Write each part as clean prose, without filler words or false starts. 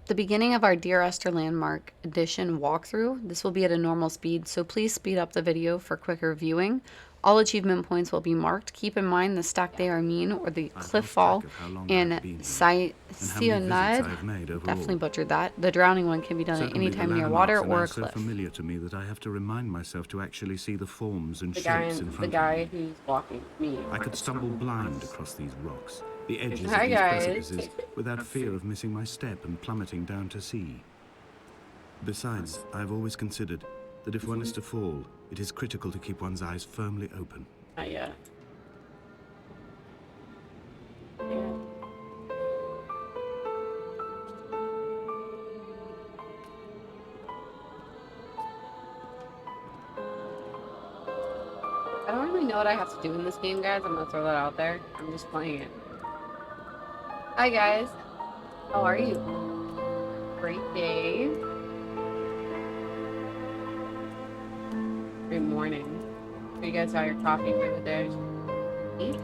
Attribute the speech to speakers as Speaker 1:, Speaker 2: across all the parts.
Speaker 1: the beginning of our Dear Esther Landmark Edition walkthrough. This will be at a normal speed, so please speed up the video for quicker viewing. All achievement points will be marked. Keep in mind the Stack de Armin, or the cliff fall, in Seanchaidh. Definitely butchered that. The drowning one can be done at any time near water or a cliff.
Speaker 2: So familiar to me that I have to remind myself to actually see the forms and
Speaker 3: The
Speaker 2: shapes in front of me.
Speaker 3: who's walking me.
Speaker 2: I could stumble blind across these rocks, the edges
Speaker 3: Hi,
Speaker 2: of these
Speaker 3: guys.
Speaker 2: precipices, without fear of missing my step and plummeting down to sea. Besides, I've always considered that if one is to fall, it is critical to keep one's eyes firmly open.
Speaker 3: Not yet. Yeah. I don't really know what I have to do in this game, guys. I'm gonna throw that out there. I'm just playing it. Hi, guys. How are you? Great day. Great morning. Are you guys got your coffee for the day? Eat?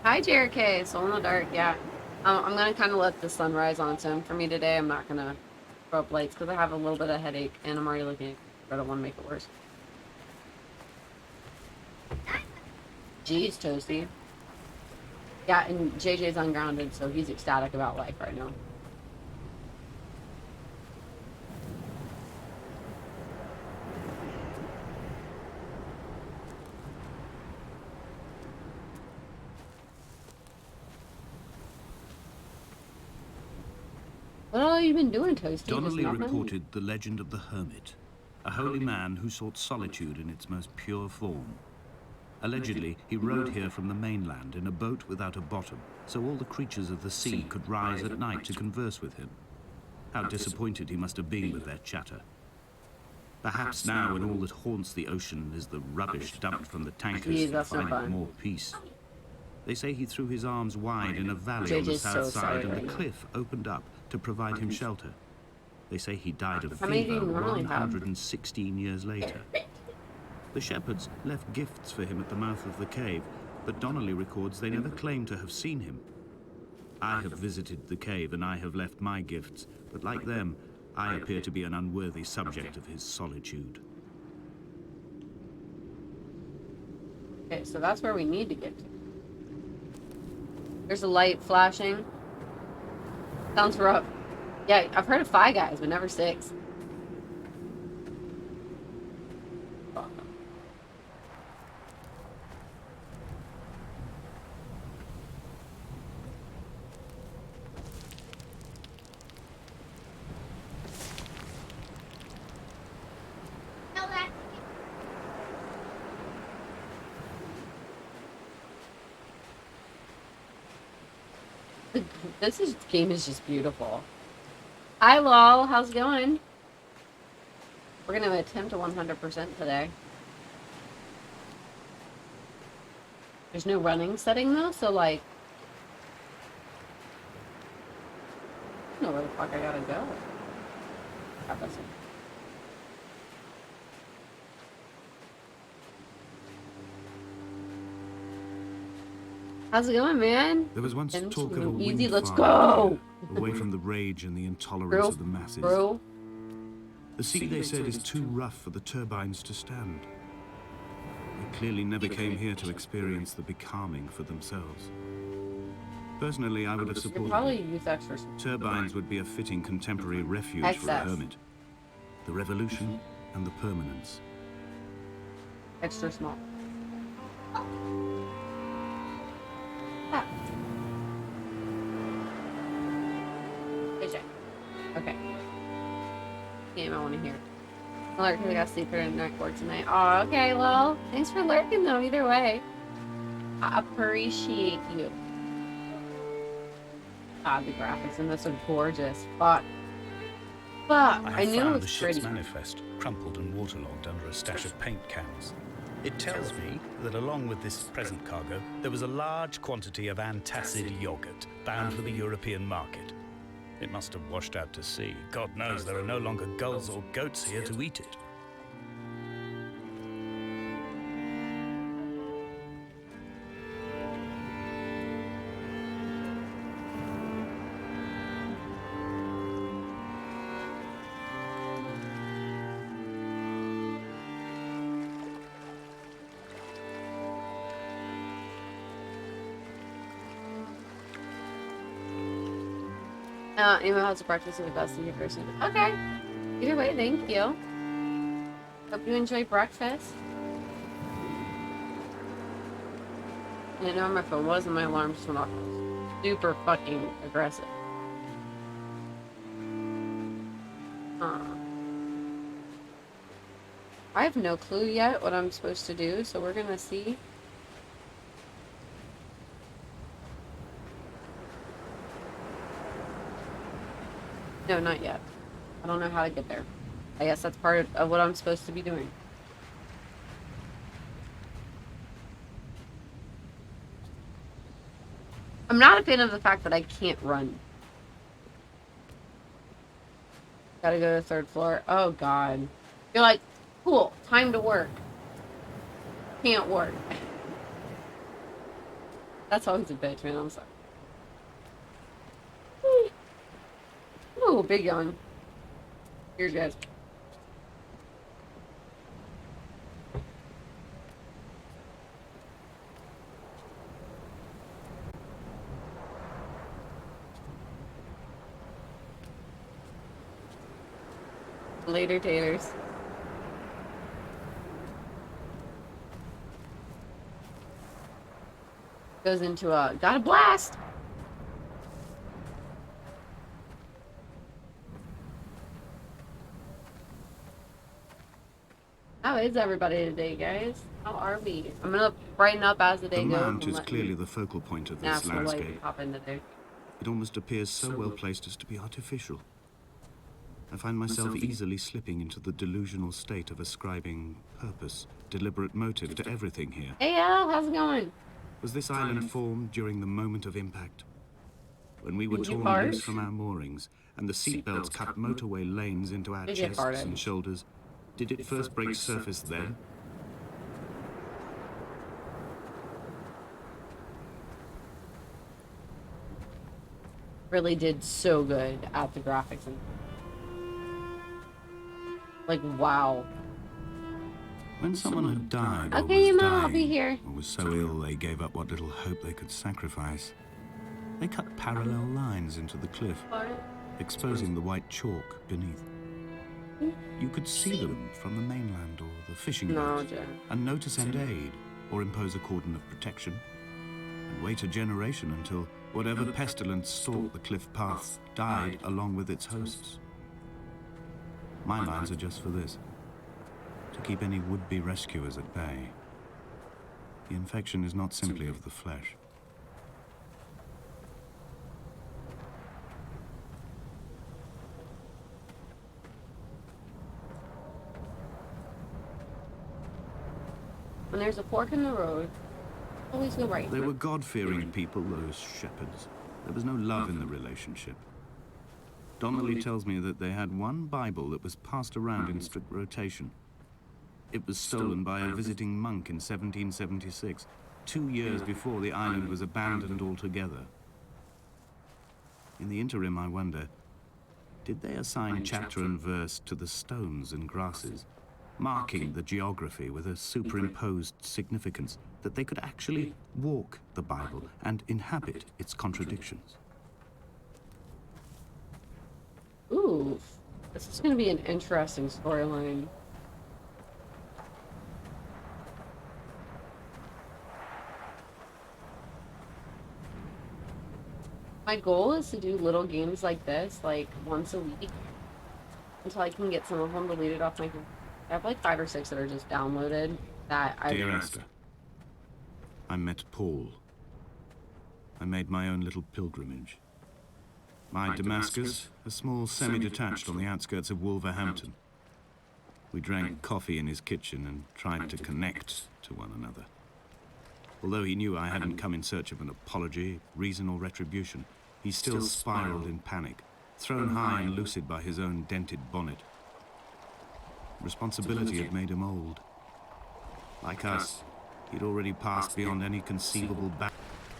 Speaker 3: Hi, JRK. Soul in the dark. Yeah. I'm gonna kind of let the sun rise on its own for me today. I'm not gonna throw up lights because I have a little bit of headache and I'm already looking at it. I don't want to make it worse. Jeez, Toasty. Yeah, and JJ's ungrounded, so he's ecstatic about life right now. What all have you been doing, Toasty?
Speaker 2: Donnelley reported the legend of the hermit, a holy man who sought solitude in its most pure form. Allegedly, he rode here from the mainland in a boat without a bottom, so all the creatures of the sea could rise at night to converse with him. How disappointed he must have been with their chatter. Perhaps now, when all that haunts the ocean is the rubbish dumped from the tankers, he'll find more peace. They say he threw his arms wide in a valley on the south side, and the cliff opened up to provide him shelter. They say he died of fever 116 years later. The shepherds left gifts for him at the mouth of the cave, but Donnelley records they never claimed to have seen him. I have visited the cave and I have left my gifts, but like them, I appear to be an unworthy subject of his solitude.
Speaker 3: Okay, so that's where we need to get to. There's a light flashing. Sounds rough. Yeah, I've heard of 5 guys, but never 6. This game is just beautiful. Hi, lol. How's it going? We're going to attempt a 100% today. There's no running setting, though, so, like... I don't know where the fuck I gotta go. God, that's it. How's it going, man?
Speaker 2: There was once talk of a
Speaker 3: easy.
Speaker 2: wind
Speaker 3: Let's
Speaker 2: farm
Speaker 3: go.
Speaker 2: away from the rage and the intolerance of the masses. The sea, they said, is too rough for the turbines to stand. They clearly never came here to experience the becalming for themselves. Personally, I would have supported them. Turbines would be a fitting contemporary refuge for a hermit. The revolution and the permanence.
Speaker 3: Extra small. Okay. Game I want to hear. Alert, because I got to sleep during night court tonight. Oh, okay, well, thanks for lurking, though, either way. I appreciate you. God, the graphics in this are gorgeous. Fuck. I knew it was pretty.
Speaker 2: The ship's manifest, crumpled and waterlogged under a stash of paint cans. It tells me that along with this present cargo, there was a large quantity of antacid yogurt bound for the European market. It must have washed out to sea. God knows there are no longer gulls or goats here to eat it.
Speaker 3: Emo has a breakfast with Dusty in person. Okay. Either way, thank you. Hope you enjoy breakfast. I didn't know where my phone was and my alarm just went off. Super fucking aggressive. I have no clue yet what I'm supposed to do, so we're gonna see. No, not yet. I don't know how to get there. I guess that's part of what I'm supposed to be doing. I'm not a fan of the fact that I can't run. Gotta go to the third floor. Oh, God. You're like, cool, time to work. Can't work. That's always a bitch, man. I'm sorry. Ooh, big yawn. Here's guys. Later, taters. Goes into a got a blast. How is everybody today, guys? How are we? I'm gonna brighten up as the day
Speaker 2: The
Speaker 3: goes.
Speaker 2: mount is clearly the focal point of this landscape.
Speaker 3: Pop into there.
Speaker 2: It almost appears so well placed as to be artificial. I find myself easily slipping into the delusional state of ascribing purpose, deliberate motive to everything here.
Speaker 3: Hey, Al, how's it going?
Speaker 2: Was this island formed during the moment of impact? When we were
Speaker 3: Did you
Speaker 2: torn
Speaker 3: fart?
Speaker 2: loose from our moorings, and the seatbelts cut motorway lanes into our
Speaker 3: Did you
Speaker 2: chests
Speaker 3: fart?
Speaker 2: and shoulders, did it first break surface then?
Speaker 3: Really did so good at the graphics and like wow.
Speaker 2: When someone had died or
Speaker 3: Okay,
Speaker 2: was
Speaker 3: Mom, I'll
Speaker 2: dying,
Speaker 3: be here.
Speaker 2: or was so ill they gave up what little hope they could sacrifice, they cut parallel lines into the cliff, exposing the white chalk beneath. You could see them from the mainland or the fishing boats, and know to send aid or impose a cordon of protection, and wait a generation until whatever pestilence stalked the cliff path died along with its hosts. My lines are just for this, to keep any would-be rescuers at bay. The infection is not simply of the flesh.
Speaker 3: When there's a fork in the road, always go right.
Speaker 2: They were God-fearing people, those shepherds. There was no love in the relationship. Donnelley tells me that they had one Bible that was passed around in strict rotation. It was stolen by a visiting monk in 1776, 2 years before the island was abandoned altogether. In the interim, I wonder, did they assign chapter and verse to the stones and grasses, marking the geography with a superimposed significance that they could actually walk the Bible and inhabit its contradictions?
Speaker 3: Ooh, this is going to be an interesting storyline. My goal is to do little games like this, like once a week, until I can get some of them deleted off my computer. I have like 5 or 6 that are just downloaded that I.
Speaker 2: Dear Esther, I met Paul. I made my own little pilgrimage. My Damascus, a small semi-detached on the outskirts of Wolverhampton. We drank coffee in his kitchen and tried to connect to one another. Although he knew I hadn't come in search of an apology, reason, or retribution, he still spiraled in panic, thrown high and lucid by his own dented bonnet. Responsibility had made him old. Like us, he'd already passed beyond any conceivable bound.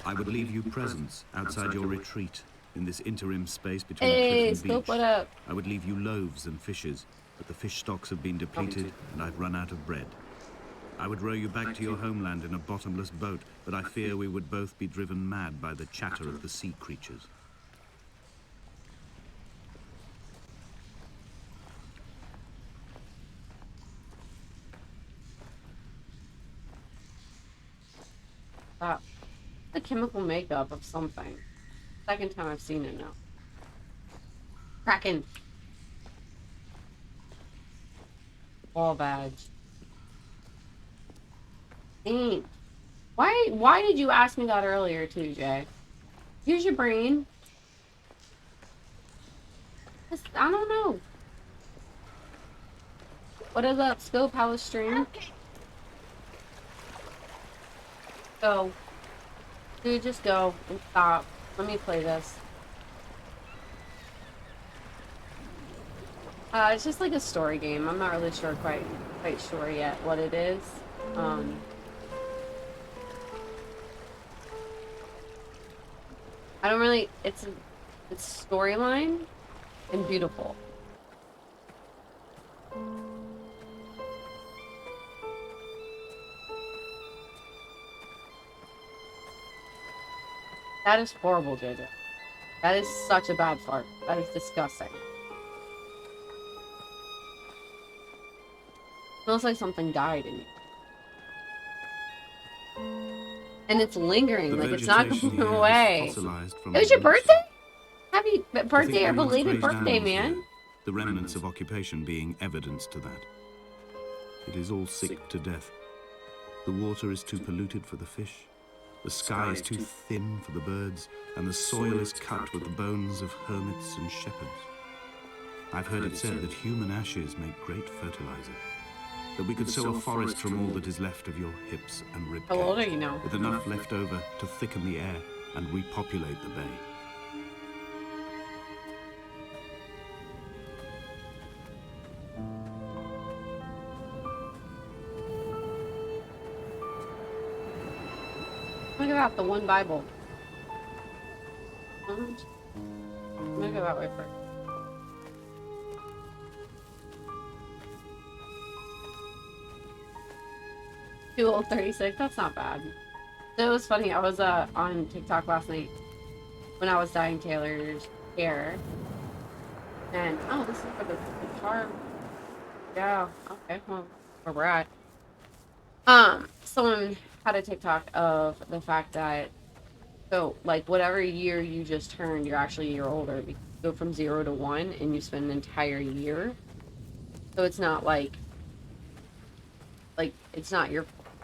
Speaker 2: I would leave you presents outside your retreat in this interim space between the cliff and
Speaker 3: Scope,
Speaker 2: beach.
Speaker 3: what up?
Speaker 2: I would leave you loaves and fishes, but the fish stocks have been depleted and I've run out of bread. I would row you back to your homeland in a bottomless boat, but I fear we would both be driven mad by the chatter of the sea creatures.
Speaker 3: chemical makeup of something. Second time I've seen it now. Kraken. Wall badge. Dang. Why did you ask me that earlier too, Jay? Use your brain. I don't know. What is up? Spill palace stream. Go. Dude, just go and stop. Let me play this. It's just like a story game. I'm not really sure quite sure yet what it is. I don't really. It's storyline and beautiful. That is horrible, JJ. That is such a bad fart. That is disgusting. Smells like something died in you. And it's lingering, like it's not going away. It was your birthday? Happy birthday or belated birthday, man.
Speaker 2: Here, the remnants of occupation being evidence to that. It is all sick to death. The water is too polluted for the fish. The sky is too thin for the birds, and the soil is cut with the bones of hermits and shepherds. I've heard it said that human ashes make great fertilizer. That we could sow a forest from all that is left of your hips and rib
Speaker 3: How old are you now?
Speaker 2: with enough left over to thicken the air and repopulate the bay.
Speaker 3: Look about the one Bible. I'm gonna go that way first. Too old, 36. That's not bad. So it was funny. I was on TikTok last night when I was dyeing Taylor's hair, and oh, this is for the guitar. Yeah. Okay. Well, where we're at. Someone had a TikTok of the fact that so like whatever year you just turned, you're actually a year older. You go from 0 to 1, and you spend an entire year. So it's not like it's not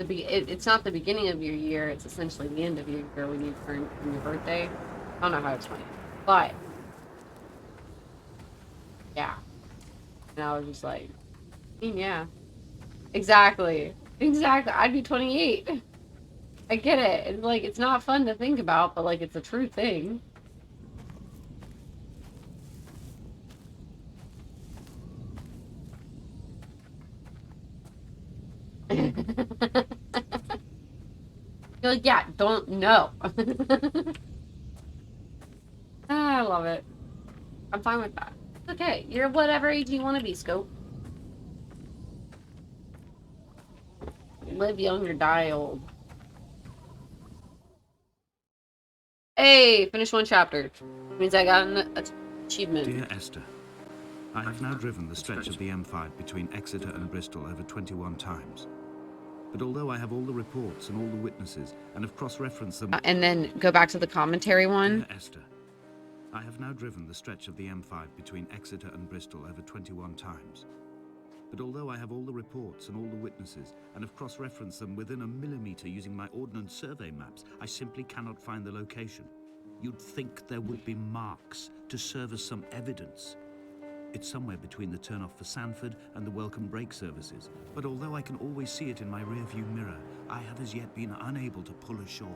Speaker 3: it's not the beginning of your year. It's essentially the end of your year when you turn from your birthday. I don't know how to explain it, but yeah. And I was just like, yeah, exactly. I'd be 28. I get it. It's like it's not fun to think about, but like it's a true thing. You're like, yeah, don't know. I love it. I'm fine with that. It's okay. You're whatever age you want to be, Scope. Live young or die old. Hey, finish one chapter. Means I got an achievement.
Speaker 2: Dear Esther, I have now driven the stretch of the M5 between Exeter and Bristol over 21 times. But although I have all the reports and all the witnesses and have cross-referenced them...
Speaker 1: And then go back to the commentary one.
Speaker 2: Dear Esther, I have now driven the stretch of the M5 between Exeter and Bristol over 21 times. But although I have all the reports and all the witnesses and have cross-referenced them within a millimetre using my ordnance survey maps, I simply cannot find the location. You'd think there would be marks to serve as some evidence. It's somewhere between the turn-off for Sanford and the welcome brake services. But although I can always see it in my rear-view mirror, I have as yet been unable to pull ashore.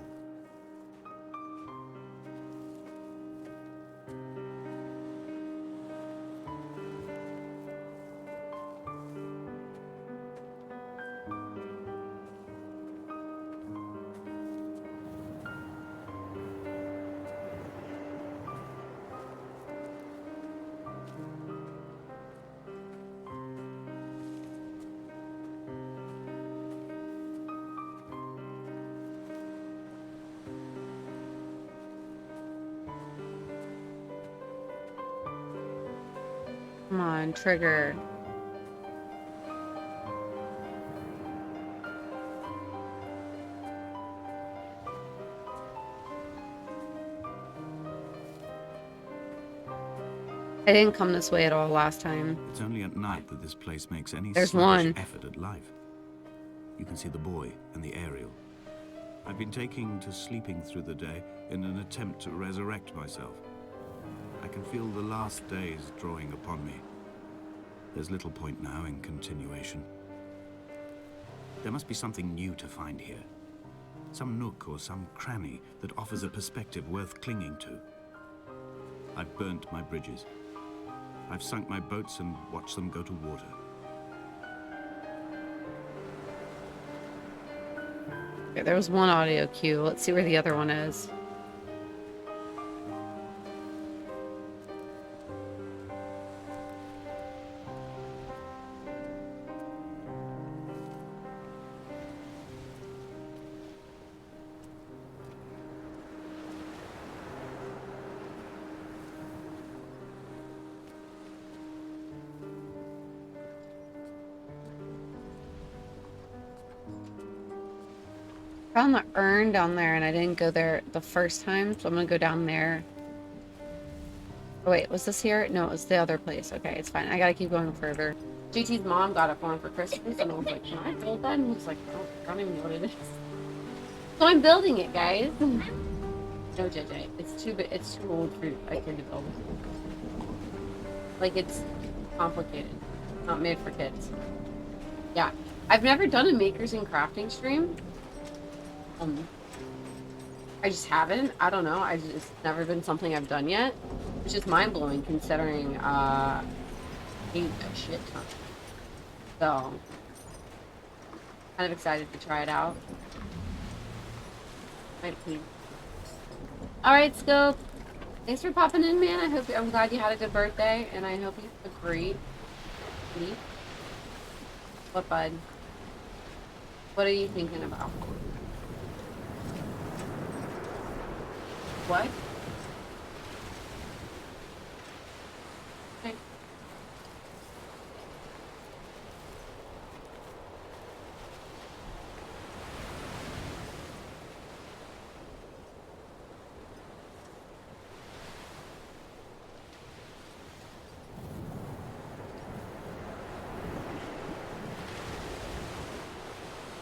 Speaker 1: Come on, trigger. I didn't come this way at all last time.
Speaker 2: It's only at night that this place makes any
Speaker 1: There's
Speaker 2: sluggish
Speaker 1: one.
Speaker 2: effort at life. You can see the buoy and the aerial. I've been taking to sleeping through the day in an attempt to resurrect myself. I can feel the last days drawing upon me. There's little point now in continuation. There must be something new to find here. Some nook or some cranny that offers a perspective worth clinging to. I've burnt my bridges. I've sunk my boats and watched them go to water.
Speaker 1: Okay, there was one audio cue. Let's see where the other one is. Found the urn down there and I didn't go there the first time, so I'm gonna go down there. Oh wait, was this here? No, it was the other place. Okay, it's fine. I gotta keep going further.
Speaker 3: JT's mom got it for him for Christmas, and I was like, can I build that? And he was like, I don't even know what it is. So I'm building it, guys. No, JJ, it's too big. It's too old for a kid to build. Like, it's complicated. Not made for kids. Yeah. I've never done a makers and crafting stream. I just haven't. I don't know. It's never been something I've done yet. Which is mind-blowing considering I ate a shit ton. So, kind of excited to try it out. Might please. Alright, Scope. Thanks for popping in, man. I'm glad you had a good birthday, and I hope you have a great week. What, bud? What are you thinking about? What? Okay.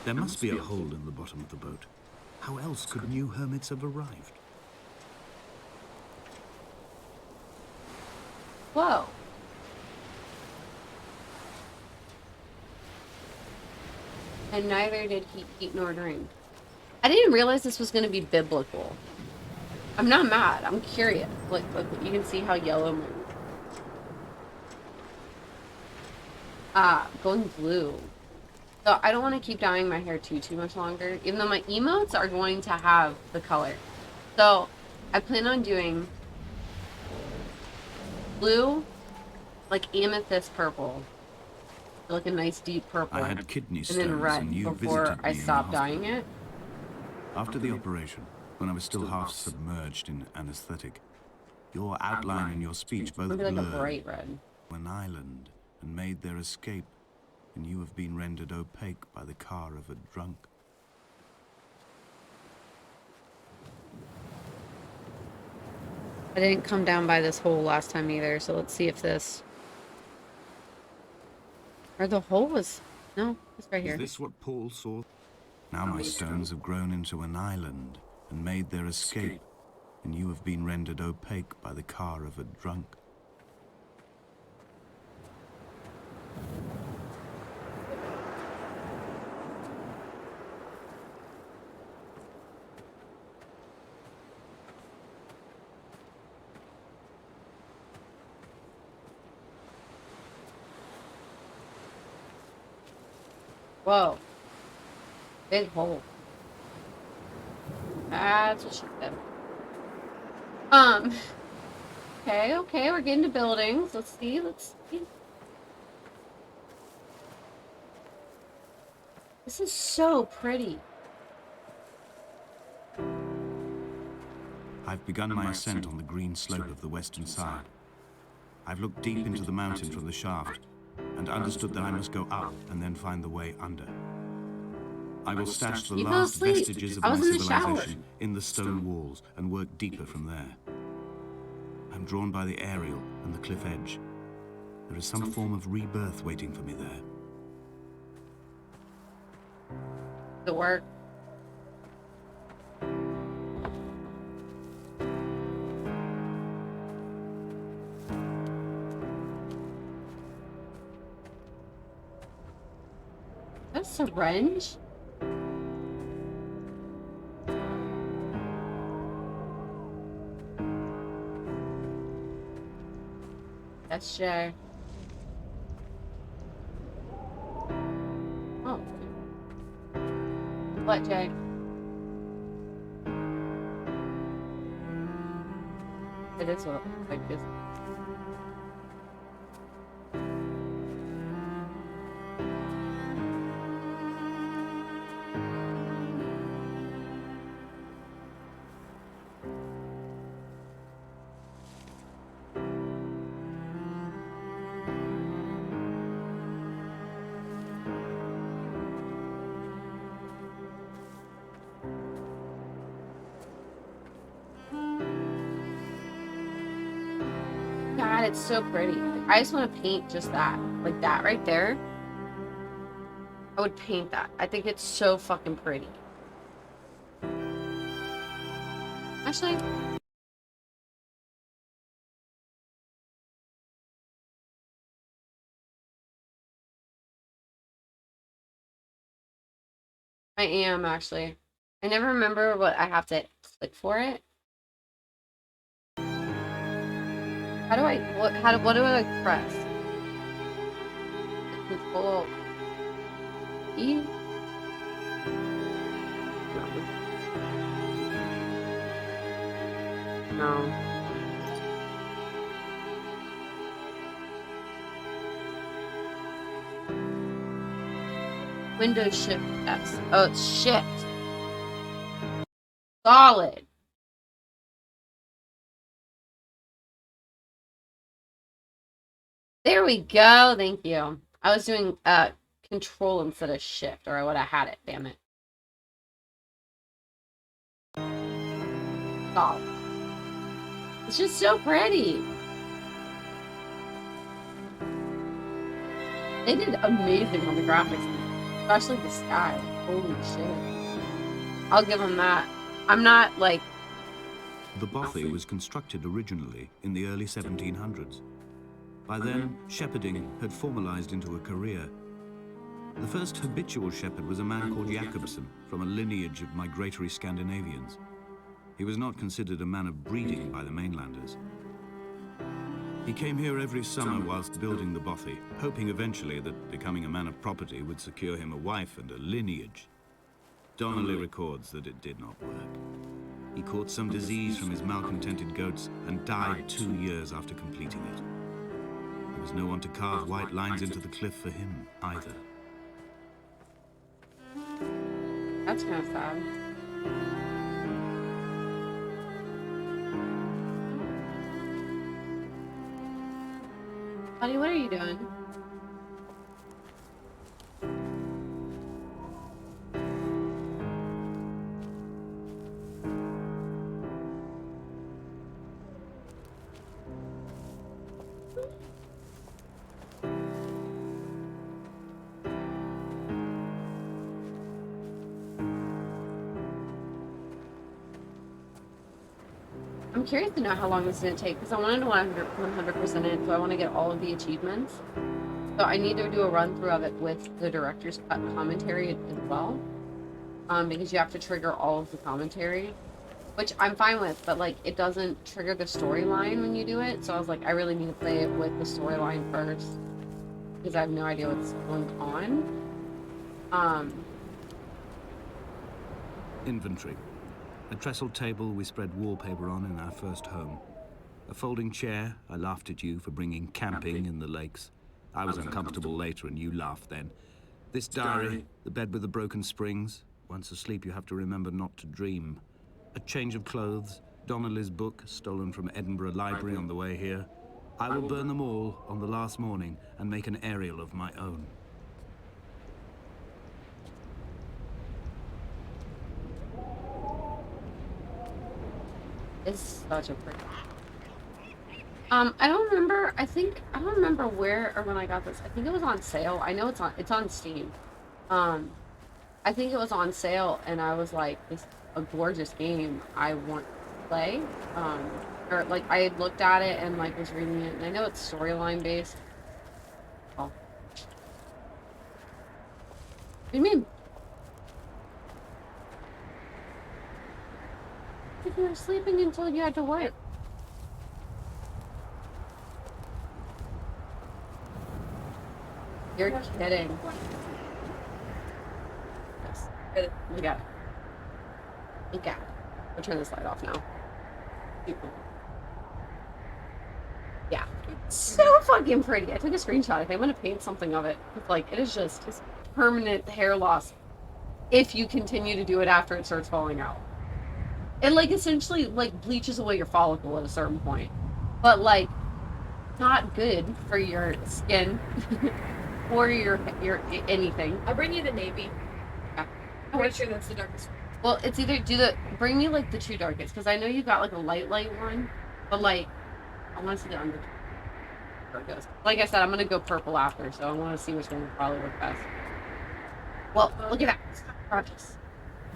Speaker 2: There must be a hole in the bottom of the boat. How else could new hermits have arrived?
Speaker 3: Whoa. And neither did he eat nor drink. I didn't realize this was going to be biblical. I'm not mad. I'm curious. Look, you can see how yellow my... going blue. So I don't want to keep dyeing my hair too much longer, even though my emotes are going to have the color. So I plan on doing blue, like amethyst purple, like a nice deep purple,
Speaker 2: I had kidney
Speaker 3: and
Speaker 2: stones,
Speaker 3: then red
Speaker 2: and you
Speaker 3: before
Speaker 2: visited
Speaker 3: I
Speaker 2: me in the
Speaker 3: stopped
Speaker 2: hospital.
Speaker 3: dyeing it.
Speaker 2: After the operation, when I was still half submerged in anesthetic, your outline and your speech both
Speaker 3: Maybe like a
Speaker 2: blurred.
Speaker 3: bright red.
Speaker 2: An island and made their escape, and you have been rendered opaque by the car of a drunk.
Speaker 1: I didn't come down by this hole last time either, so let's see if this... Or the hole was... No, it's right here.
Speaker 2: Is this what Paul saw? Now my stones have grown into an island and made their escape, and you have been rendered opaque by the car of a drunk.
Speaker 3: Whoa. Big hole. That's what she said. Okay, we're getting to buildings. Let's see. This is so pretty.
Speaker 2: I've begun my ascent on the green slope of the western side. I've looked deep into the mountain from the shaft and understood that I must go up and then find the way under. I will stash the
Speaker 3: You fell
Speaker 2: last
Speaker 3: asleep.
Speaker 2: vestiges of
Speaker 3: I
Speaker 2: my
Speaker 3: was in the shower.
Speaker 2: civilization in the stone walls and work deeper from there. I'm drawn by the aerial and the cliff edge. There is some form of rebirth waiting for me there.
Speaker 3: The work. A syringe? That's Jay. Oh. What, Jay? It is what like this. God, it's so pretty. I just want to paint just that. Like that right there. I would paint that. I think it's so fucking pretty. Actually, I am actually. I never remember what I have to click for it. How do I what do I like press? Control E? No. Windows Shift S. Oh, it's Shift. Solid. There we go. Thank you. I was doing Control instead of Shift, or I would have had it. Damn it. Solid. It's just so pretty. They did amazing on the graphics, especially the sky. Holy shit. I'll give them that. I'm not like...
Speaker 2: The bothy was constructed originally in the early 1700s. By then, shepherding had formalized into a career. The first habitual shepherd was a man called Jakobson, from a lineage of migratory Scandinavians. He was not considered a man of breeding by the mainlanders. He came here every summer whilst building the bothy, hoping eventually that becoming a man of property would secure him a wife and a lineage. Donnelley records that it did not work. He caught some disease from his malcontented goats and died 2 years after completing it. There was no one to carve white lines into the cliff for him, either.
Speaker 3: That's kind of sad. Buddy, what are you doing? I'm curious to know how long this is going to take, because I want to 100% in, so I want to get all of the achievements. So I need to do a run through of it with the director's cut commentary as well, because you have to trigger all of the commentary, which I'm fine with, but like it doesn't trigger the storyline when you do it. So I was like, I really need to play it with the storyline first, because I have no idea what's going on.
Speaker 2: Inventory. A trestle table we spread wallpaper on in our first home. A folding chair. I laughed at you for bringing camping in the lakes. I was uncomfortable later and you laughed then. This diary, the bed with the broken springs. Once asleep you have to remember not to dream. A change of clothes. Donnelley's book, stolen from Edinburgh Library on the way here. I will burn them all on the last morning and make an aerial of my own.
Speaker 3: It's such a pretty. I don't remember. I don't remember where or when I got this. I think it was on sale. I know it's on Steam. Um, I think it was on sale, and I was like, "This is a gorgeous game. I want to play." Or like I had looked at it and like was reading it, and I know it's storyline based. Oh, what do you mean? If you were sleeping until you had to work. You're kidding. Yes. Look at it. Look at it. I'll turn this light off now. Yeah. It's so fucking pretty. I took a screenshot. I think I'm gonna paint something of it. It's like, it is just permanent hair loss if you continue to do it after it starts falling out. It like essentially like bleaches away your follicle at a certain point. But like not good for your skin or your anything.
Speaker 4: I'll bring you the navy.
Speaker 3: Yeah.
Speaker 4: I'm pretty sure that's the darkest one.
Speaker 3: Well, it's either bring me like the two darkest, because I know you got like a light one, but like I want to see the under. Where it goes. Like I said, I'm gonna go purple after, so I want to see which one will probably work best. Well, look at that. Gorgeous.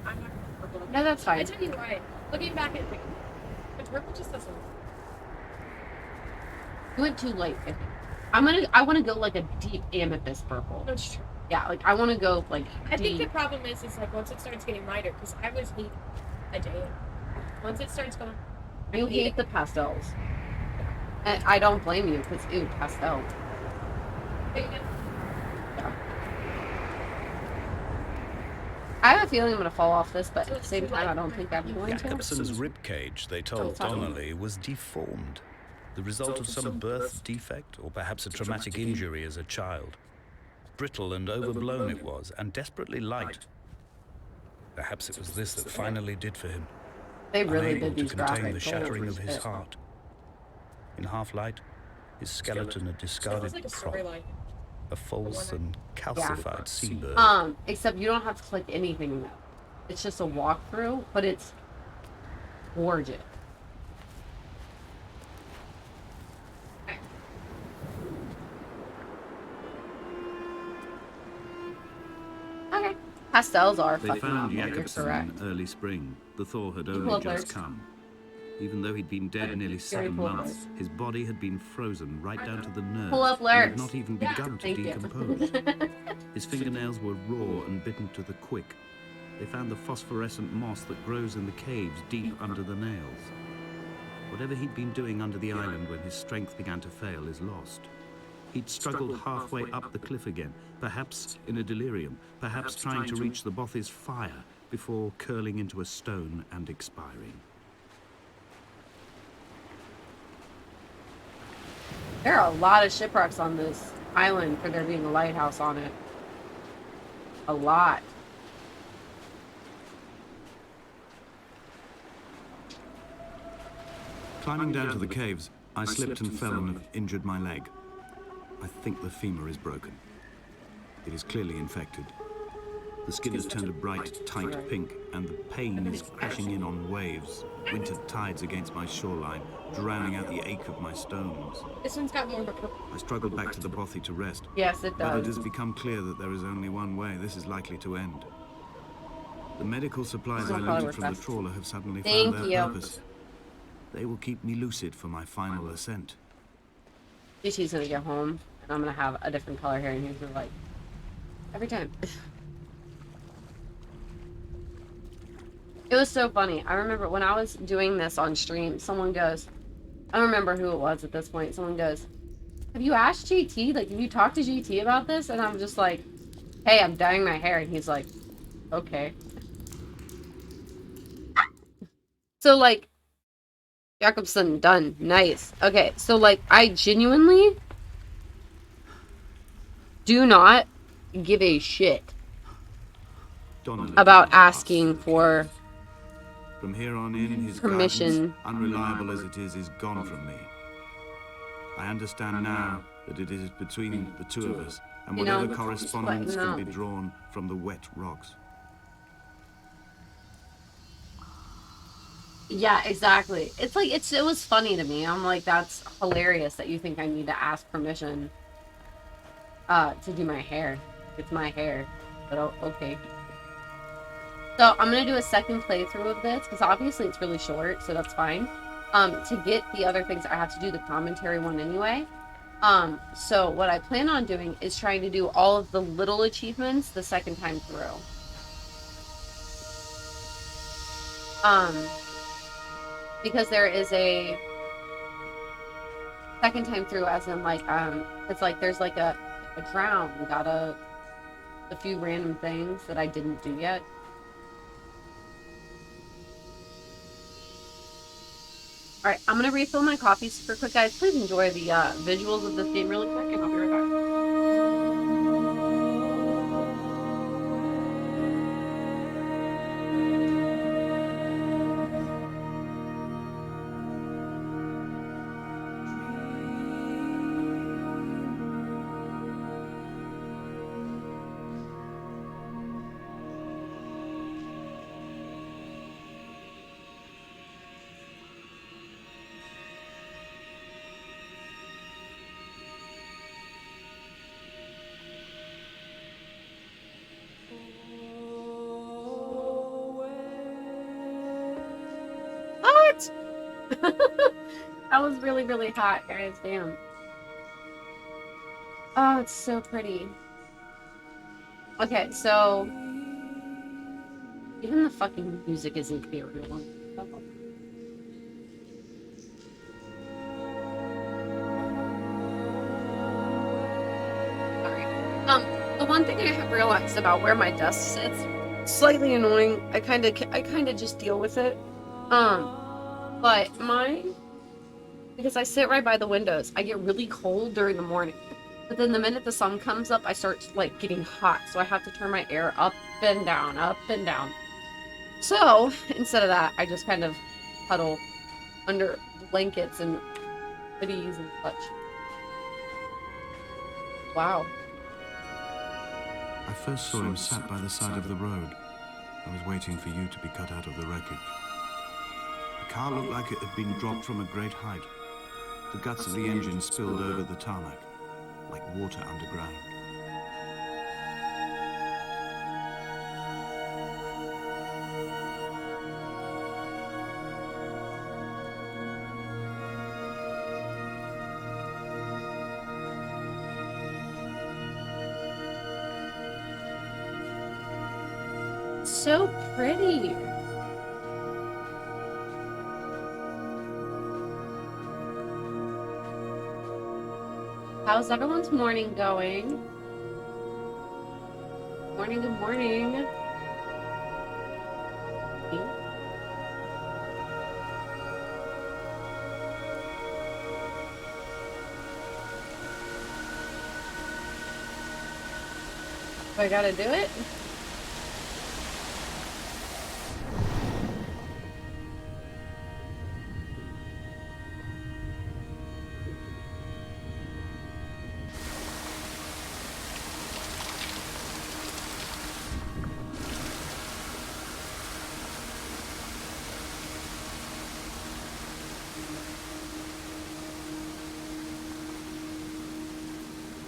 Speaker 4: I'm not purple.
Speaker 3: No, that's fine.
Speaker 4: I tell you why. Looking back at it, but purple just doesn't.
Speaker 3: You went too light, I think. I want to go like a deep amethyst purple.
Speaker 4: That's true.
Speaker 3: Yeah, like I want to go like
Speaker 4: I think the
Speaker 3: deep.
Speaker 4: problem is like once it starts getting lighter, because I was heat a day. Once it starts going,
Speaker 3: You hate the pastels. And I don't blame you, because ew, pastel. Yeah. I have a feeling I'm going to fall off this, but at the same time, I don't think I'm going to.
Speaker 2: Jakobson's ribcage, they told Donnelley, was deformed. The result of some birth defect, or perhaps a traumatic injury as a child. Brittle and overblown it was, and desperately light. Perhaps it was this that finally did for him.
Speaker 3: They really
Speaker 2: Unable
Speaker 3: did
Speaker 2: to
Speaker 3: these
Speaker 2: contain the
Speaker 3: graphics.
Speaker 2: shattering of his heart. In half-light, his skeleton a discarded
Speaker 4: like a
Speaker 2: prop,
Speaker 4: storyline.
Speaker 2: a false and calcified seabird.
Speaker 3: Except you don't have to click anything though. It's just a walkthrough, but it's gorgeous. Okay. Pastels are
Speaker 2: They
Speaker 3: fucking
Speaker 2: found
Speaker 3: awful, you're
Speaker 2: Jakobson
Speaker 3: correct.
Speaker 2: in early spring. The thaw had
Speaker 3: Well,
Speaker 2: only
Speaker 3: there's-
Speaker 2: just come. Even though he'd been dead nearly 7
Speaker 3: pull
Speaker 2: months, his body had been frozen right down to the nerves.
Speaker 3: Pull up
Speaker 2: and had
Speaker 3: lyrics.
Speaker 2: not even begun to
Speaker 3: Thank you.
Speaker 2: decompose. His fingernails were raw and bitten to the quick. They found the phosphorescent moss that grows in the caves deep under the nails. Whatever he'd been doing under the island when his strength began to fail is lost. He'd struggled halfway up the cliff again, perhaps in a delirium, perhaps trying to reach the Bothy's fire before curling into a stone and expiring.
Speaker 3: There are a lot of shipwrecks on this island for there being a lighthouse on it. A lot.
Speaker 2: Climbing down to the caves, I slipped and fell and have injured my leg. I think the femur is broken. It is clearly infected. The skin has turned a bright, tight pink, and the pain is crashing in on waves, winter tides against my shoreline, drowning out the ache of my stones.
Speaker 4: This one's got more of a purple.
Speaker 2: I struggled back to the Bothy to rest,
Speaker 3: Yes, it
Speaker 2: but it
Speaker 3: does.
Speaker 2: has become clear that there is only one way this is likely to end. The medical supplies I
Speaker 3: This will probably
Speaker 2: looted from the
Speaker 3: work best.
Speaker 2: trawler have suddenly
Speaker 3: Thank
Speaker 2: found
Speaker 3: you.
Speaker 2: their purpose. They will keep me lucid for my final ascent.
Speaker 3: GT's gonna get home, and I'm gonna have a different color hair, and he's gonna like every time. It was so funny. I remember when I was doing this on stream, someone goes, I don't remember who it was at this point. Someone goes, "Have you asked GT? Like, have you talked to GT about this?" And I'm just like, "Hey, I'm dyeing my hair," and he's like, "Okay." So like, Jakobson done. Nice. Okay, so like, I genuinely do not give a shit
Speaker 2: Donnelley
Speaker 3: about
Speaker 2: passed
Speaker 3: asking
Speaker 2: the
Speaker 3: for
Speaker 2: caves. From here on in, his
Speaker 3: permission.
Speaker 2: guidance, unreliable as it is gone from me. I understand now that it is between the two of us, and
Speaker 3: You know,
Speaker 2: whatever correspondence
Speaker 3: just
Speaker 2: can
Speaker 3: letting
Speaker 2: be
Speaker 3: know.
Speaker 2: drawn from the wet rocks.
Speaker 3: Yeah, exactly. It's like it was funny to me. I'm like, that's hilarious that you think I need to ask permission to do my hair. It's my hair. But okay. So I'm gonna do a second playthrough of this because obviously it's really short, so that's fine. To get the other things I have to do the commentary one anyway. So what I plan on doing is trying to do all of the little achievements the second time through. Um, because there is a second time through, as in like it's like there's like a drown, got a few random things that I didn't do yet. All right, I'm gonna refill my coffee super quick, guys. Please enjoy the visuals of this game really quick, and I'll be right back. What? That was really, really hot, guys. Damn. Oh, it's so pretty. Okay, so even the fucking music is ethereal. Sorry. The one thing I have realized about where my desk sits, slightly annoying. I kind of just deal with it. But mine, because I sit right by the windows, I get really cold during the morning. But then the minute the sun comes up, I start like getting hot. So I have to turn my air up and down, up and down. So instead of that, I just kind of huddle under blankets and hoodies and such. Wow.
Speaker 2: I first saw him sat by the side of the road. I was waiting for you to be cut out of the wreckage. The car looked like it had been dropped from a great height. The guts of the engine spilled over the tarmac, like water underground.
Speaker 3: So pretty. How's everyone's morning going? Morning, good morning. Do I gotta do it?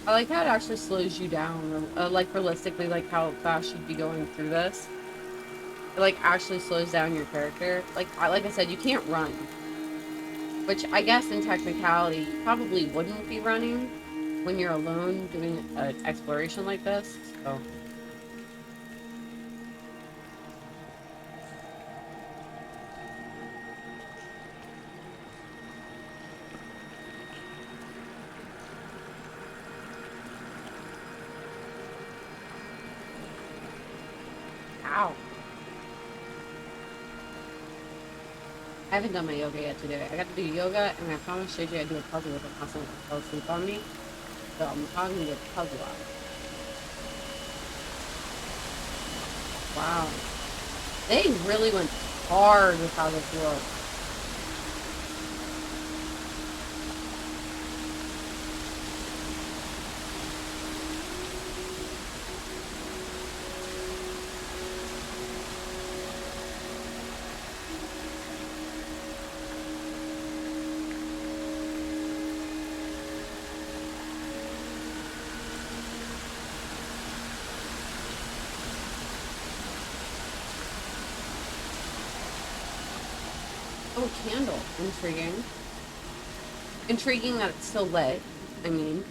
Speaker 3: I like how it actually slows you down, like realistically, like how fast you'd be going through this. It like actually slows down your character. Like I said, you can't run, which I guess in technicality you probably wouldn't be running when you're alone doing an exploration like this. So. Ow. I haven't done my yoga yet today. I got to do yoga, and I promised JJ I'd do a puzzle with it constantly fell asleep on me. So I'm probably gonna get a puzzle out. Wow. They really went hard with how this looks. Oh, candle. Intriguing. Intriguing that it's still lit. I mean.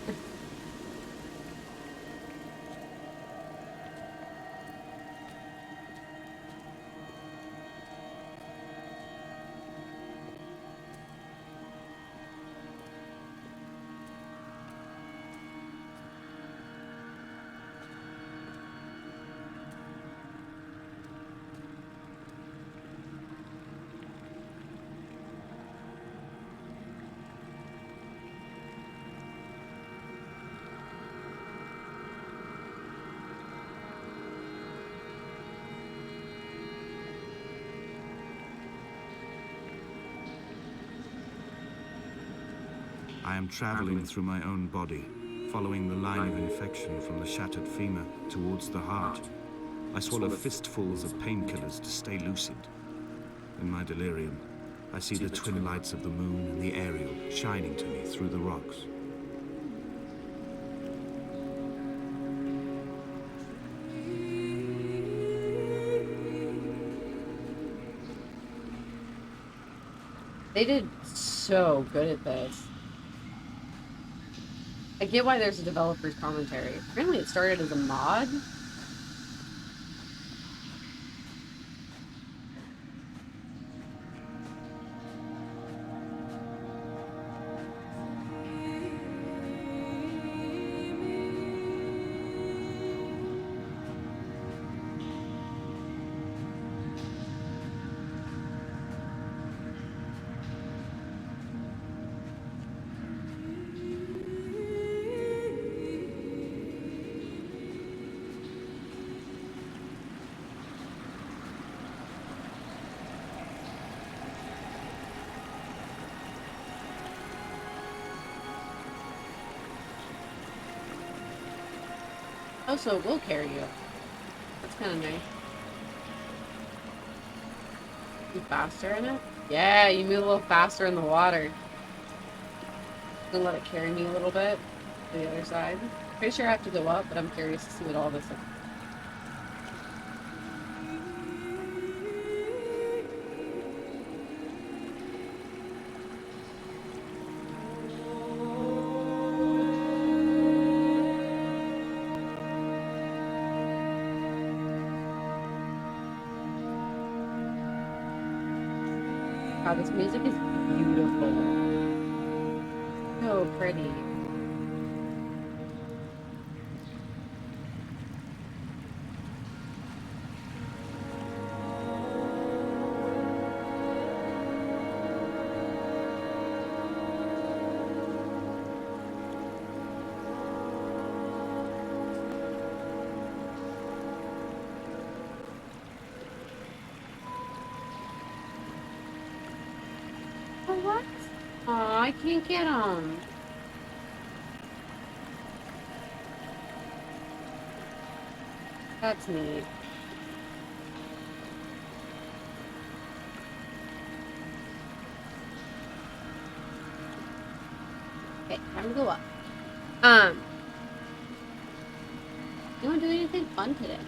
Speaker 2: I am traveling through my own body, following the line of infection from the shattered femur towards the heart. I swallow fistfuls of painkillers to stay lucid. In my delirium, I see the twin lights of the moon and the Ariel shining to me through the rocks.
Speaker 3: They did so good at this. I get why there's a developer's commentary. Apparently it started as a mod. Oh, so it will carry you. That's kind of nice. You faster in it? Yeah, you move a little faster in the water. Gonna let it carry me a little bit to the other side. Pretty sure I have to go up, but I'm curious to see what all this is. Wow, this music is beautiful. So pretty. Oh, what? Aw, I can't get them. That's neat. Okay, time to go up. You want to do anything fun today?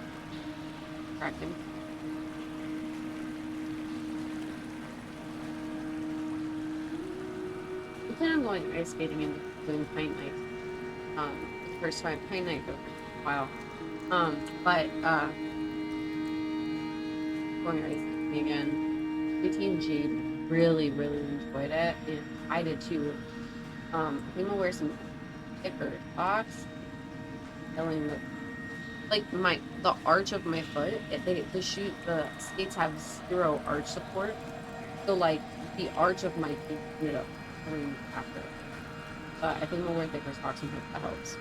Speaker 3: Correcting. I plan on going ice skating and doing pint night. The first time pint night over a while. Going ice skating again. My team Jade really, really enjoyed it, and I did too. I think I'll wear some thicker socks. Feeling the arch of my foot. The skates have zero arch support, so like the arch of my feet ended up coming after. I think I'll wear thicker socks and hope that helps.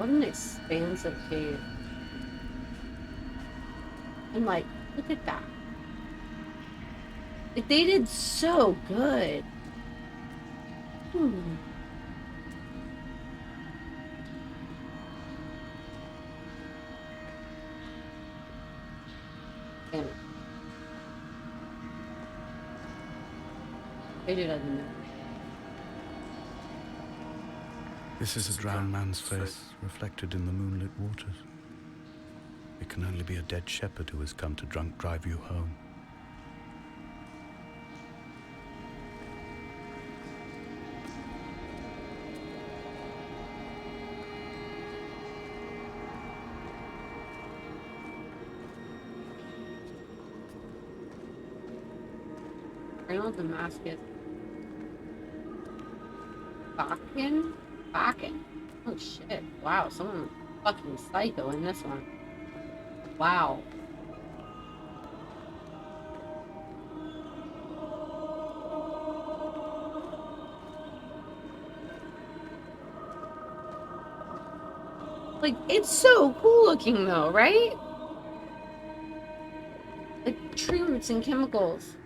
Speaker 3: What an expansive cave. And like, look at that. Like, they did so good. Damn it. They did it.
Speaker 2: This is a drowned man's face, reflected in the moonlit waters. It can only be a dead shepherd who has come to drunk drive you home.
Speaker 3: I know what the mask is. Bakken? Bakken. Oh shit. Wow, someone fucking psycho in this one. Wow. Like, it's so cool looking though, right? Like tree roots and chemicals.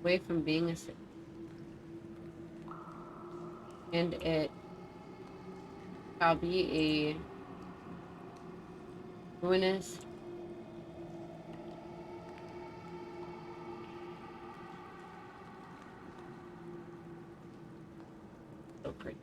Speaker 3: Away from being a city. And it shall be a ruinous so pretty.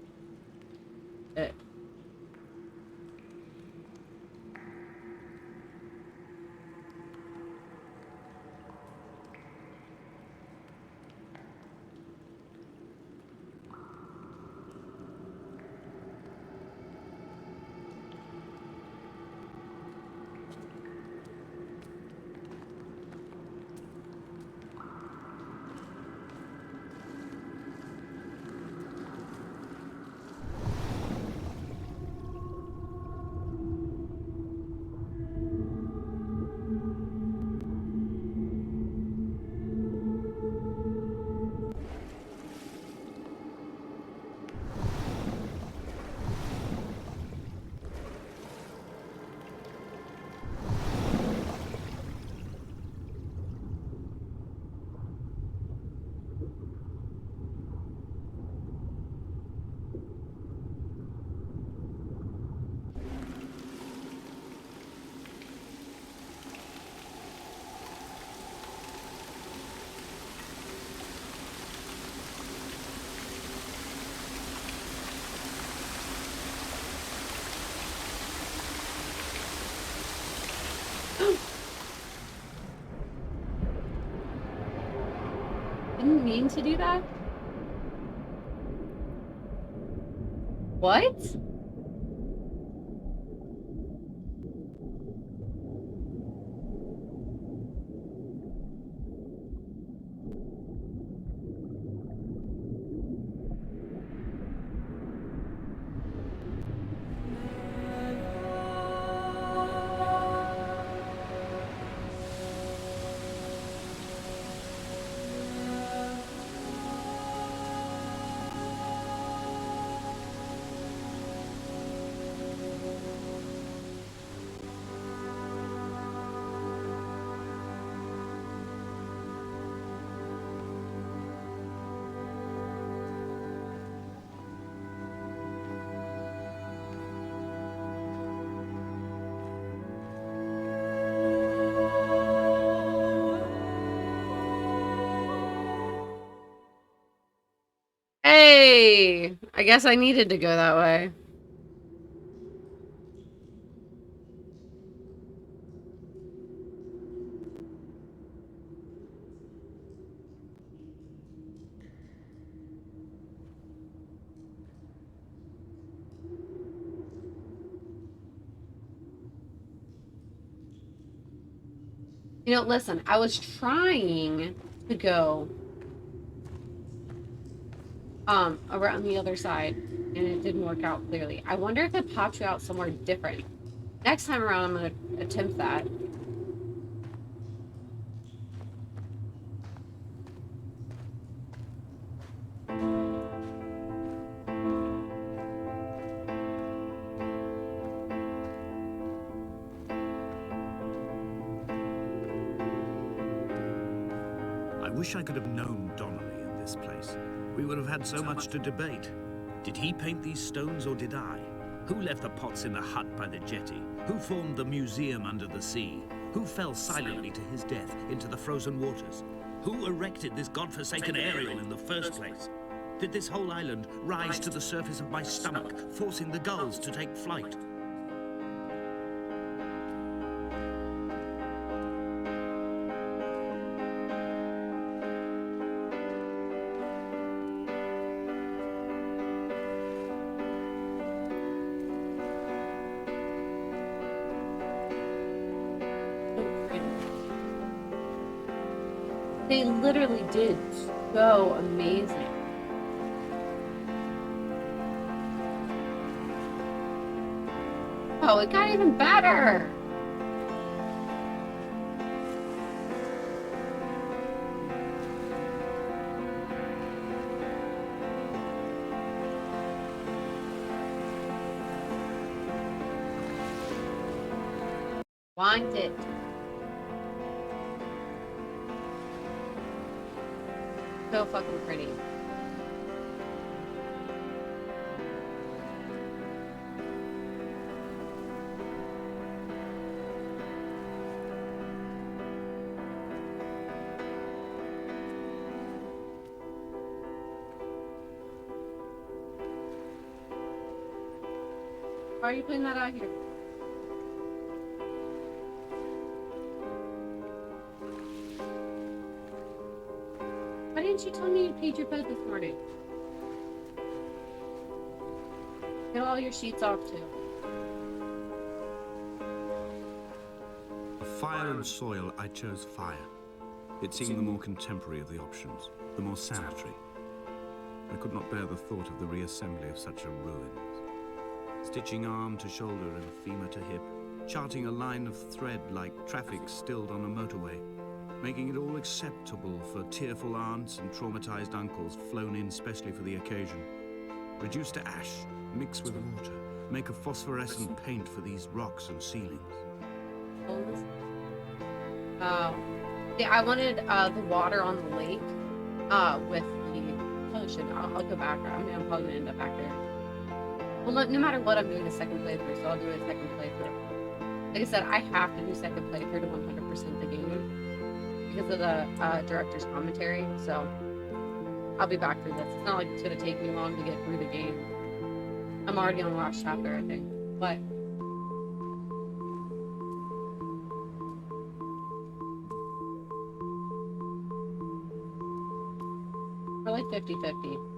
Speaker 3: Didn't mean to do that. What? Hey, I guess I needed to go that way. You know, listen, I was trying to go around the other side and it didn't work out clearly. I wonder if it popped you out somewhere different. Next time around, I'm going to attempt that.
Speaker 2: I wish I could have known Donnelley in this place. We would have had so much to debate. Did he paint these stones or did I? Who left the pots in the hut by the jetty? Who formed the museum under the sea? Who fell silently to his death into the frozen waters? Who erected this godforsaken aerial in the first place? Did this whole island rise to the surface of my stomach, forcing the gulls to take flight?
Speaker 3: They literally did so amazing. Oh, it got even better. Want it. So fucking pretty. Why are you putting that out here? Why didn't you tell me you paid your bed this morning? Get all your sheets off too.
Speaker 2: Of fire and soil, I chose fire. It seemed the more contemporary of the options, the more sanitary. I could not bear the thought of the reassembly of such a ruin. Stitching arm to shoulder and femur to hip, charting a line of thread like traffic stilled on a motorway, making it all acceptable for tearful aunts and traumatized uncles flown in specially for the occasion. Reduce to ash, mix with water, make a phosphorescent paint for these rocks and ceilings.
Speaker 3: Yeah, I wanted the water on the lake with the ocean. I'll go back. I mean, I'm probably gonna end up back there. Well, no matter what, I'm doing a second playthrough, so I'll do a second playthrough. Like I said, I have to do second playthrough to 100% the game because of the director's commentary. So I'll be back through this. It's not like it's gonna take me long to get through the game. I'm already on the last chapter, I think, but. We're like 50-50.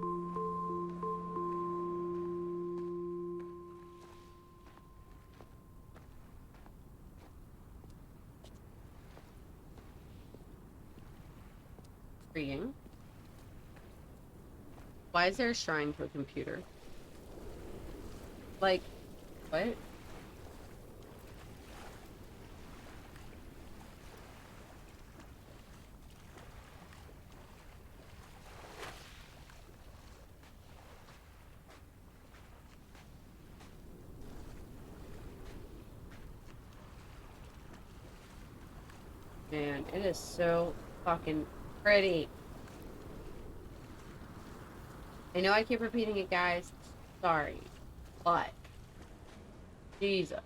Speaker 3: Reading. Why is there a shrine to a computer? Like, what? Man, it is so fucking pretty. I know I keep repeating it, guys. Sorry. But Jesus.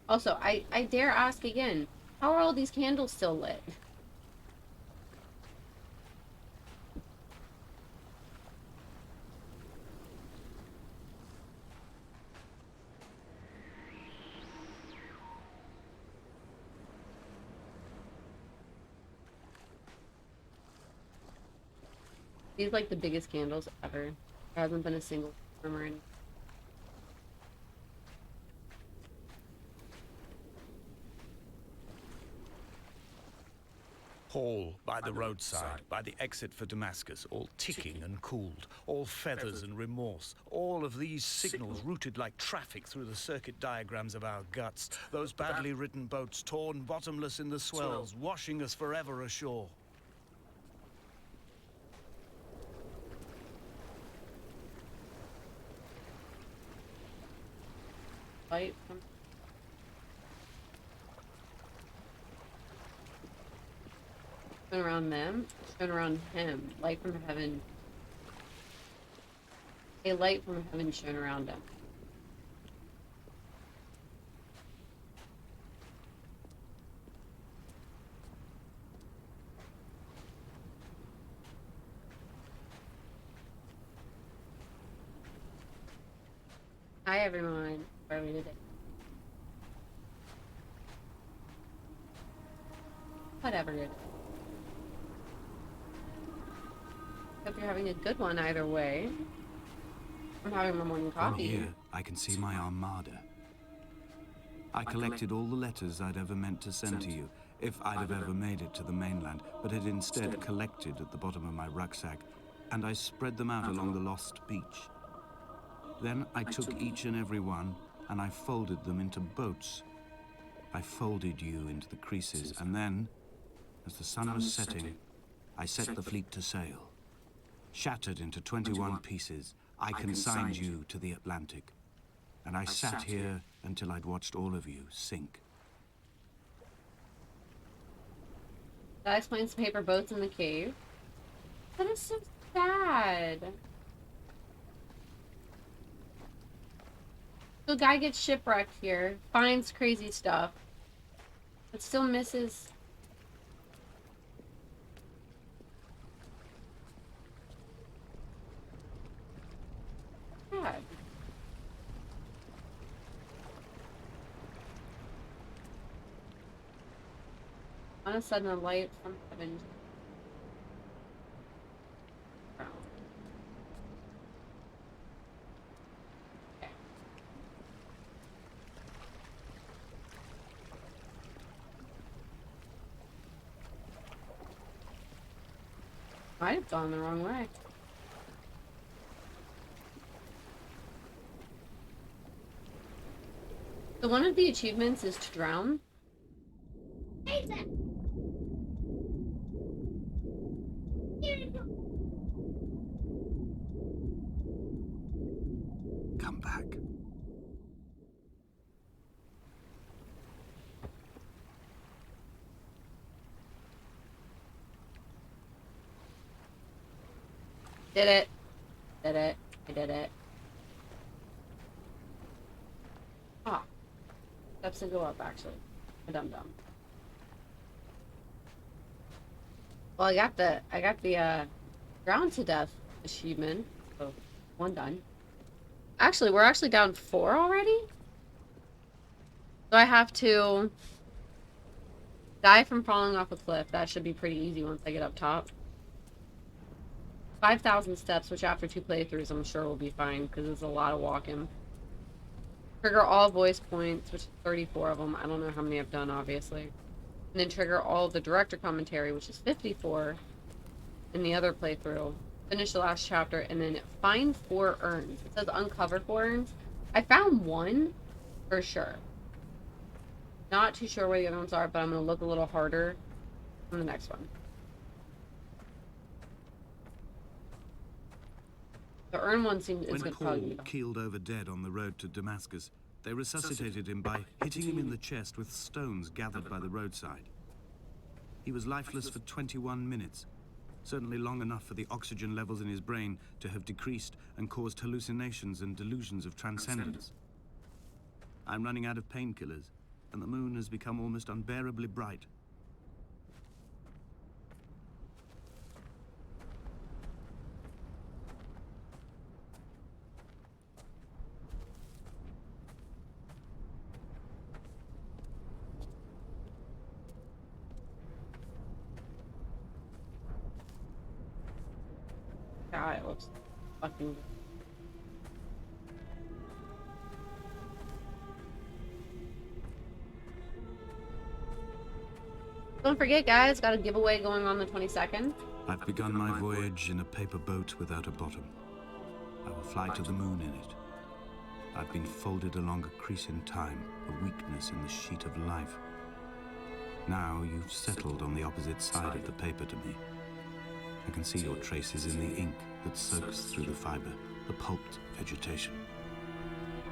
Speaker 3: Also, I dare ask again, how are all these candles still lit? These like the biggest candles ever. There hasn't been a single Remember any?
Speaker 2: Hall by the roadside, by the exit for Damascus, all ticking and cooled, all feathers and remorse, all of these signals routed like traffic through the circuit diagrams of our guts, those badly written boats torn bottomless in the swells, washing us forever ashore.
Speaker 3: Light from shone around them, shone around him. Light from heaven. A light from heaven shone around him. Hi everyone. How are we today? Whatever it is. Hope you're having a good one either way. I'm having my morning
Speaker 2: From
Speaker 3: coffee.
Speaker 2: here, I can see my armada. I collected all the letters I'd ever meant to send to you, if I'd have ever made it to the mainland, but had instead collected at the bottom of my rucksack, and I spread them out along the lost beach. Then I took each and every one, and I folded them into boats. I folded you into the creases, and then, as the sun was setting, I set the fleet to sail. Shattered into 21 pieces, I consigned you to the Atlantic, and I sat here until I'd watched all of you sink.
Speaker 3: That explains the paper boats in the cave. That is so sad. So a guy gets shipwrecked here, finds crazy stuff, but still misses. God. On a sudden, a light from heaven. Okay. Might have gone the wrong way. So one of the achievements is to drown.
Speaker 2: Come back.
Speaker 3: Did it. Did it. I did it. Ah. Steps to go up, actually. A dum-dum. Well, I got the drowned to death achievement. So, one done. Actually, we're actually down 4 already? So I have to die from falling off a cliff. That should be pretty easy once I get up top. 5,000 steps, which after 2 playthroughs I'm sure will be fine, because it's a lot of walking. Trigger all voice points, which is 34 of them. I don't know how many I've done, obviously. And then trigger all the director commentary, which is 54 in the other playthrough. Finish the last chapter, and then find 4 urns. It says uncover 4 urns. I found 1 for sure. Not too sure where the other ones are, but I'm going to look a little harder on the next one. The urn one seems is
Speaker 2: When
Speaker 3: good.
Speaker 2: Paul keeled over dead on the road to Damascus, they resuscitated him by hitting him in the chest with stones gathered by the roadside. He was lifeless for 21 minutes, certainly long enough for the oxygen levels in his brain to have decreased and caused hallucinations and delusions of transcendence. I'm running out of painkillers, and the moon has become almost unbearably bright.
Speaker 3: God, it looks fucking good. Don't forget, guys, got a giveaway going on the 22nd.
Speaker 2: I've begun my voyage in a paper boat without a bottom. I will fly to the moon in it. I've been folded along a crease in time, a weakness in the sheet of life. Now you've settled on the opposite side of the paper to me. I can see your traces in the ink that soaks through the fiber, the pulped vegetation.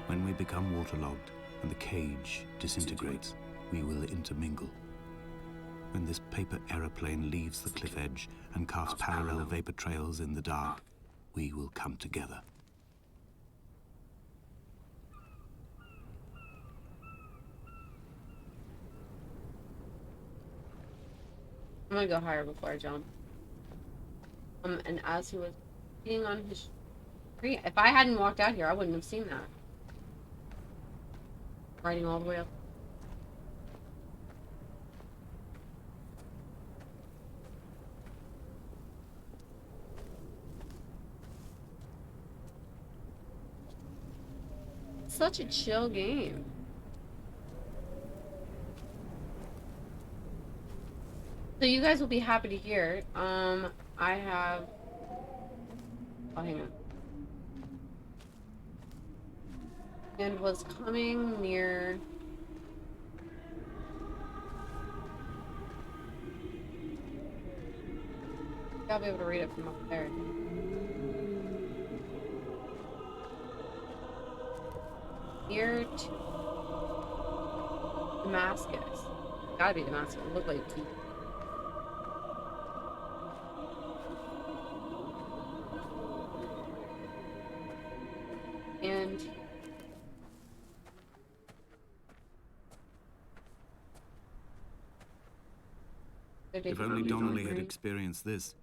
Speaker 2: When we become waterlogged and the cage disintegrates, we will intermingle. When this paper aeroplane leaves the cliff edge and casts parallel vapor trails in the dark, we will come together.
Speaker 3: I'm gonna go higher before I jump. And as he was being on his tree, if I hadn't walked out here, I wouldn't have seen that. Riding all the way up. Such a chill game. So you guys will be happy to hear. I have. Oh, hang on. And was coming near. I'll be able to read it from up there. Near to Damascus. Gotta be Damascus. It looked like Tuir. And
Speaker 2: if only Donnelley had experienced this,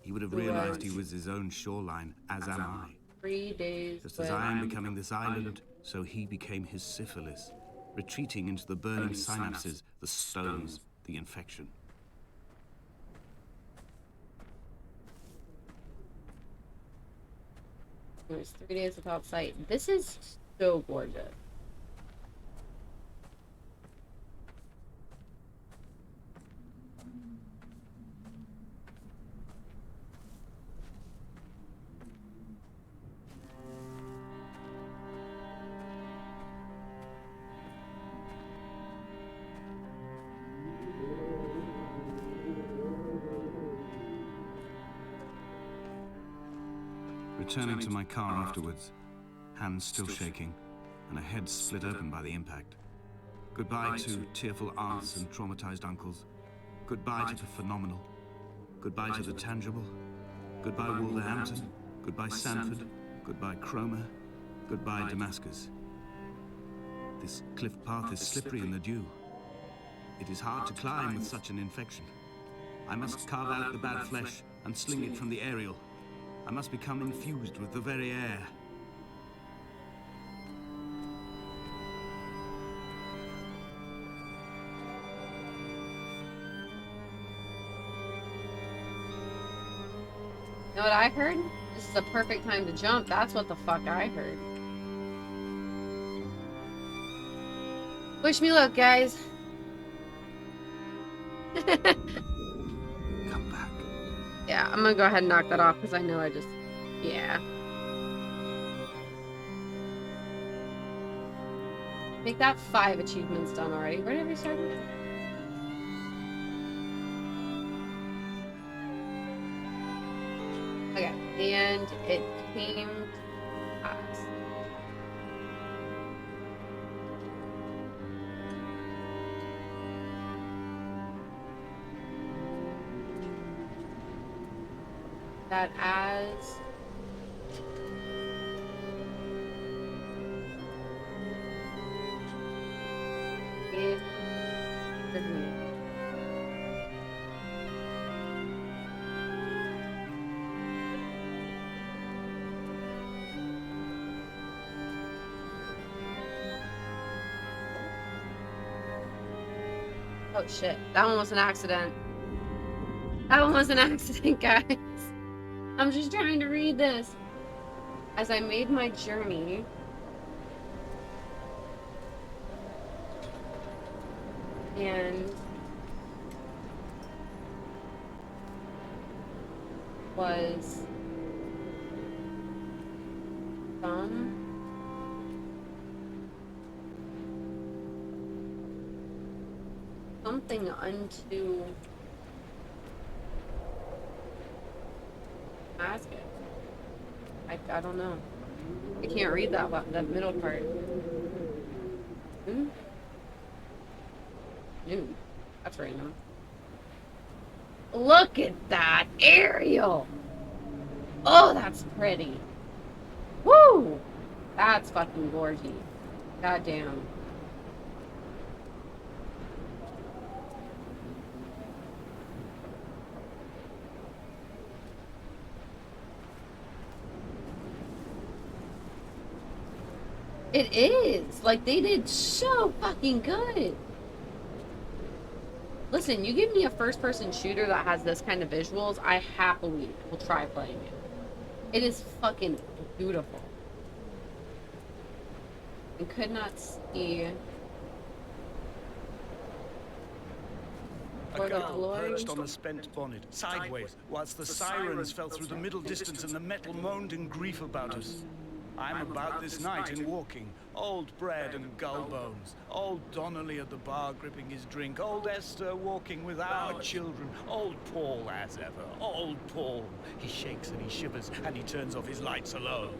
Speaker 2: he would have realized he was his own shoreline, as am I.
Speaker 3: 3 days.
Speaker 2: Just as I am becoming this island, so he became his syphilis, retreating into the burning synapses, the stones, the infection.
Speaker 3: It was 3 days without sight. This is so gorgeous.
Speaker 2: Returning to my car afterwards, hands still shaking, and a head split open by the impact. Goodbye to tearful aunts and traumatized uncles. Goodbye to the phenomenal. Goodbye to the tangible. Goodbye Wolverhampton. Goodbye Sanford. Goodbye Cromer. Goodbye Damascus. This cliff path is slippery in the dew. It is hard to climb with such an infection. I must carve out the bad flesh and sling it from the aerial. I must become infused with the very air.
Speaker 3: You know what I heard? This is a perfect time to jump. That's what the fuck I heard. Wish me luck, guys.
Speaker 2: Come back.
Speaker 3: Yeah, I'm gonna go ahead and knock that off because I know I just. Yeah. Make that 5 achievements done already. Where did we start with? Okay, and it came to us. That as is for me. Oh shit, that one was an accident. That one was an accident, guys. I'm just trying to read this. As I made my journey, and was something unto ask it. I don't know. I can't read that middle part. Noon. That's random. Look at that aerial. Oh, that's pretty. Woo! That's fucking gorgeous. Goddamn. It is. Like, they did so fucking good. Listen, you give me a first-person shooter that has this kind of visuals, I happily will try playing it. It is fucking beautiful. I could not see
Speaker 5: A gull perched on a spent bonnet, sideways, whilst the sirens fell through the middle distance and the metal moaned in grief about us. I'm about this night in walking, old bread and gull bones, old Donnelley at the bar gripping his drink, old Esther walking with our children, old Paul as ever, old Paul. He shakes and he shivers and he turns off his lights alone.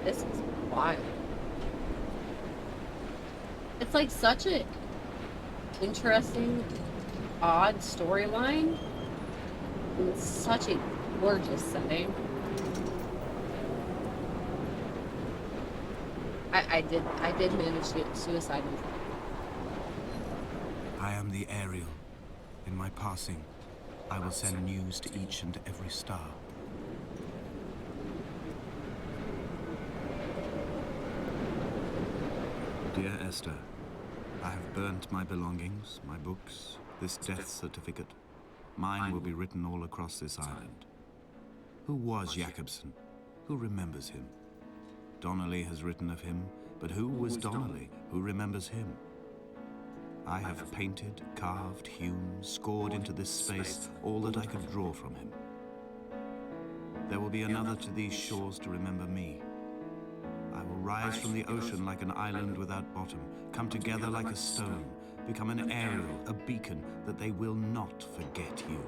Speaker 3: This is wild. It's like such a interesting, odd storyline. It's such a gorgeous setting. I did manage to get suicide.
Speaker 2: I am the Ariel. In my passing, I will send news to each and every star. Dear Esther, I have burnt my belongings, my books, this death certificate. Mine will be written all across this island. Who was Jakobson? Who remembers him? Donnelley has written of him, but who was Donnelley? Who remembers him? I have painted, carved, hewn, scored into this space all that I could draw from him. There will be another to these shores to remember me. I will rise from the ocean like an island without bottom, come together like a stone, become an Ariel, a beacon that they will not forget you.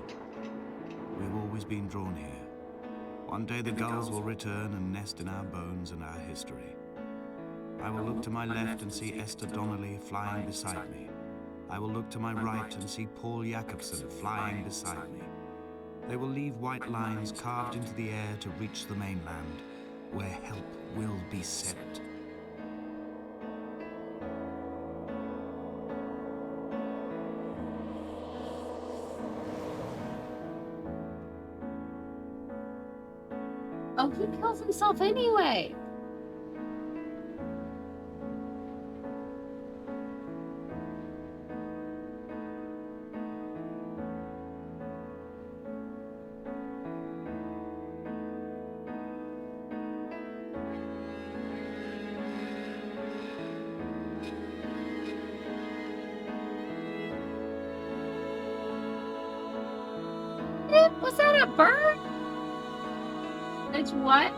Speaker 2: We've always been drawn here. One day the gulls will return and nest in our bones and our history. I will look to my left and see Esther Donnelley flying beside me. I will look to my right and see Paul Jakobson flying beside me. They will leave white lines carved into the air to reach the mainland, where help will be sent.
Speaker 3: Oh, he kills himself anyway. Was that a bird? It's what?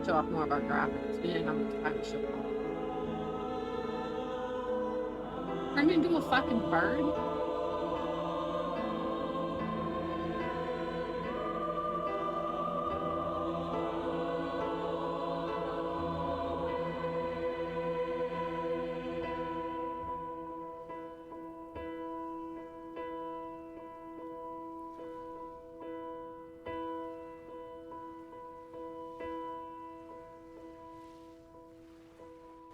Speaker 3: show off more of our graphics. We didn't have much time to show off. Turned into a fucking bird?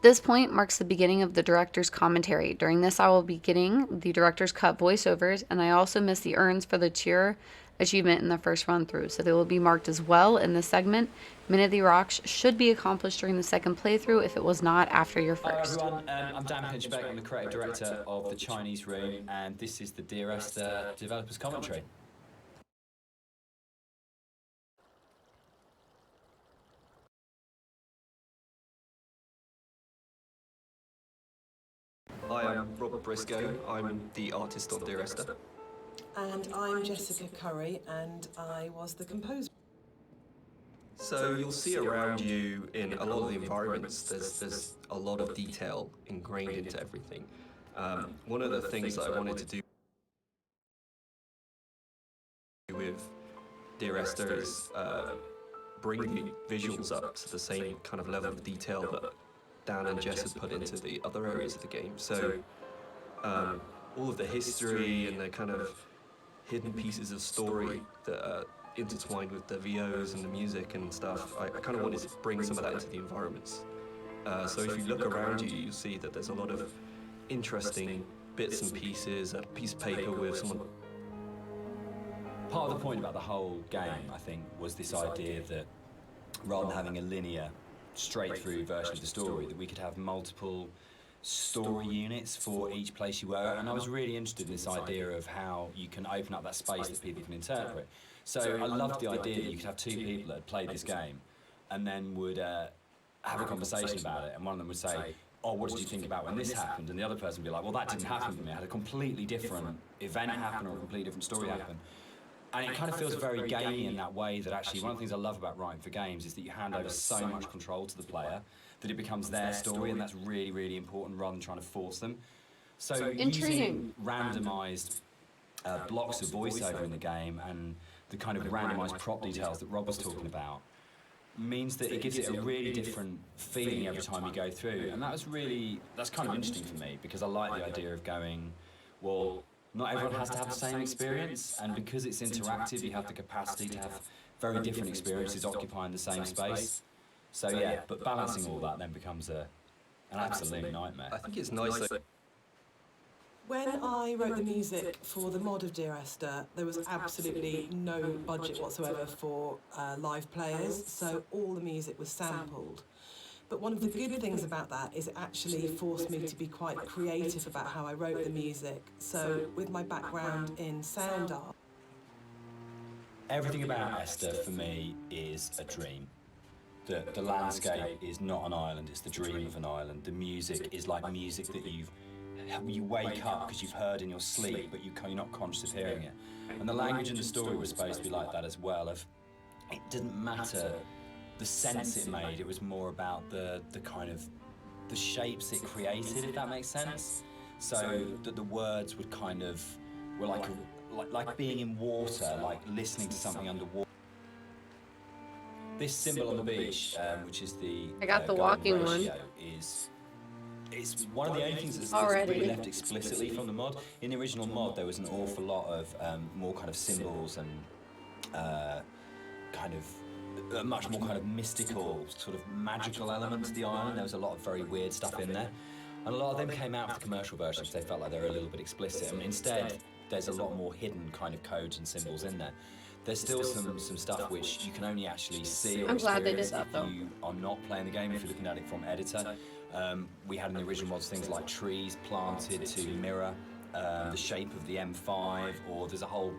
Speaker 1: This point marks the beginning of the director's commentary. During this, I will be getting the director's cut voiceovers, and I also missed the urns for the Tuir achievement in the first run through, so they will be marked as well in this segment. Minute of the Rocks should be accomplished during the second playthrough if it was not after your first.
Speaker 6: Hi everyone, I'm Dan Pinchbeck, I'm the creative director of the Chinese Room, and this is the Dear Esther developers commentary.
Speaker 7: Hi, I'm Robert Briscoe. I'm the artist on Dear Esther.
Speaker 8: And I'm Jessica Curry, and I was the composer.
Speaker 7: So you'll see around you in a lot of the environments, there's a lot of detail ingrained into everything. One of the things that I wanted to do with Dear Esther is bring the visuals up to the same kind of level of detail that Dan and Jess had put into the other areas of the game. So all of the history and the kind of hidden pieces of story that are intertwined with the VOs and the music and stuff, I kind of wanted to bring some of that into the environments. So if you look around you, you'll see that there's a lot of interesting bits and pieces, a piece of paper with someone.
Speaker 6: Part of the point about the whole game, I think, was this idea that rather than having a linear, straight-through version of the story, that we could have multiple story units for each place you were, and I was really interested in this idea of how you can open up that space that people can interpret. So I loved the idea that you could have two people that had played this game and then would have a conversation about it, and one of them would say, oh, what did you think about when this happened? And the other person would be like, well, that didn't happen to me. I had a completely different event happen or a completely different story happen. And it kind of feels very gamey in that way, that actually one of the things I love about writing for games is that you hand over so much control to the player that it becomes their story, and that's really, really important rather than trying to force them. So using randomised blocks of voiceover in the game and the kind of randomised prop details that Rob was talking about means that it gives it a really different feeling every time you go through. And that's kind of interesting for me, because I like the idea of going, well, not everyone has to have the same experience, and because it's interactive, you have the capacity to have very different experiences occupying the same space. So yeah, but balancing all that then becomes an absolute nightmare.
Speaker 7: I think it's nice that
Speaker 8: When I wrote the music for the mod of Dear Esther, there was absolutely no budget whatsoever for live players, so all the music was sampled. But one of the good things about that is it actually forced me to be quite creative about how I wrote the music. So with my background in sound art.
Speaker 6: Everything about Esther for me is a dream. The landscape is not an island, it's the dream of an island. The music is like music that you wake up because you've heard in your sleep, but you're not conscious of hearing it. And the language and the story was supposed to be like that as well. It didn't matter the sense it made, it was more about the kind of the shapes it created, if that makes sense. So that the words would kind of were like being in water, like listening to something underwater. This symbol on the beach, which is the
Speaker 3: I got the
Speaker 6: golden
Speaker 3: walking
Speaker 6: ratio, is one of the only things that's really left explicitly from the mod. In the original mod, there was an awful lot of more kind of symbols and kind of a much more kind of mystical, sort of magical element to the island. There was a lot of very weird stuff in there. And a lot of them came out of the commercial version because they felt like they were a little bit explicit. And instead, there's a lot more hidden kind of codes and symbols in there. There's still some stuff which you can only actually see or
Speaker 3: I'm glad they did
Speaker 6: experience
Speaker 3: that, though.
Speaker 6: if you are not playing the game, if you're looking at it from editor. We had in the original mods things like trees planted to mirror the shape of the M5, or there's a whole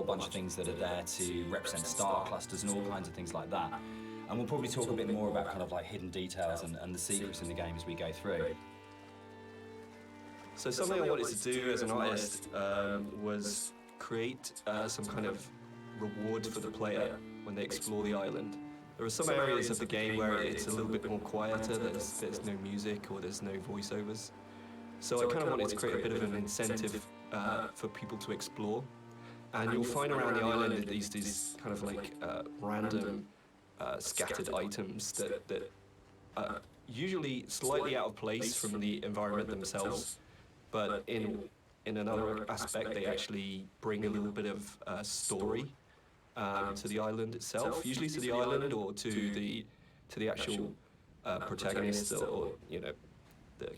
Speaker 6: bunch of things that are there to represent star clusters and all kinds of things like that. And we'll probably talk a bit more about kind of like hidden details and the secrets in the game as we go through.
Speaker 7: So something I wanted to do as an artist was create some kind of reward for the player when they explore the island. There are some areas of the game where it's a little bit more quieter, there's no music or there's no voiceovers. So I kind of wanted to create a bit of an incentive for people to explore. And you'll find around the island these kind of like random scattered items that are usually slightly out of place from the environment themselves, but in another aspect they actually bring a little bit of story to the island itself, usually to the island or to the actual protagonists or the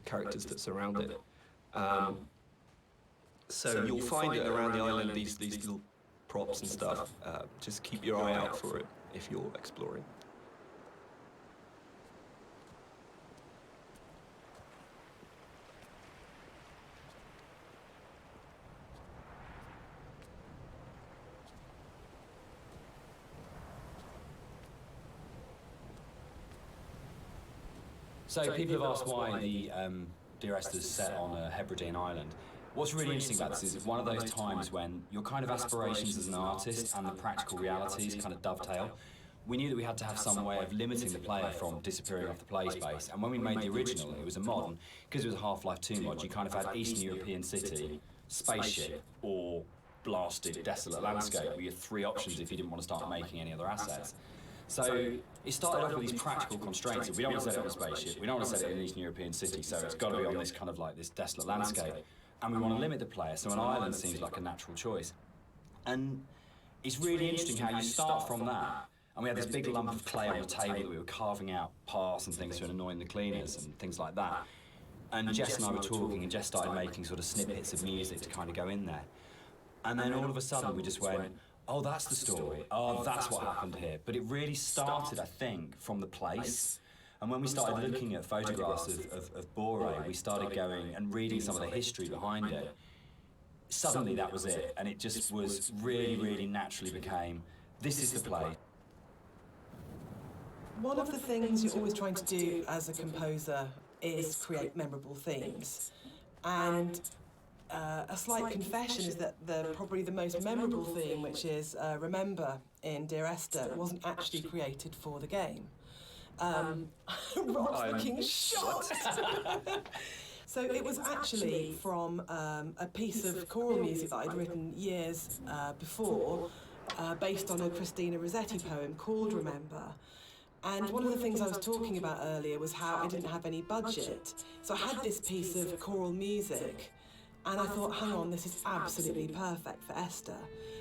Speaker 7: characters that surround it. So you'll find that around the island these little props and stuff. Just keep your eye out for it if you're exploring.
Speaker 6: So people have asked why the Dear Esther's set on a Hebridean island. What's really interesting about this is it's one of those times when your kind of aspirations as an artist and the practical realities kind of dovetail. We knew that we had to have some way of limiting the player from disappearing off the play space, and when we made the original, it was a mod, and because it was a Half-Life 2 mod, you kind of had Eastern European city, spaceship, or blasted, desolate landscape, were your three options if you didn't want to start making any other assets. So it started off with these practical constraints. We don't want to set it on a spaceship, we don't want to set it in an Eastern European city, so it's got to be on this kind of like this desolate landscape. And we want to limit the player, so an island seems like a natural choice. And it's really interesting how you start from that, and we had this big lump of clay on the table that we were carving out paths and things to annoying the cleaners and things like that. And Jess and I were talking, and Jess started making sort of snippets of music to kind of go in there. And then all of a sudden we just went, oh, that's the story, oh, that's what happened here. But it really started, I think, from the place. And when we started looking at photographs of Buoy, we started going and reading some of the history behind it. Suddenly that was it, and it just was really, really naturally became, this is the play.
Speaker 8: One of the things you're always trying to do as a composer is create memorable themes. And a slight confession is that probably the most memorable theme, which is Remember in Dear Esther, wasn't actually created for the game. Rob's looking shocked. So it was actually from a piece of choral music that I'd written years before, based on a Christina Rossetti poem called Remember. And one of the things I was talking about earlier was how I didn't have any budget. So I had this piece of choral music, and I thought, hang on, this is absolutely perfect for Esther.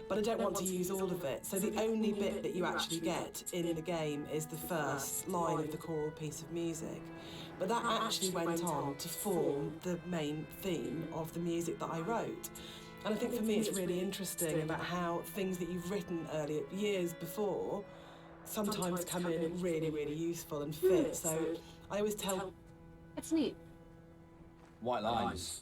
Speaker 8: But I don't want to use all of it, so the only bit that you actually get in the game is the first line of the choral piece of music. But that actually went on to form the main theme of the music that I wrote. And I think for me it's really interesting about how things that you've written earlier, years before, sometimes come in really, really useful and fit. So I always tell...
Speaker 3: That's neat.
Speaker 6: White Lines.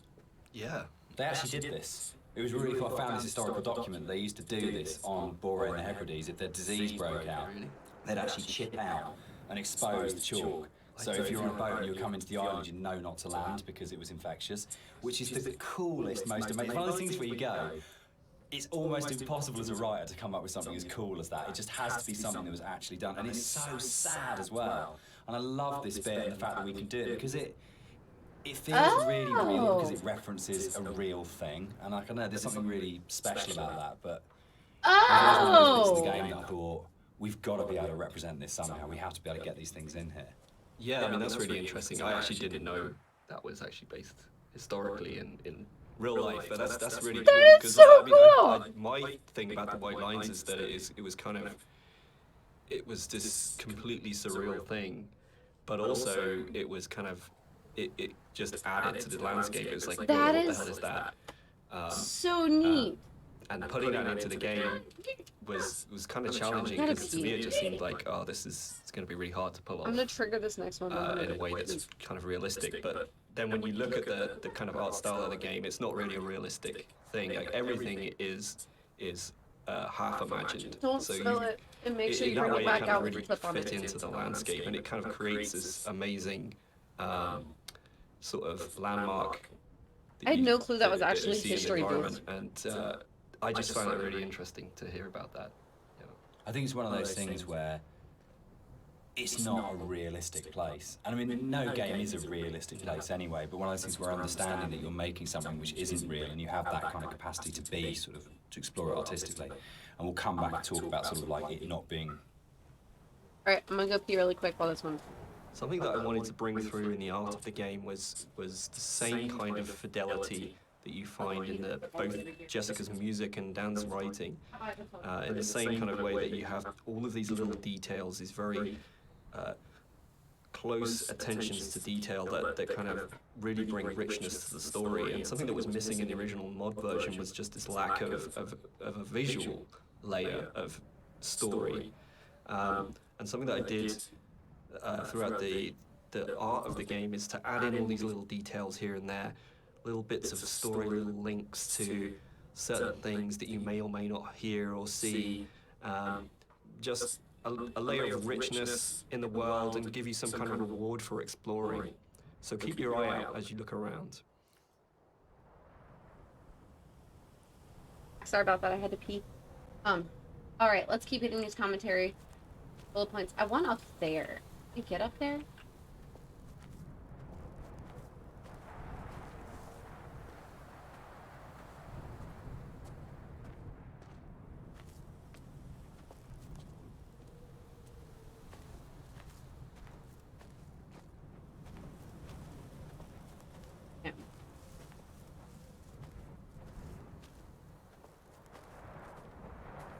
Speaker 7: Yeah.
Speaker 6: They actually did this. It was really cool. I found this historical document. They used to do this on Buoy and the Hebrides. If their disease broke out, they'd actually chip out and expose the chalk. So if you're on a boat and you come into the island, you know not to land because it was infectious, which is the coolest, most amazing. One of those things where you go, it's almost impossible as a writer to come up with something as cool as that. It just has to be something that was actually done. And it's so sad as well. And I love this bit and the fact that we can do it because it feels really real because it references a real thing, and I know there's something really special about that. But there's one of those bits of the game that I thought we've got to be able to represent this somehow. We have to be able to get these things in here.
Speaker 7: Yeah, I mean that's really interesting. I actually didn't know that was actually based historically in real life, but that's really cool. Because
Speaker 1: so
Speaker 7: my thing about the White Lines is that it was this completely surreal thing, but also it was kind of. It just added to the landscape. It was like, what the hell is that?
Speaker 3: So neat.
Speaker 7: And putting that into the game was kind of challenging because to me it just seemed like, oh, it's going to be really hard to pull off.
Speaker 3: I'm gonna trigger this next one
Speaker 7: in a way that's kind of realistic. But then when you look at the kind of art style of the game, it's not really a realistic thing. Like everything is half imagined.
Speaker 3: Don't spill it, and make sure you bring it back out when you clip on it.
Speaker 7: Fit into the landscape, and it kind of creates this amazing. Sort of landmark.
Speaker 3: I had no clue that was actually history based.
Speaker 7: And I just found it really interesting to hear about that.
Speaker 6: I think it's one of those things where it's not a realistic place. And I mean, no game is a realistic place anyway, but one of those things where understanding that you're making something which isn't real and you have that kind of capacity to be sort of, to explore it artistically. And we'll come back and talk about sort of like it not being...
Speaker 3: Alright, I'm gonna go pee really quick while this one...
Speaker 7: Something that I wanted to bring through in the art of the game was the same kind of fidelity that you find in both Jessica's music and Dan's writing. In the same kind of way that you have all of these little details, these very close attentions to detail that kind of really bring richness to the story. And something that was missing in the original mod version was just this lack of a visual layer of story. And something that I did throughout the art of the game is to add in all these little details here and there, little bits of story, little links to certain things that you may or may not hear or see, just a layer of richness in the world and give you some kind of reward for exploring. So keep your eye out as you look around.
Speaker 3: Sorry about that, I had to pee. Alright, let's keep hitting these commentary bullet points. I want up there. Can you get up there?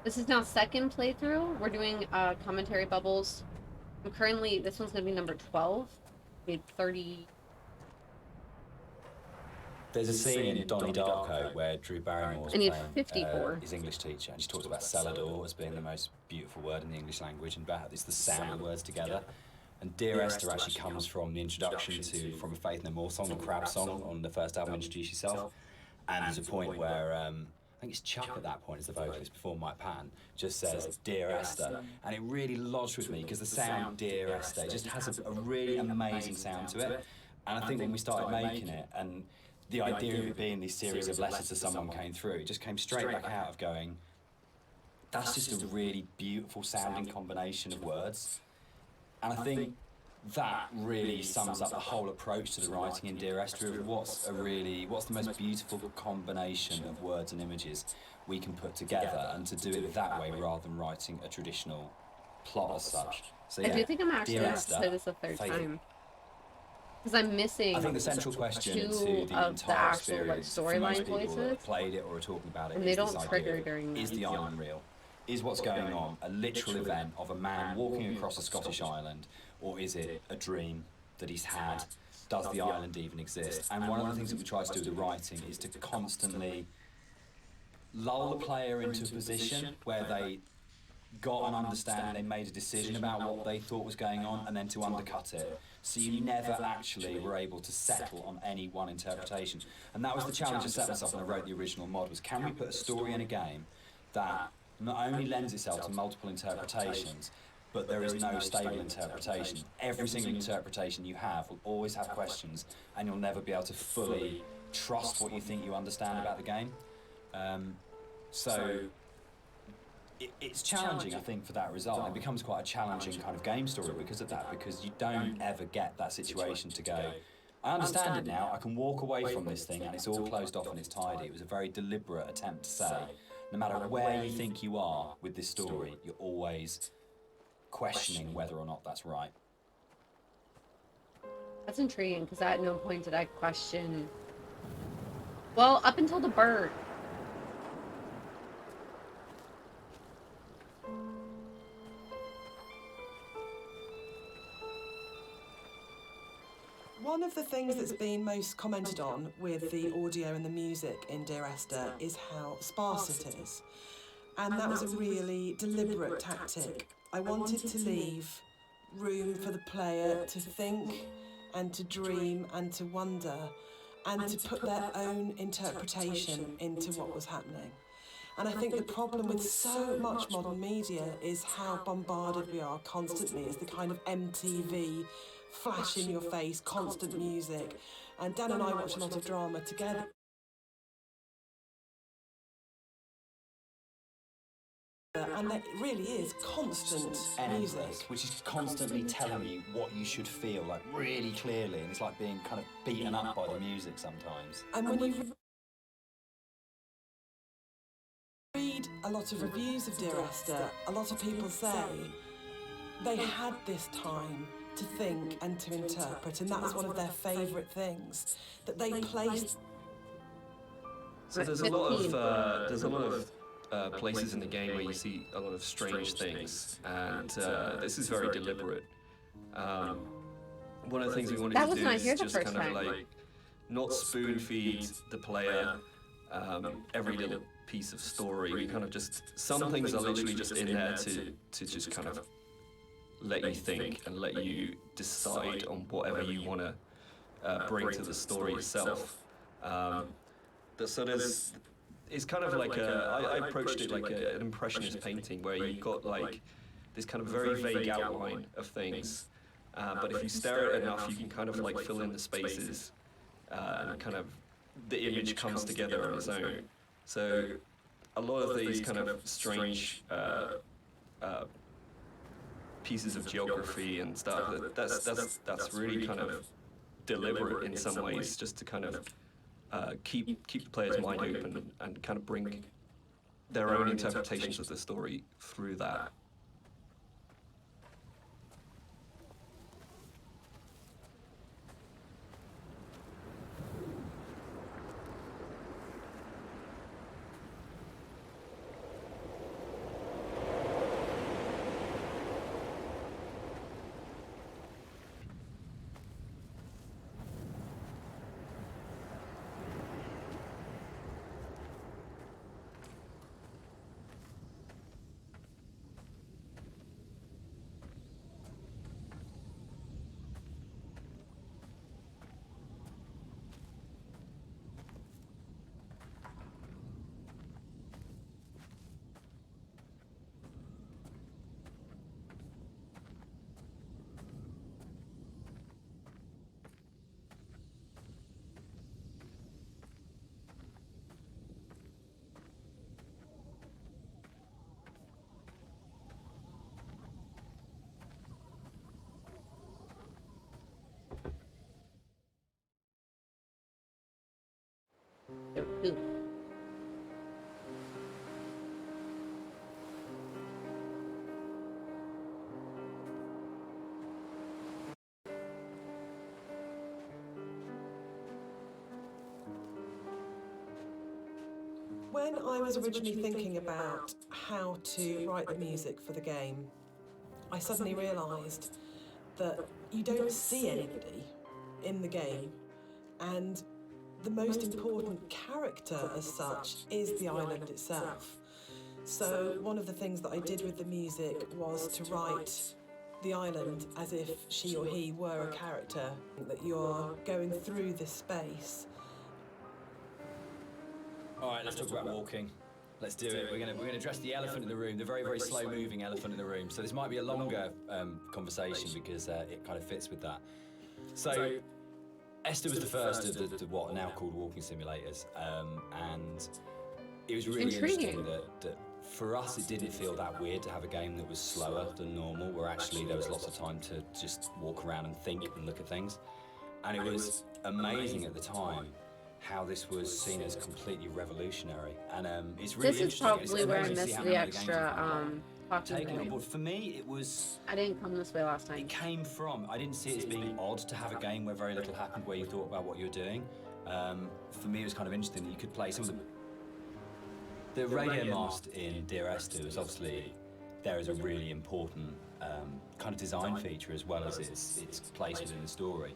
Speaker 3: This is now second playthrough. We're doing commentary bubbles. I'm currently, this one's gonna be number 12. We had 30.
Speaker 6: There's a scene in Donnie Darko where Drew Barrymore's
Speaker 3: I need
Speaker 6: playing
Speaker 3: 54.
Speaker 6: his English teacher, and she talks about celador as being the most beautiful word in the English language, and about it's the sound of words together. And Dear Esther actually comes from the introduction to From a Faith No More song, the Crab song on the first album, Introduce Yourself. And there's a point where I think it's Chuck at that point as the vocalist before Mike Patton just says Dear Esther, and it really lodged with me because the sound Dear Esther just has a really amazing sound to it. And I think when we started making it, and the idea of it being these series of letters to someone came through, it just came straight back out of going, that's just a really beautiful sounding combination of words. And I think that really sums up the whole approach to the writing in Dear Esther of what's the most beautiful combination of words and images we can put together, and to do it that way rather than writing a traditional plot as such. So yeah,
Speaker 3: I do think I'm actually
Speaker 6: Dear
Speaker 3: going to
Speaker 6: Esther,
Speaker 3: play this a third
Speaker 6: Faith.
Speaker 3: time. Because I'm missing
Speaker 6: I think the central question to
Speaker 3: two
Speaker 6: the
Speaker 3: of the
Speaker 6: entire
Speaker 3: actual like,
Speaker 6: experience for most
Speaker 3: storyline
Speaker 6: people that
Speaker 3: voices.
Speaker 6: have played it or are talking about it
Speaker 3: And they
Speaker 6: is this
Speaker 3: don't
Speaker 6: idea
Speaker 3: trigger
Speaker 6: of,
Speaker 3: during
Speaker 6: is the island real? Is what's going on a literal event of a man walking across a Scottish island, or is it a dream that he's had? Does the island even exist? And one of the things that we try to do with the writing is to constantly lull the player into a position where they got an understanding, they made a decision about what they thought was going on, and then to undercut it. So you never actually were able to settle on any one interpretation. And that was the challenge I set myself when I wrote the original mod, was can we put a story in a game that not only lends itself to multiple interpretations, but there is no stable interpretation. Every single interpretation you have will always have questions, and you'll never be able to fully trust what you think you understand about the game. So it's challenging, I think, for that result. It becomes quite a challenging kind of game story because of that, because you don't ever get that situation to go, I understand it now, I can walk away from this thing and it's all closed off and it's tidy. It was a very deliberate attempt to say, no matter where you think you are with this story, you're always questioning whether or not that's right.
Speaker 3: That's intriguing, because at no point did I question... Well, up until the bird.
Speaker 8: One of the things that's been most commented on with the audio and the music in Dear Esther is how sparse it is. And that was a really deliberate tactic. I wanted to leave room for the player to think and to dream and to wonder and to put their own interpretation into what was happening. And I think the problem with so much modern media is how bombarded we are constantly. It's the kind of MTV, flash in your face, constant music. And Dan and I watch a lot of drama together. And it really is constant music.
Speaker 6: Endless, which is constantly telling you what you should feel, like really clearly, and it's like being kind of beaten up by the music sometimes.
Speaker 8: And when you read a lot of reviews of Dear Esther, a lot of people say they had this time to think and to interpret, and that was one of their favourite things, that they placed.
Speaker 7: So there's a lot of places in the game where you see a lot of strange things, and this is very deliberate. One of the things we wanted to do is just kind of like not spoon feed the player every little piece of story. We kind of just, some things are literally just in there to just kind of let you think and let you decide on whatever you want to bring to the story itself. So there's, it's kind of like I approached it like an impressionist painting where you've got like this kind of very vague outline of things, but if you stare at it enough, you can kind of like fill in the spaces, and kind of the image comes together on its own. So a lot of these kind of strange pieces of geography and stuff, that's really kind of deliberate in some ways, just to kind of keep the player's mind open and kind of bring their own interpretations of the story through that.
Speaker 8: When I was originally thinking about how to write the music for the game, I suddenly realised that you don't see anybody in the game, and the most important character as such is the island itself. So one of the things that I did with the music was to write the island as if she or he were a character, that you're going through this space.
Speaker 6: All right, let's talk about walking. Let's do it. We're gonna address the elephant in the room, the very, very slow-moving elephant in the room. So this might be a longer conversation because it kind of fits with that. So Esther was the first of the what are now called walking simulators, and it was really interesting that for us it didn't feel that weird to have a game that was slower than normal, where actually there was lots of time to just walk around and think and look at things. And it was amazing at the time how this was seen as completely revolutionary, and it's really
Speaker 3: This is
Speaker 6: interesting.
Speaker 3: probably
Speaker 6: It's
Speaker 3: where I
Speaker 6: amazing to see
Speaker 3: missed
Speaker 6: how
Speaker 3: the
Speaker 6: many games
Speaker 3: extra
Speaker 6: have
Speaker 3: talking
Speaker 6: taken on
Speaker 3: point.
Speaker 6: board. For me, it was.
Speaker 3: I didn't come this way last time.
Speaker 6: It came from. I didn't see it as being odd to have a game where very little happened, where you thought about what you were doing. For me, it was kind of interesting that you could play some of the radio mast in Dear Esther was obviously there as a really important kind of design feature as well as its place within the story.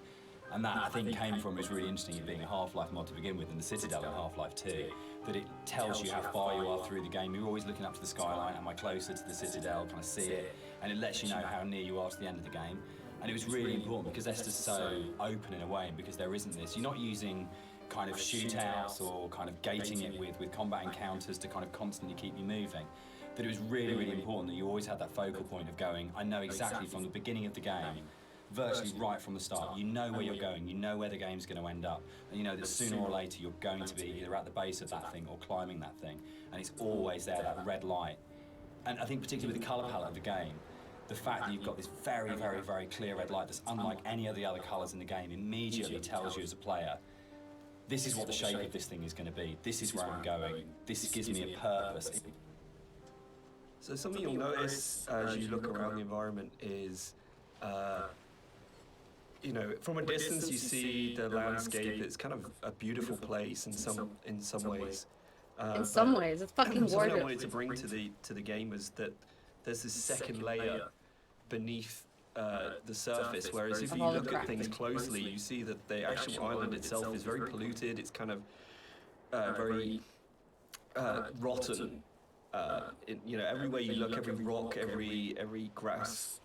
Speaker 6: And that, I think, came from, it was really interesting, it being a Half-Life mod to begin with, and the Citadel in Half-Life 2, that it tells you how far you are through the game. You're always looking up to the skyline, am I closer to the Citadel, can I see it? And it lets you know how near you are to the end of the game. And it was really important because Esther's so open in a way, and because there isn't this, you're not using kind of shootouts or kind of gating it with combat encounters to kind of constantly keep you moving. That it was really, really important that you always had that focal point of going, I know exactly from the beginning of the game, virtually right from the start, you know where you're going, you know where the game's going to end up, and you know that sooner or later you're going to be either at the base of that thing or climbing that thing, and it's always there, that red light. And I think particularly with the colour palette of the game, the fact that you've got this very, very, very clear red light that's unlike any of the other colours in the game immediately tells you as a player, this is what the shape of this thing is going to be, this is where I'm going, this gives me a purpose.
Speaker 7: So something you'll notice as you look around the environment is, you know, from a distance you see the landscape. It's kind of a beautiful place in some ways.
Speaker 3: In some ways, it's fucking
Speaker 7: Something I
Speaker 3: gorgeous.
Speaker 7: wanted to bring to the game was that there's this second layer beneath the surface. Whereas if you look at things closely, you see that the actual island itself is very polluted. It's kind of very rotten. You know, everywhere you look, every rock, every grass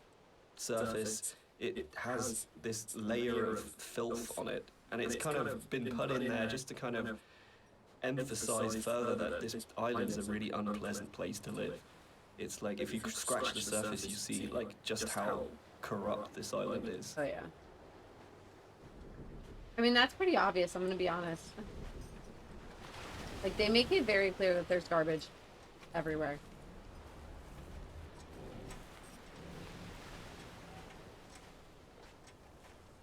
Speaker 7: surface, it has this layer of filth on it, and it's kind of been put in there just to kind of emphasize further that this island's a really unpleasant place to live. It's like if you scratch the surface, you see like just how corrupt this island is.
Speaker 3: Oh yeah. I mean, that's pretty obvious, I'm gonna be honest. Like, they make it very clear that there's garbage everywhere.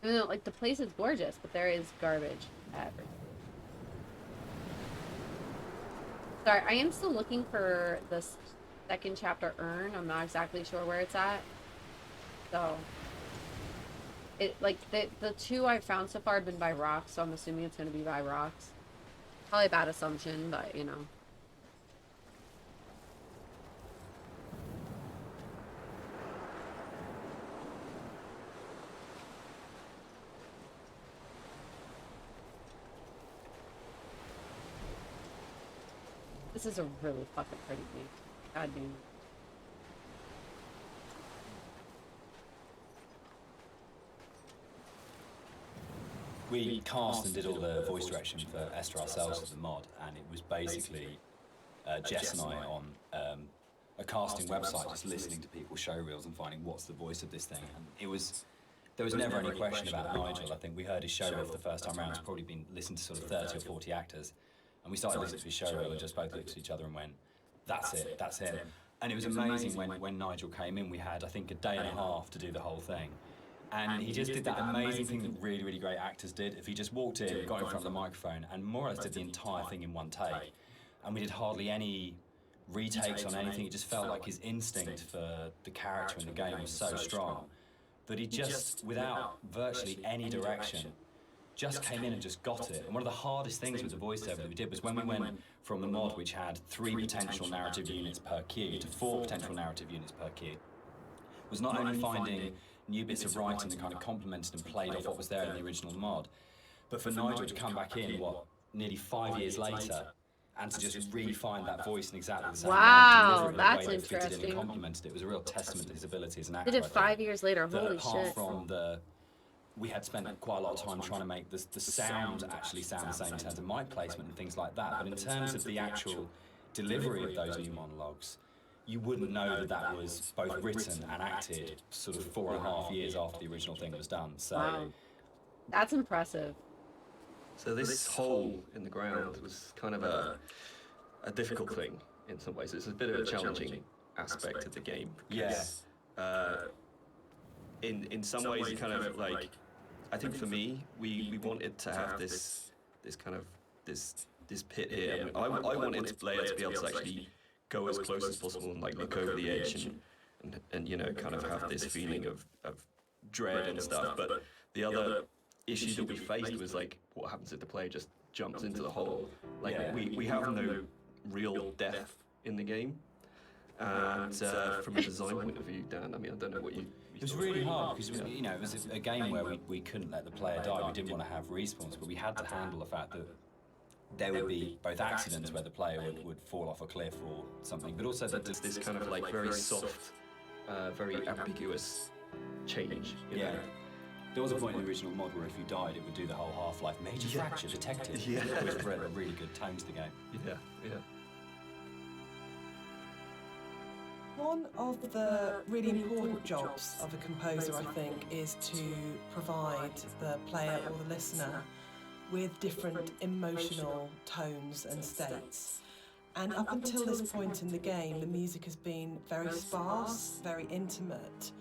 Speaker 3: Even though, like, the place is gorgeous, but there is garbage everywhere. Sorry, I am still looking for the second chapter urn. I'm not exactly sure where it's at. So, it, like, the two I've found so far have been by rocks, so I'm assuming it's going to be by rocks. Probably a bad assumption, but, you know. This is a really fucking pretty game. God damn it.
Speaker 6: We cast and did all the voice direction for Esther ourselves as the mod, and it was basically Jess and I on a casting website just listening to people's show reels and finding what's the voice of this thing. And there was never any question about Nigel. I think we heard his show reel for the first time around. It's probably been listened to sort of 30 or 40 actors. And we started listening to his show reel and just both looked at each other and went, that's it, that's him. And it was amazing when Nigel came in. We had, I think, a day and a half to do the whole thing. And he just did that amazing thing that really, really great actors did. If he just walked in, got in front of the microphone, and more or less did the entire thing in one take. And we did hardly any retakes on anything. It just felt like his instinct for the character in the game was so strong that he just, without virtually any direction, just came in and just got it. And one of the hardest things with the voiceover that we did was when we went from the mod, which had 3 potential narrative units per queue, to 4 potential narrative units per queue, was not only finding new bits of writing that kind of complemented and played off what was there in the original mod, but for Nigel to come back in, nearly 5 years later, and to just refine that voice in exactly the same way,
Speaker 3: Wow,
Speaker 6: and
Speaker 3: that's
Speaker 6: deliver it in a way that fitted in
Speaker 3: interesting.
Speaker 6: and complemented it was a real testament to his ability as an actor.
Speaker 3: Did it
Speaker 6: I think.
Speaker 3: 5 years later,
Speaker 6: That
Speaker 3: holy
Speaker 6: apart
Speaker 3: shit.
Speaker 6: from we had spent quite a lot of time trying to make the sound actually sound the same in terms of mic placement and things like that, but in terms of the actual delivery of those new monologues, you wouldn't know that that was both written and acted sort of 4.5 years after the original thing was done. So
Speaker 3: Wow. That's impressive.
Speaker 7: So this hole in the ground was kind of a difficult thing in some ways. It's a bit of a challenging aspect of the game. Because, in some ways, you kind of like, I think for me, we wanted to have this kind of this pit here. I wanted the player to be able to actually go as close as possible and like look over the edge and you know, kind of have this feeling of dread and stuff. But the other issue that we faced was like, what happens if the player just jumps into the hole? Like we have no real depth in the game. And from a design point of view, Dan, I mean, I don't know what you
Speaker 6: it was really hard because you know, it was a game where we couldn't let the player die. We didn't want to have respawns, but we had to handle the fact that there would be both accidents where the player would fall off a cliff or something, but also that
Speaker 7: there's this kind of like very soft, very ambiguous change. You know?
Speaker 6: There was a point in the original mod where if you died, it would do the whole half-life major fracture detected. It was a really good tone to the game.
Speaker 7: Yeah.
Speaker 8: One of the really important jobs of a composer, I think, is to provide the player or the listener with different emotional tones and states. And up until this point in the game, the music has been very sparse, very intimate,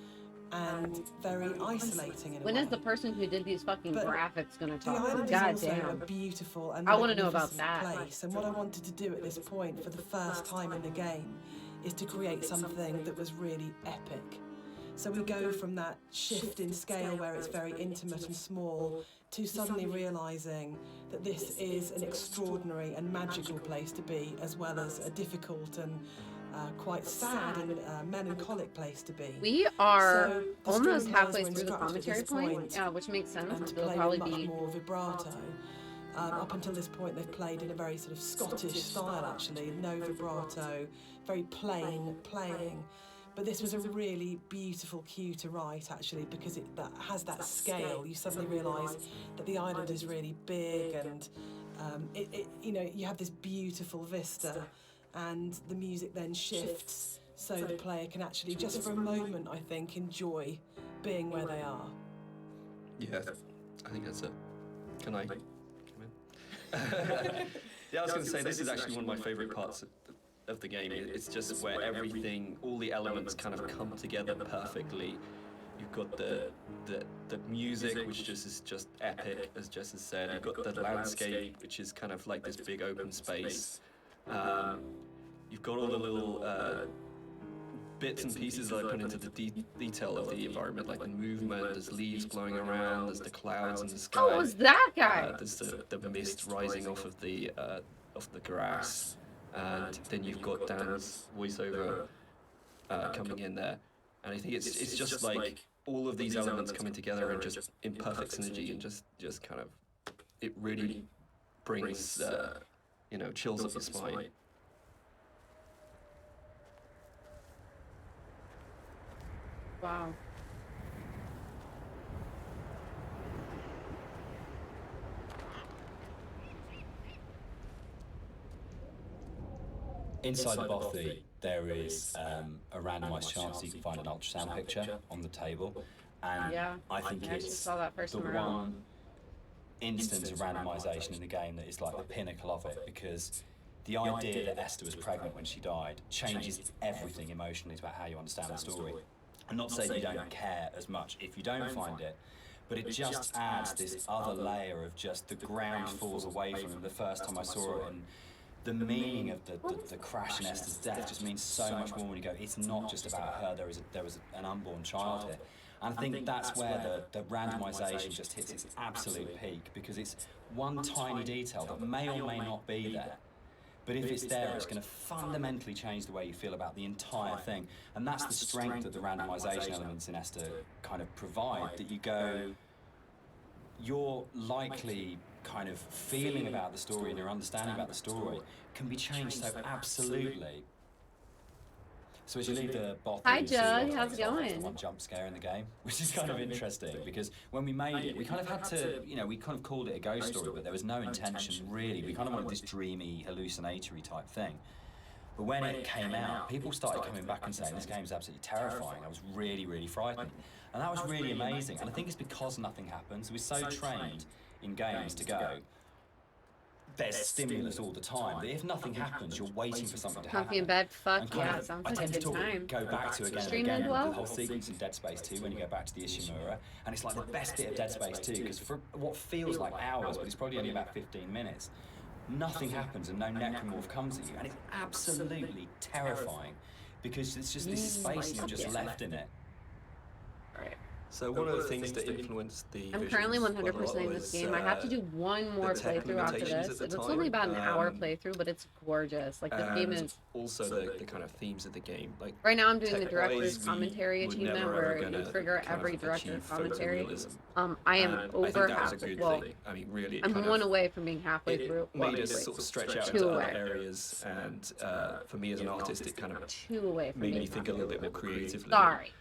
Speaker 8: and very isolating in a
Speaker 3: When
Speaker 8: way.
Speaker 3: is the person who did these fucking
Speaker 8: But
Speaker 3: graphics gonna
Speaker 8: The
Speaker 3: talk?
Speaker 8: island is
Speaker 3: God
Speaker 8: also a
Speaker 3: damn.
Speaker 8: beautiful and
Speaker 3: I wanna know about
Speaker 8: magnificent
Speaker 3: that.
Speaker 8: place, and what I wanted to do at this point for the first time in the game is to create something that was really epic. So we go from that shift in scale where it's very intimate and small to suddenly realising that this is an extraordinary and magical place to be, as well as a difficult and quite sad and melancholic place to be.
Speaker 3: We are
Speaker 8: So the
Speaker 3: almost
Speaker 8: string
Speaker 3: halfway
Speaker 8: players were
Speaker 3: through the
Speaker 8: instructed at
Speaker 3: commentary
Speaker 8: this
Speaker 3: point, yeah, which makes sense.
Speaker 8: and to
Speaker 3: It'll
Speaker 8: play
Speaker 3: probably
Speaker 8: with much
Speaker 3: be
Speaker 8: more vibrato. Up until this point, they've played in a very sort of Scottish style, actually, no vibrato, very plain playing. But this was a really beautiful cue to write, actually, because that has that scale. You suddenly realise that the island is really big, and you have this beautiful vista, and the music then shifts so the player can actually, just for a moment, I think, enjoy being where they are.
Speaker 7: Yeah, I think that's it. Can I come in? Yeah, I was going to say, this is actually one of my favourite parts of the game. It's just where everything, all the elements kind of come together perfectly. You've got the music, which is just epic, as Jess has said. You've got the landscape, which is kind of like this big open space. You've got all the little bits and pieces that I put into the detail of the environment, like the movement. There's leaves blowing around. There's the clouds in the sky.
Speaker 3: Oh, it was that guy.
Speaker 7: There's the mist rising off of the grass, and then you've got Dan's voiceover coming in there, and I think it's just like all of these elements coming together and just in perfect synergy, and just kind of, it really brings chills up your spine.
Speaker 3: Wow.
Speaker 6: Inside the bothy, there is a randomised chance you can find an ultrasound picture on the table, and
Speaker 3: Yeah,
Speaker 6: I think
Speaker 3: I actually
Speaker 6: it's
Speaker 3: saw that first
Speaker 6: the
Speaker 3: time around.
Speaker 6: one instance of randomisation in the game that is like the pinnacle of it, because the idea that Esther was pregnant when she died changes everything emotionally about how you understand the story. And not to say that you don't care as much if you don't find it, but it just adds this other layer of just the ground falls away from it the first time I saw it, and the meaning of the crash in Esther's death just means so much more when you go, it's not just about her, there was an unborn child here. And I think that's where the randomisation just hits its absolute peak, because it's one tiny detail that may or may not be there. But if it's there, it's going to fundamentally change the way you feel about the entire thing. And that's the strength that the randomisation elements in Esther kind of provide, that you go, your likely kind of feeling about the story and your understanding about the story can be changed so absolutely. So as you leave the bottom,
Speaker 3: Hi, Judd. How's it
Speaker 6: the
Speaker 3: going?
Speaker 6: one jump scare in the game, which is kind of interesting, because when we made it, we kind of had to, we kind of called it a ghost story, but there was no intention really. We kind of wanted this dreamy, hallucinatory type thing. But when it came out, people started coming back and saying, this game's absolutely terrifying. I was really, really frightened. And that was really amazing. And I think it's because nothing happens. We're so trained in games to go, there's stimulus all the time, but if nothing happens, you're waiting for something to happen.
Speaker 3: Comfy in bed, fuck
Speaker 6: And kind
Speaker 3: yeah,
Speaker 6: of-
Speaker 3: sounds
Speaker 6: I
Speaker 3: like a
Speaker 6: tend to
Speaker 3: good time.
Speaker 6: go back to again and
Speaker 3: Stream
Speaker 6: again
Speaker 3: end well?
Speaker 6: the whole sequence in Dead Space 2 when you go back to the Ishimura, and it's like the best bit of Dead Space 2, because for what feels like hours, but it's probably only about 15 minutes, nothing happens and no necromorph comes at you, and it's absolutely terrifying, because it's just this space and you're just left in it.
Speaker 3: Right.
Speaker 7: So one of the things that influenced the
Speaker 3: I'm
Speaker 7: visuals
Speaker 3: currently
Speaker 7: quite a
Speaker 3: 100%
Speaker 7: lot
Speaker 3: in this
Speaker 7: was,
Speaker 3: game. I have to do one more
Speaker 7: tech
Speaker 3: playthrough after
Speaker 7: limitations
Speaker 3: this.
Speaker 7: at the
Speaker 3: It's only
Speaker 7: time.
Speaker 3: about an hour playthrough, but it's gorgeous. Like, this game
Speaker 7: and
Speaker 3: is...
Speaker 7: also the kind of themes of the game. Like
Speaker 3: Right now I'm doing the
Speaker 7: tech-wise,
Speaker 3: director's
Speaker 7: we
Speaker 3: commentary
Speaker 7: would
Speaker 3: achievement
Speaker 7: never,
Speaker 3: where
Speaker 7: ever
Speaker 3: you
Speaker 7: gonna
Speaker 3: trigger
Speaker 7: kind of
Speaker 3: every director's
Speaker 7: achieve
Speaker 3: commentary.
Speaker 7: photorealism.
Speaker 3: I am
Speaker 7: And I think
Speaker 3: over
Speaker 7: that was a
Speaker 3: halfway.
Speaker 7: good
Speaker 3: Well,
Speaker 7: thing. I mean, really, it
Speaker 3: I'm
Speaker 7: kind
Speaker 3: one
Speaker 7: of,
Speaker 3: away from being halfway
Speaker 7: it
Speaker 3: through.
Speaker 7: made
Speaker 3: Well,
Speaker 7: us sort of stretch out
Speaker 3: Two
Speaker 7: into other
Speaker 3: away.
Speaker 7: areas, and for me as an artist, it kind of
Speaker 3: two away from
Speaker 7: made me
Speaker 3: being
Speaker 7: think a little
Speaker 3: halfway
Speaker 7: bit more
Speaker 3: through.
Speaker 7: creatively.
Speaker 3: Sorry.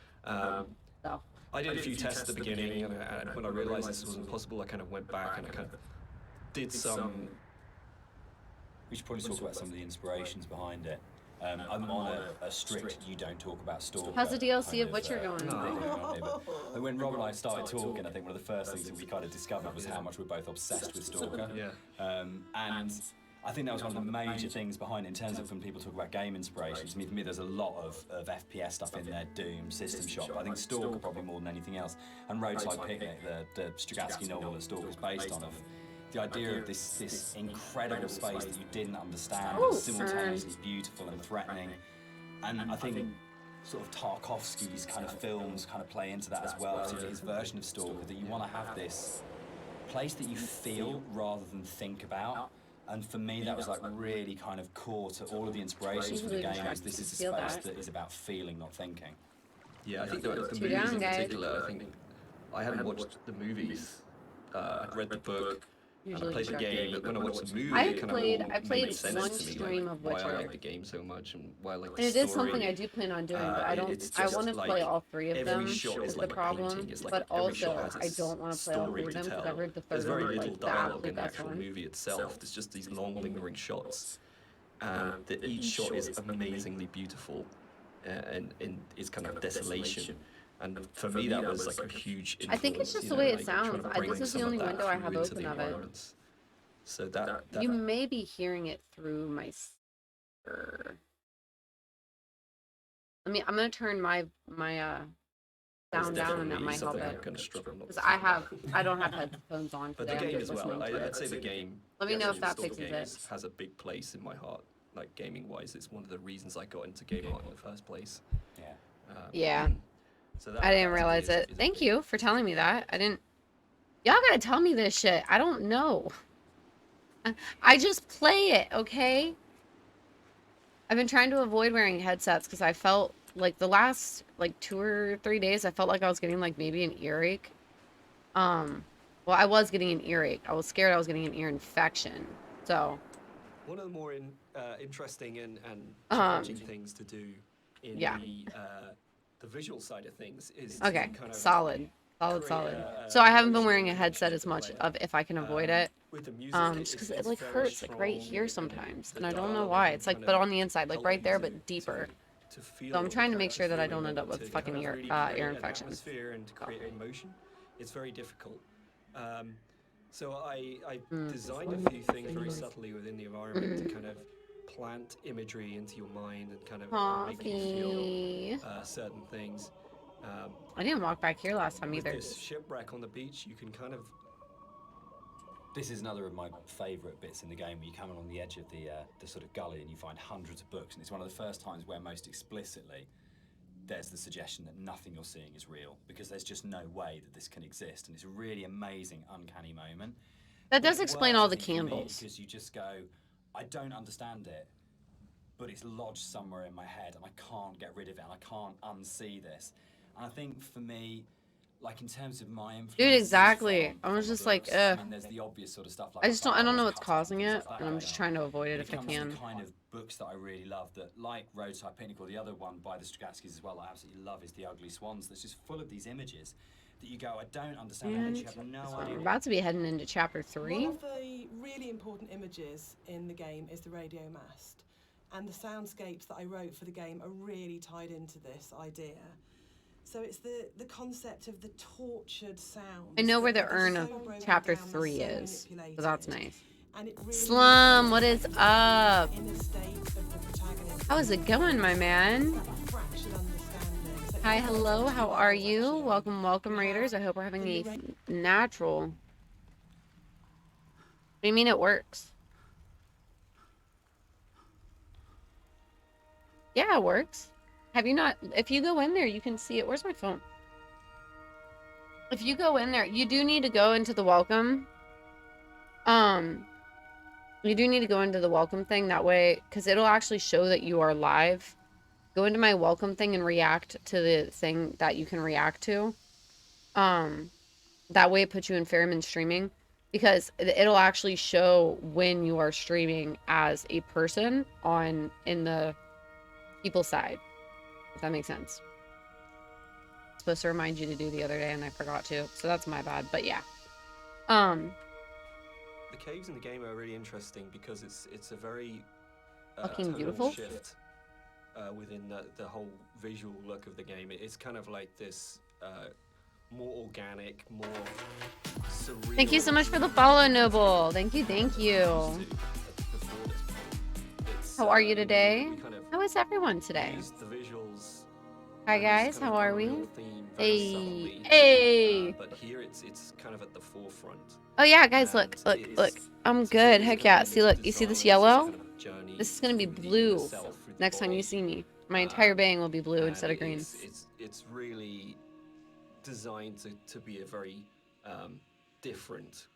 Speaker 7: So I did a few tests at the beginning, and when I realised this wasn't possible, I kind of went back and I kind of did some.
Speaker 6: We should probably talk about some of the inspirations behind it. I'm on a strict you don't talk about Stalker.
Speaker 3: How's the DLC
Speaker 6: kind
Speaker 3: of Witcher going?
Speaker 6: thing on here, but when Rob and I started talking, I think one of the first things that we kind of discovered was how much we're both obsessed with Stalker.
Speaker 7: Yeah.
Speaker 6: And I think that was one of the major things behind it in terms of when people talk about game inspirations. I mean, for me, there's a lot of FPS stuff in there, Doom, System Shock. I think Stalker probably more than anything else. And Roadside Picnic, the Strugatsky novel that Stalker's based on, of the idea of this incredible space that you didn't understand, but simultaneously beautiful and threatening. And I think sort of Tarkovsky's kind of films kind of play into that as well, particularly his version of Stalker, that you want to have this place that you feel rather than think about. And for me, that was like really kind of core to all of the inspirations for the game. This is a space that is about feeling, not thinking.
Speaker 7: Yeah, I think the movies in particular, I think I hadn't watched the movies. I'd read the book, and I played the game, but when I watched the movie, it kind of all made sense
Speaker 3: one
Speaker 7: to me,
Speaker 3: stream
Speaker 7: like,
Speaker 3: of
Speaker 7: why I
Speaker 3: Witcher.
Speaker 7: like the game so much and why I like the
Speaker 3: And it
Speaker 7: story.
Speaker 3: is something I do plan on doing, but I don't.
Speaker 7: It's
Speaker 3: I
Speaker 7: just
Speaker 3: want to
Speaker 7: like
Speaker 3: play all three of them.
Speaker 7: every shot
Speaker 3: Is
Speaker 7: is
Speaker 3: the
Speaker 7: like a
Speaker 3: problem,
Speaker 7: painting. It's like
Speaker 3: but
Speaker 7: every shot
Speaker 3: also
Speaker 7: has
Speaker 3: I don't want to play all three
Speaker 7: story
Speaker 3: of them
Speaker 7: to
Speaker 3: because
Speaker 7: tell.
Speaker 3: I heard the
Speaker 7: There's
Speaker 3: third
Speaker 7: very
Speaker 3: one
Speaker 7: little
Speaker 3: like the
Speaker 7: dialogue
Speaker 3: absolute
Speaker 7: in the
Speaker 3: best
Speaker 7: actual
Speaker 3: one.
Speaker 7: movie itself. There's just these long lingering shots, and each shot is amazingly beautiful, and in its kind of desolation. And for me, that was like a huge influence.
Speaker 3: I think it's just
Speaker 7: you
Speaker 3: the
Speaker 7: know,
Speaker 3: way it
Speaker 7: like, trying
Speaker 3: sounds.
Speaker 7: to
Speaker 3: This
Speaker 7: bring
Speaker 3: is the
Speaker 7: some
Speaker 3: only
Speaker 7: of that
Speaker 3: window I
Speaker 7: through
Speaker 3: have
Speaker 7: into
Speaker 3: open
Speaker 7: the
Speaker 3: of it.
Speaker 7: environments. So that
Speaker 3: You may be hearing it through my speaker. I'm gonna turn my sound down, and that might help it. Because I don't have headphones on
Speaker 7: But
Speaker 3: today.
Speaker 7: the
Speaker 3: I'm
Speaker 7: game
Speaker 3: just
Speaker 7: as well.
Speaker 3: listening to
Speaker 7: I'd
Speaker 3: it.
Speaker 7: say the game.
Speaker 3: Let me
Speaker 7: the
Speaker 3: know if
Speaker 7: actual
Speaker 3: that
Speaker 7: Stalker
Speaker 3: fixes
Speaker 7: game
Speaker 3: it.
Speaker 7: has a big place in my heart. Like gaming wise, it's one of the reasons I got into game art in the first place.
Speaker 6: Yeah.
Speaker 3: Yeah.
Speaker 7: So
Speaker 3: I didn't realize it. Thank you for telling me that. I didn't. Y'all gotta tell me this shit. I don't know. I just play it, okay? I've been trying to avoid wearing headsets because I felt like the last like 2 or 3 days, I felt like I was getting like maybe an earache. Well, I was getting an earache. I was scared I was getting an ear infection. So.
Speaker 7: One of the more interesting and challenging things to do in the visual side of things is to
Speaker 3: Okay,
Speaker 7: kind of
Speaker 3: solid. So I haven't been wearing a headset as much of if I can avoid it.
Speaker 7: with the music,
Speaker 3: Just because it like hurts like right here sometimes, and I don't know why. It's like, but on the inside, like right there, but deeper. So I'm trying to make sure that I don't end up with fucking ear infections.
Speaker 7: And to create emotion, it's very difficult. So I designed a few things very subtly within the environment to kind of plant imagery into your mind and kind of make you feel certain things.
Speaker 3: I didn't walk back here last time
Speaker 7: With
Speaker 3: either.
Speaker 7: this shipwreck on the beach, you can kind of.
Speaker 6: This is another of my favourite bits in the game, where you come along the edge of the sort of gully and you find hundreds of books, and it's one of the first times where most explicitly there's the suggestion that nothing you're seeing is real, because there's just no way that this can exist, and it's a really amazing, uncanny moment.
Speaker 3: That does
Speaker 6: It
Speaker 3: explain
Speaker 6: works,
Speaker 3: all
Speaker 6: I
Speaker 3: the
Speaker 6: think, for me,
Speaker 3: candles.
Speaker 6: because you just go, I don't understand it, but it's lodged somewhere in my head, and I can't get rid of it, and I can't unsee this. And I think for me, like in terms of my influence,
Speaker 3: Dude, exactly. I was just like, ugh.
Speaker 6: I mean, there's the obvious sort of stuff like
Speaker 3: I don't know what's
Speaker 6: cut
Speaker 3: causing
Speaker 6: and
Speaker 3: it,
Speaker 6: things like
Speaker 3: and I'm
Speaker 6: that.
Speaker 3: just trying to avoid it
Speaker 6: When
Speaker 3: if I
Speaker 6: comes to
Speaker 3: can.
Speaker 6: the kind of books that I really love, that like Roadside Picnic, or the other one by the Strugatskys as well, I absolutely love, is The Ugly Swans. That's just full of these images that you go, I don't understand, and you have no idea.
Speaker 3: We're about to be heading into chapter 3.
Speaker 8: One of the really important images in the game is the radio mast, and the soundscapes that I wrote for the game are really tied into this idea. So it's the concept of the tortured sound.
Speaker 3: I know where the urn of chapter 3 is, so that's nice.
Speaker 8: And it really
Speaker 3: Slum, what is up?
Speaker 8: in the state of the protagonist.
Speaker 3: How is it going, my man?
Speaker 8: That fractured understanding. So
Speaker 3: Hi,
Speaker 8: it's
Speaker 3: hello, how are you?
Speaker 8: actually
Speaker 3: Welcome, Raiders. I hope we're having a natural. What do you mean it works? Yeah, it works. Have you not? If you go in there, you can see it. Where's my phone? If you go in there, you do need to go into the welcome. You do need to go into the welcome thing that way, because it'll actually show that you are live. Go into my welcome thing and react to the thing that you can react to. That way it puts you in Fairman streaming, because it'll actually show when you are streaming as a person in the people side. If that makes sense. It's supposed to remind you to do the other day and I forgot to, so that's my bad. But yeah.
Speaker 7: The caves in the game are really interesting because it's a very
Speaker 3: Fucking
Speaker 7: tonal
Speaker 3: beautiful.
Speaker 7: shift within the whole visual look of the game. It's kind of like this more organic, more surreal.
Speaker 3: Thank you so much for the follow, Noble. Thank you.
Speaker 7: Before
Speaker 1: How are you today?
Speaker 7: We kind of
Speaker 1: How is everyone today?
Speaker 7: used the visuals.
Speaker 1: Hi
Speaker 7: and this
Speaker 1: guys,
Speaker 7: kind
Speaker 1: how
Speaker 7: of
Speaker 1: are we?
Speaker 7: unreal theme very
Speaker 1: Hey,
Speaker 7: subtly,
Speaker 1: hey.
Speaker 7: but here it's kind of at the forefront.
Speaker 1: Oh yeah, guys, look,
Speaker 7: And
Speaker 1: look,
Speaker 7: it
Speaker 1: look.
Speaker 7: is
Speaker 1: I'm
Speaker 7: to
Speaker 1: good.
Speaker 7: do
Speaker 1: Heck
Speaker 7: with
Speaker 1: yeah.
Speaker 7: kind
Speaker 1: See,
Speaker 7: of
Speaker 1: look, you see this
Speaker 7: design,
Speaker 1: yellow?
Speaker 7: kind of journey
Speaker 1: This is gonna be
Speaker 7: through the
Speaker 1: blue
Speaker 7: yourself through the
Speaker 1: next time you
Speaker 7: Buoy.
Speaker 1: see me. My entire bang will be blue
Speaker 7: And
Speaker 1: instead of green.
Speaker 7: It's really designed to be a very different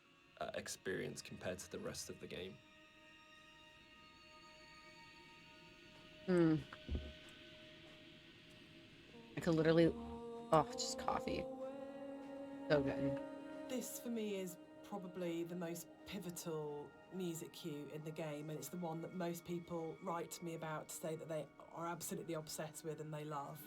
Speaker 7: experience compared to the rest of the game.
Speaker 1: I could literally, oh, just coffee. So good.
Speaker 8: This for me is probably the most pivotal music cue in the game, and it's the one that most people write to me about to say that they are absolutely obsessed with and they love.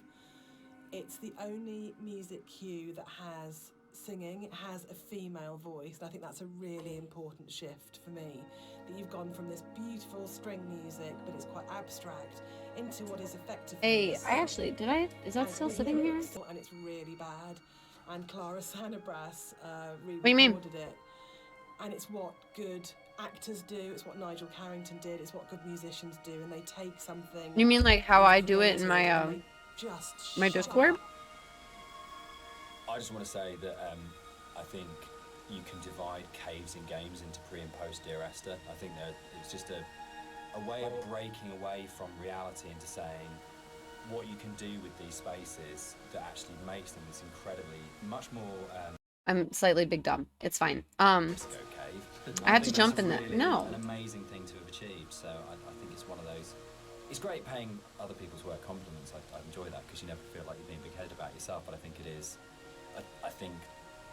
Speaker 8: It's the only music cue that has singing. It has a female voice, and I think that's a really important shift for me, that you've gone from this beautiful string music, but it's quite abstract, into what is effectively
Speaker 1: Hey, is that still sitting here?
Speaker 8: And it's really bad. And Clara Sanabras
Speaker 1: What do you mean?
Speaker 8: re-recorded it, and it's what good actors do, it's what Nigel Carrington did, it's what good musicians do, and they take something.
Speaker 1: You mean like how I do it in my
Speaker 8: and they just
Speaker 1: my
Speaker 8: shut
Speaker 1: Discord?
Speaker 8: up.
Speaker 6: I just want to say that I think you can divide caves in games into pre and post Dear Esther. I think that it's just a way of breaking away from reality into saying what you can do with these spaces that actually makes them this incredibly much more
Speaker 1: I'm slightly big dumb. It's fine.
Speaker 6: Risco cave.
Speaker 1: I had to
Speaker 6: think
Speaker 1: jump
Speaker 6: that's
Speaker 1: in that.
Speaker 6: really
Speaker 1: No.
Speaker 6: an amazing thing to have achieved. So I think it's one of those. It's great paying other people's work compliments. I enjoy that because you never feel like you're being big-headed about yourself. But I think it is. I think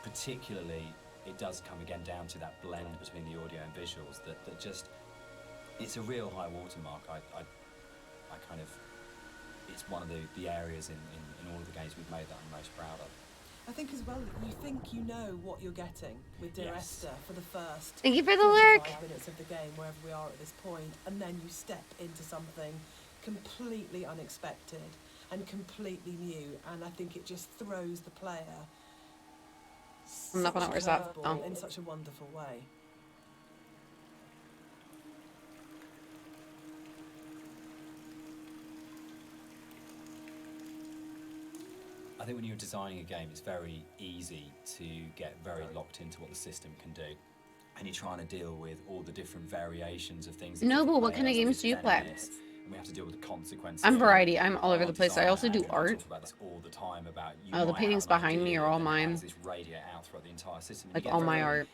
Speaker 6: particularly it does come again down to that blend between the audio and visuals that just it's a real high watermark. I kind of it's one of the areas in all of the games we've made that I'm most proud of.
Speaker 8: I think as well, you think you know what you're getting with Dear
Speaker 6: Yes.
Speaker 8: Esther for the first
Speaker 1: Thank you for the
Speaker 8: 45
Speaker 1: lyric.
Speaker 8: minutes of the game, wherever we are at this point, and then you step into something completely unexpected and completely new, and I think it just throws the player
Speaker 1: I'm not gonna
Speaker 8: such a
Speaker 1: where's that?
Speaker 8: curveball
Speaker 1: Oh.
Speaker 8: in such a wonderful way.
Speaker 6: I think when you're designing a game, it's very easy to get very locked into what the system can do. And you're trying to deal with all the different variations of things. that
Speaker 1: No,
Speaker 6: different
Speaker 1: but what kind of
Speaker 6: players
Speaker 1: games do you
Speaker 6: have
Speaker 1: play?
Speaker 6: enemies, And we have to deal with the consequences.
Speaker 1: I'm
Speaker 6: of
Speaker 1: variety. I'm all over
Speaker 6: our
Speaker 1: the place. I also do
Speaker 6: design. I
Speaker 1: art.
Speaker 6: talk about this all the time about you
Speaker 1: Oh, the
Speaker 6: might
Speaker 1: paintings
Speaker 6: have an
Speaker 1: behind me
Speaker 6: idea
Speaker 1: are all
Speaker 6: that
Speaker 1: mine.
Speaker 6: has this radiate out throughout the entire system. And
Speaker 1: Like
Speaker 6: you get
Speaker 1: all my
Speaker 6: very
Speaker 1: art.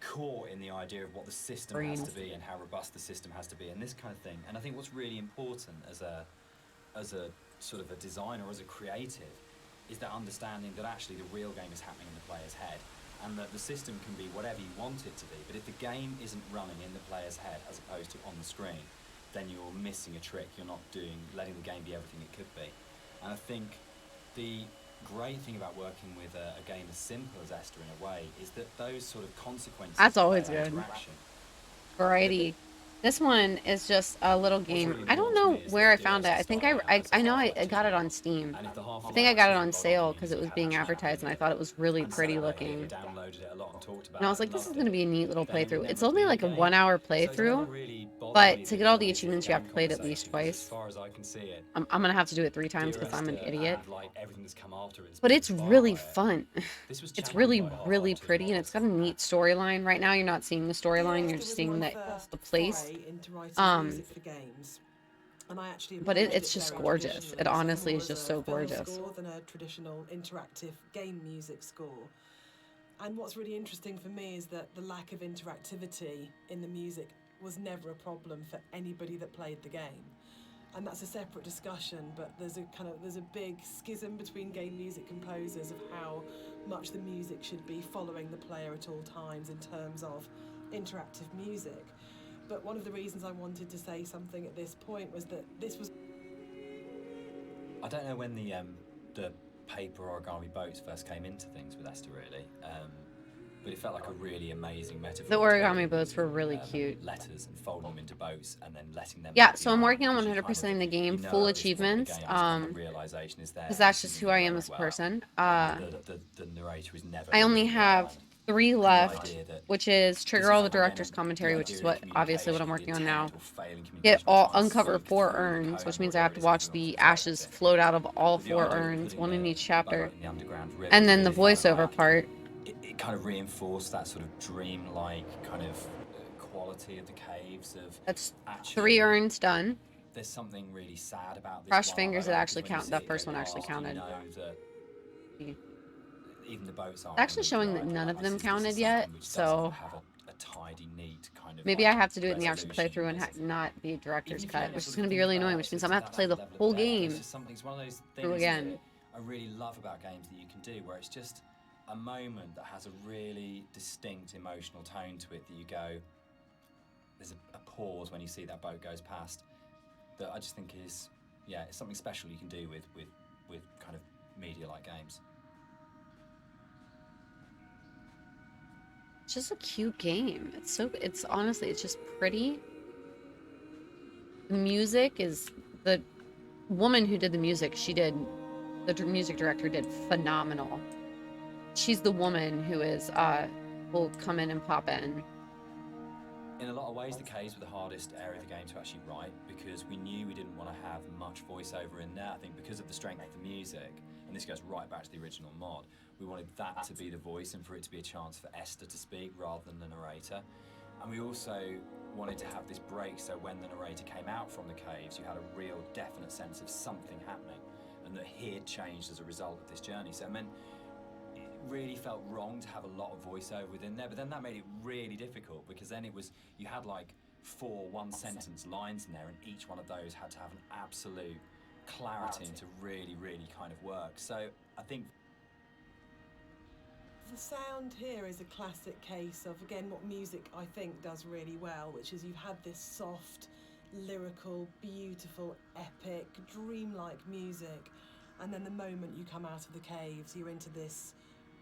Speaker 6: caught in the idea of what the system
Speaker 1: Green.
Speaker 6: has to be and how robust the system has to be and this kind of thing. And I think what's really important as a sort of a designer, as a creative, is that understanding that actually the real game is happening in the player's head, and that the system can be whatever you want it to be, but if the game isn't running in the player's head as opposed to on the screen, then you're missing a trick. You're not letting the game be everything it could be. And I think the great thing about working with a game as simple as Esther in a way is that those sort of consequences
Speaker 1: That's
Speaker 6: of
Speaker 1: always
Speaker 6: player
Speaker 1: good.
Speaker 6: interaction.
Speaker 1: Variety. This one is just a little game.
Speaker 6: really
Speaker 1: I don't
Speaker 6: important to
Speaker 1: know
Speaker 6: me is
Speaker 1: where I
Speaker 6: that
Speaker 1: found it. I think I know I got it on Steam.
Speaker 6: And if the
Speaker 1: I think I got it on sale because it was being advertised and I thought it was really
Speaker 6: and
Speaker 1: pretty
Speaker 6: celebrated it,
Speaker 1: looking.
Speaker 6: downloaded it a lot and talked about
Speaker 1: And I was
Speaker 6: it
Speaker 1: like, this is
Speaker 6: loved
Speaker 1: going to
Speaker 6: it,
Speaker 1: be a neat little
Speaker 6: then it
Speaker 1: playthrough.
Speaker 6: would
Speaker 1: It's
Speaker 6: never
Speaker 1: only
Speaker 6: be
Speaker 1: like a
Speaker 6: game.
Speaker 1: 1 hour
Speaker 6: So it's never
Speaker 1: playthrough,
Speaker 6: really bothered
Speaker 1: but
Speaker 6: me
Speaker 1: to
Speaker 6: that
Speaker 1: get all
Speaker 6: it
Speaker 1: the
Speaker 6: was
Speaker 1: achievements,
Speaker 6: a
Speaker 1: you have
Speaker 6: game
Speaker 1: to play it at least
Speaker 6: conversation, 'cause
Speaker 1: twice.
Speaker 6: As far as I can see it,
Speaker 1: I'm going to have to do it 3 times
Speaker 6: Dear
Speaker 1: because I'm an
Speaker 6: Esther
Speaker 1: idiot.
Speaker 6: and, like, everything that's come after it has
Speaker 1: But
Speaker 6: been
Speaker 1: it's
Speaker 6: inspired
Speaker 1: really
Speaker 6: by it.
Speaker 1: fun.
Speaker 6: This was
Speaker 1: It's
Speaker 6: championed
Speaker 1: really,
Speaker 6: by a
Speaker 1: really
Speaker 6: lot of
Speaker 1: pretty and it's got a neat storyline. Right now, you're not seeing the storyline, you're just seeing the place.
Speaker 8: Into writing
Speaker 1: Um,
Speaker 8: music for games. And I actually
Speaker 1: but
Speaker 8: approached
Speaker 1: it's
Speaker 8: it
Speaker 1: just
Speaker 8: very
Speaker 1: gorgeous.
Speaker 8: traditionally,
Speaker 1: It
Speaker 8: so
Speaker 1: honestly
Speaker 8: more
Speaker 1: is
Speaker 8: as
Speaker 1: just
Speaker 8: a
Speaker 1: so
Speaker 8: film
Speaker 1: gorgeous.
Speaker 8: score than a traditional interactive game music score. And what's really interesting for me is that the lack of interactivity in the music was never a problem for anybody that played the game. And that's a separate discussion, but there's a big schism between game music composers of how much the music should be following the player at all times in terms of interactive music. But one of the reasons I wanted to say something at this point was that this was...
Speaker 6: I don't know when the paper origami boats first came into things with Esther really, but it felt like a really amazing metaphor.
Speaker 1: The origami
Speaker 6: taking,
Speaker 1: boats were really cute.
Speaker 6: Letters and folding them into boats and then letting them.
Speaker 1: Yeah,
Speaker 6: make
Speaker 1: so
Speaker 6: the
Speaker 1: I'm
Speaker 6: art,
Speaker 1: working on
Speaker 6: because you
Speaker 1: 100%ing the game,
Speaker 6: you know
Speaker 1: full
Speaker 6: at this point in the
Speaker 1: achievements,
Speaker 6: game, it's kind of a realization is there,
Speaker 1: because that's
Speaker 6: this
Speaker 1: just
Speaker 6: is
Speaker 1: who I am
Speaker 6: going
Speaker 1: as a
Speaker 6: well.
Speaker 1: person.
Speaker 6: The narrator is never.
Speaker 1: I only
Speaker 6: leaving the
Speaker 1: have
Speaker 6: island.
Speaker 1: 3
Speaker 6: the
Speaker 1: left,
Speaker 6: idea that
Speaker 1: which is
Speaker 6: this
Speaker 1: trigger
Speaker 6: is
Speaker 1: all
Speaker 6: how
Speaker 1: the
Speaker 6: we're gonna-
Speaker 1: director's commentary,
Speaker 6: the
Speaker 1: which is
Speaker 6: idea
Speaker 1: what
Speaker 6: of
Speaker 1: obviously what I'm
Speaker 6: communication,
Speaker 1: working on now.
Speaker 6: intent or failing
Speaker 1: Get
Speaker 6: communication,
Speaker 1: all
Speaker 6: trying to
Speaker 1: uncover
Speaker 6: seep
Speaker 1: 4
Speaker 6: through the
Speaker 1: urns,
Speaker 6: code
Speaker 1: which
Speaker 6: and
Speaker 1: means
Speaker 6: what
Speaker 1: I have to
Speaker 6: areas
Speaker 1: watch
Speaker 6: we want
Speaker 1: the
Speaker 6: to target
Speaker 1: ashes
Speaker 6: it.
Speaker 1: float out of all
Speaker 6: But the
Speaker 1: 4
Speaker 6: idea of
Speaker 1: urns,
Speaker 6: putting
Speaker 1: one in
Speaker 6: the
Speaker 1: each
Speaker 6: boat
Speaker 1: chapter.
Speaker 6: in the underground river
Speaker 1: And then the
Speaker 6: really felt
Speaker 1: voiceover
Speaker 6: like
Speaker 1: part.
Speaker 6: it kind of reinforced that sort of dream-like kind of quality of the caves of
Speaker 1: That's
Speaker 6: actually
Speaker 1: 3 urns done.
Speaker 6: there's something really sad about this
Speaker 1: Cross
Speaker 6: one,
Speaker 1: fingers, it
Speaker 6: because
Speaker 1: actually
Speaker 6: when you
Speaker 1: count.
Speaker 6: see
Speaker 1: That
Speaker 6: it
Speaker 1: first
Speaker 6: go
Speaker 1: one actually
Speaker 6: past, you
Speaker 1: counted.
Speaker 6: know that even the boats aren't
Speaker 1: It's actually
Speaker 6: gonna
Speaker 1: showing
Speaker 6: move
Speaker 1: that
Speaker 6: right.
Speaker 1: none of
Speaker 6: This
Speaker 1: them
Speaker 6: is
Speaker 1: counted
Speaker 6: something
Speaker 1: yet,
Speaker 6: which
Speaker 1: so
Speaker 6: doesn't have a tidy, neat kind of
Speaker 1: maybe
Speaker 6: like
Speaker 1: I have to do it in the actual
Speaker 6: resolution.
Speaker 1: playthrough and
Speaker 6: There's-
Speaker 1: not the director's
Speaker 6: even if you
Speaker 1: cut,
Speaker 6: don't
Speaker 1: which is
Speaker 6: sort of
Speaker 1: going to be
Speaker 6: think
Speaker 1: really
Speaker 6: about
Speaker 1: annoying,
Speaker 6: it,
Speaker 1: which
Speaker 6: so
Speaker 1: means
Speaker 6: to
Speaker 1: I'm going to have to play the
Speaker 6: level of
Speaker 1: whole
Speaker 6: depth,
Speaker 1: game
Speaker 6: it's just something, it's one of those
Speaker 1: through
Speaker 6: things
Speaker 1: again.
Speaker 6: that I really love about games that you can do, where it's just a moment that has a really distinct emotional tone to it that you go, there's a pause when you see that boat goes past, that I just think is, yeah, it's something special you can do with kind of media like games.
Speaker 1: It's just a cute game. It's honestly, it's just pretty. The music is, the woman who did the music, the music director did phenomenal. She's the woman who will come in and pop in.
Speaker 6: In a lot of ways, the caves were the hardest area of the game to actually write, because we knew we didn't want to have much voiceover in there. I think because of the strength of the music, and this goes right back to the original mod, we wanted that to be the voice and for it to be a chance for Esther to speak rather than the narrator. And we also wanted to have this break, so when the narrator came out from the caves, you had a real definite sense of something happening, and that he had changed as a result of this journey. So it meant it really felt wrong to have a lot of voiceover within there, but then that made it really difficult, because then you had like 4 one-sentence lines in there, and each one of those had to have an absolute clarity and to really, really kind of work. So I think
Speaker 8: the sound here is a classic case of, again, what music I think does really well, which is you've had this soft, lyrical, beautiful, epic, dreamlike music, and then the moment you come out of the caves, you're into this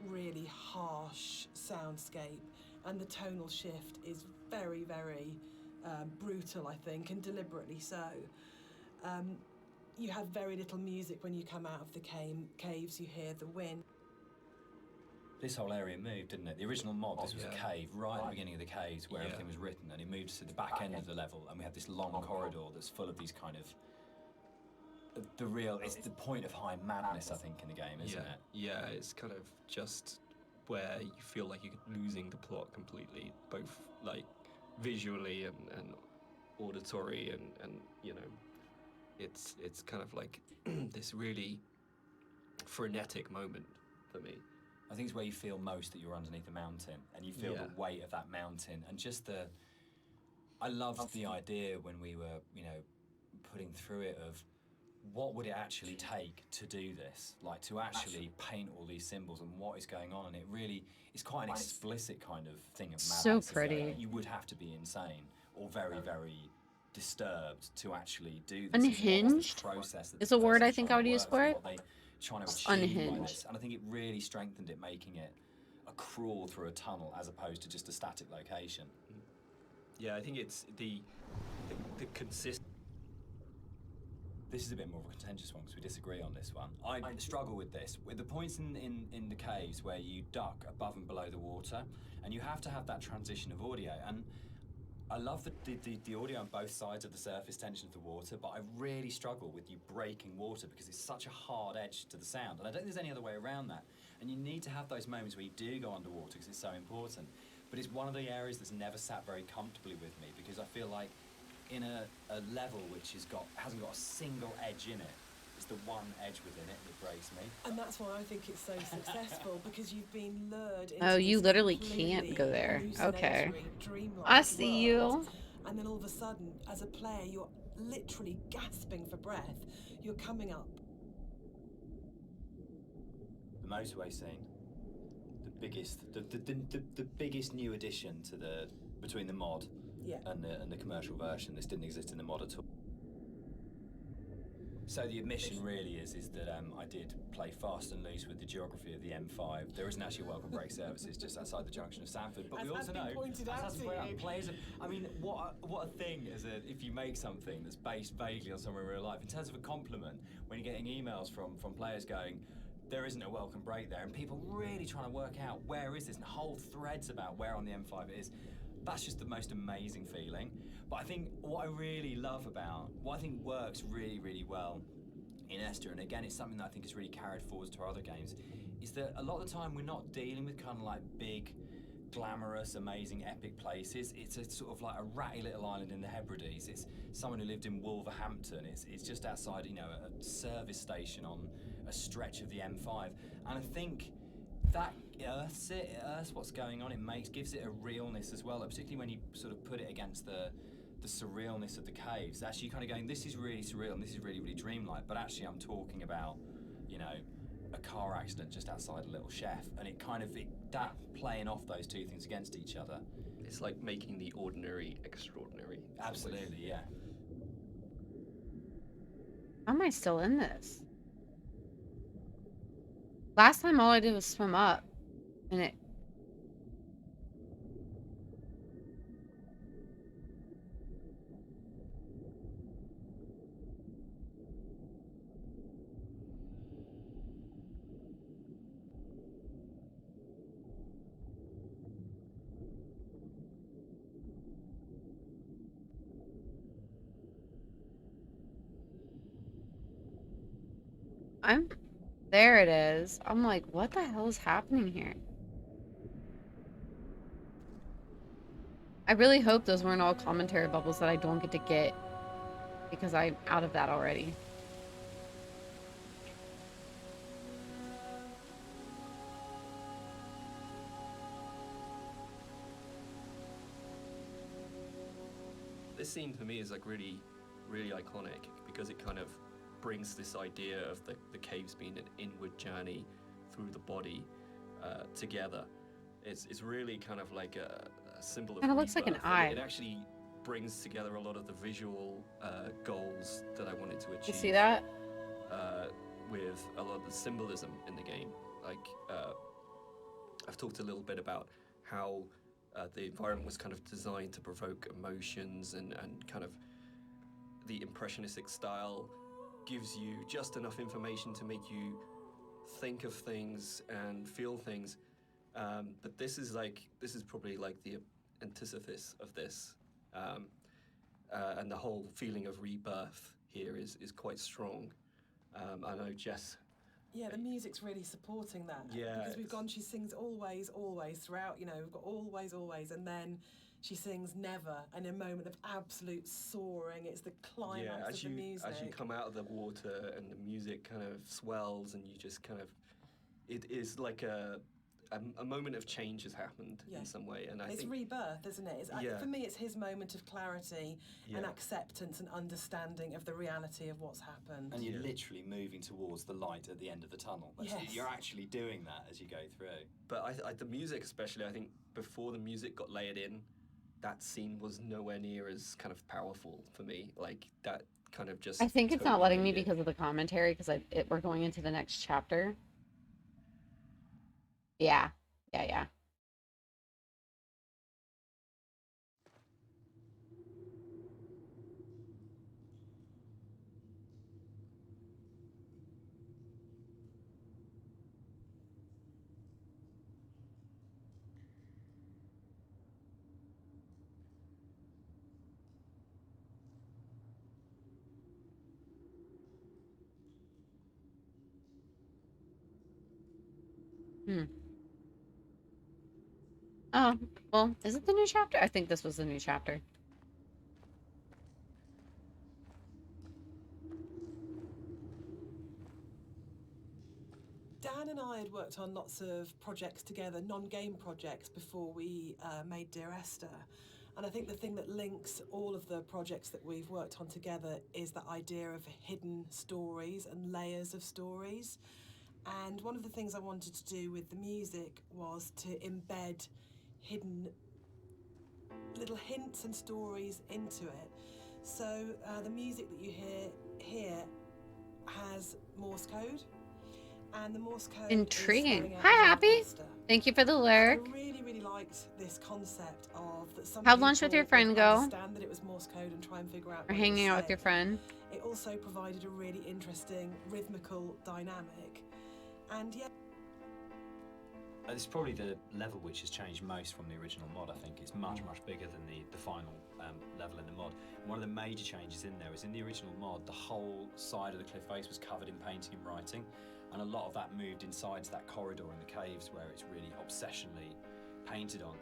Speaker 8: really harsh soundscape, and the tonal shift is very, very brutal, I think, and deliberately so. You have very little music when you come out of the caves. You hear the wind.
Speaker 6: this whole area moved, didn't it? The original mod, this was a cave right at the beginning of the caves where everything was written, and it moved to the back end of the level, and we have this long corridor that's full of these kind of it's the point of high madness, I think, in the game, isn't it?
Speaker 7: Yeah, it's kind of just where you feel like you're losing the plot completely, both like visually and auditory, and you know, it's kind of like this really frenetic moment for me.
Speaker 6: I think it's where you feel most that you're underneath a mountain, and you feel the weight of that mountain, and just I loved the idea when we were, you know, putting through it of what would it actually take to do this, like to actually paint all these symbols and what is going on, and it really is quite an explicit kind of thing of madness.
Speaker 1: So
Speaker 6: isn't it?
Speaker 1: pretty.
Speaker 6: You would have to be insane or very, very disturbed to actually do this.
Speaker 1: Unhinged
Speaker 6: Process
Speaker 1: is a word I think I would use for it.
Speaker 6: Trying to
Speaker 1: Just
Speaker 6: achieve by
Speaker 1: unhinged.
Speaker 6: this, and I think it really strengthened it, making it a crawl through a tunnel as opposed to just a static location.
Speaker 7: Yeah, I think it's the consist.
Speaker 6: This is a bit more of a contentious one because we disagree on this one. I struggle with this, with the points in the caves where you duck above and below the water, and you have to have that transition of audio. And I love the audio on both sides of the surface tension of the water, but I really struggle with you breaking water because it's such a hard edge to the sound, and I don't think there's any other way around that. And you need to have those moments where you do go underwater because it's so important. But it's one of the areas that's never sat very comfortably with me, because I feel like in a level which hasn't got a single edge in it, it's the one edge within it that breaks me.
Speaker 8: And that's why I think it's so successful, because you've been lured into
Speaker 1: Oh, you
Speaker 8: this
Speaker 1: literally
Speaker 8: completely
Speaker 1: can't go there. Okay.
Speaker 8: hallucinatory, dreamlike
Speaker 1: I see
Speaker 8: world.
Speaker 1: you.
Speaker 8: And then all of a sudden, as a player, you're literally gasping for breath. You're coming up.
Speaker 6: The motorway scene, the biggest new addition to between the mod and the commercial version. This didn't exist in the mod at all. So the admission really is that I did play fast and loose with the geography of the M5. There isn't actually a welcome break services just outside the junction of Sanford, but
Speaker 8: As
Speaker 6: we
Speaker 8: has
Speaker 6: also
Speaker 8: been
Speaker 6: know
Speaker 8: pointed out to you.
Speaker 6: players. I mean, what a thing if you make something that's based vaguely on somewhere in real life. In terms of a compliment, when you're getting emails from players going, there isn't a welcome break there, and people really trying to work out where is this, and whole threads about where on the M5 it is. That's just the most amazing feeling. But I think what I really love about, what I think works really, really well in Esther, and again, it's something that I think is really carried forward to our other games, is that a lot of the time we're not dealing with kind of like big, glamorous, amazing, epic places. It's a sort of like a ratty little island in the Hebrides. It's someone who lived in Wolverhampton. It's just outside, you know, a service station on a stretch of the M5. And I think that earths what's going on. Gives it a realness as well, particularly when you sort of put it against the surrealness of the caves. Actually, kind of going, this is really surreal and this is really, really dreamlike. But actually, I'm talking about, you know, a car accident just outside a little chef, and that playing off those two things against each other.
Speaker 7: It's like making the ordinary extraordinary.
Speaker 6: Absolutely, yeah.
Speaker 1: How am I still in this? Last time all I did was swim up, and it... There it is. I'm like, what the hell is happening here? I really hope those weren't all commentary bubbles that I don't get to get, because I'm out of that already.
Speaker 7: This scene for me is like really, really iconic because it kind of brings this idea of the caves being an inward journey through the body together. It's really kind of like a symbol of
Speaker 1: Kind of looks like an
Speaker 7: rebirth,
Speaker 1: eye.
Speaker 7: and it actually brings together a lot of the visual goals that I wanted to achieve.
Speaker 1: You see that?
Speaker 7: With a lot of the symbolism in the game. Like, I've talked a little bit about how the environment was kind of designed to provoke emotions, and kind of the impressionistic style gives you just enough information to make you think of things and feel things. But this is probably like the antithesis of this. And the whole feeling of rebirth here is quite strong. I know Jess.
Speaker 8: Yeah, the music's really supporting that.
Speaker 7: Yeah,
Speaker 8: Because we've gone, she sings always, always throughout, you know, we've got always, always, and then she sings never, and a moment of absolute soaring. It's the climax of the music.
Speaker 7: As you come out of the water and the music kind of swells, and you just kind of, it is like a moment of change has happened in some way, and
Speaker 8: it's rebirth, isn't it? For me, it's his moment of clarity and acceptance and understanding of the reality of what's happened.
Speaker 6: And you're literally moving towards the light at the end of the tunnel. You're actually doing that as you go through.
Speaker 7: But the music especially, I think before the music got layered in, that scene was nowhere near as kind of powerful for me. Like, that kind of just...
Speaker 1: I think it's not letting me because of the commentary, because we're going into the next chapter. Yeah. Oh, well, is it the new chapter? I think this was the new chapter.
Speaker 8: Dan and I had worked on lots of projects together, non-game projects, before we made Dear Esther. And I think the thing that links all of the projects that we've worked on together is that idea of hidden stories and layers of stories. And one of the things I wanted to do with the music was to embed hidden little hints and stories into it. So the music that you hear here has Morse code, and the Morse code
Speaker 1: Intriguing.
Speaker 8: is
Speaker 1: Hi, Happy.
Speaker 8: Esther.
Speaker 1: Thank you for the lyric.
Speaker 8: I really liked this concept of that some
Speaker 1: How'd lunch with your
Speaker 8: people
Speaker 1: friend
Speaker 8: would
Speaker 1: go?
Speaker 8: understand that it was Morse code and try and figure out
Speaker 1: Or
Speaker 8: what it
Speaker 1: hanging out with
Speaker 8: said.
Speaker 1: your friend.
Speaker 8: It also provided a really interesting rhythmical dynamic. And yeah.
Speaker 6: It's probably the level which has changed most from the original mod. I think it's much bigger than the final level in the mod. And one of the major changes in there is in the original mod, the whole side of the cliff face was covered in painting and writing, and a lot of that moved inside to that corridor in the caves where it's really obsessionally painted on.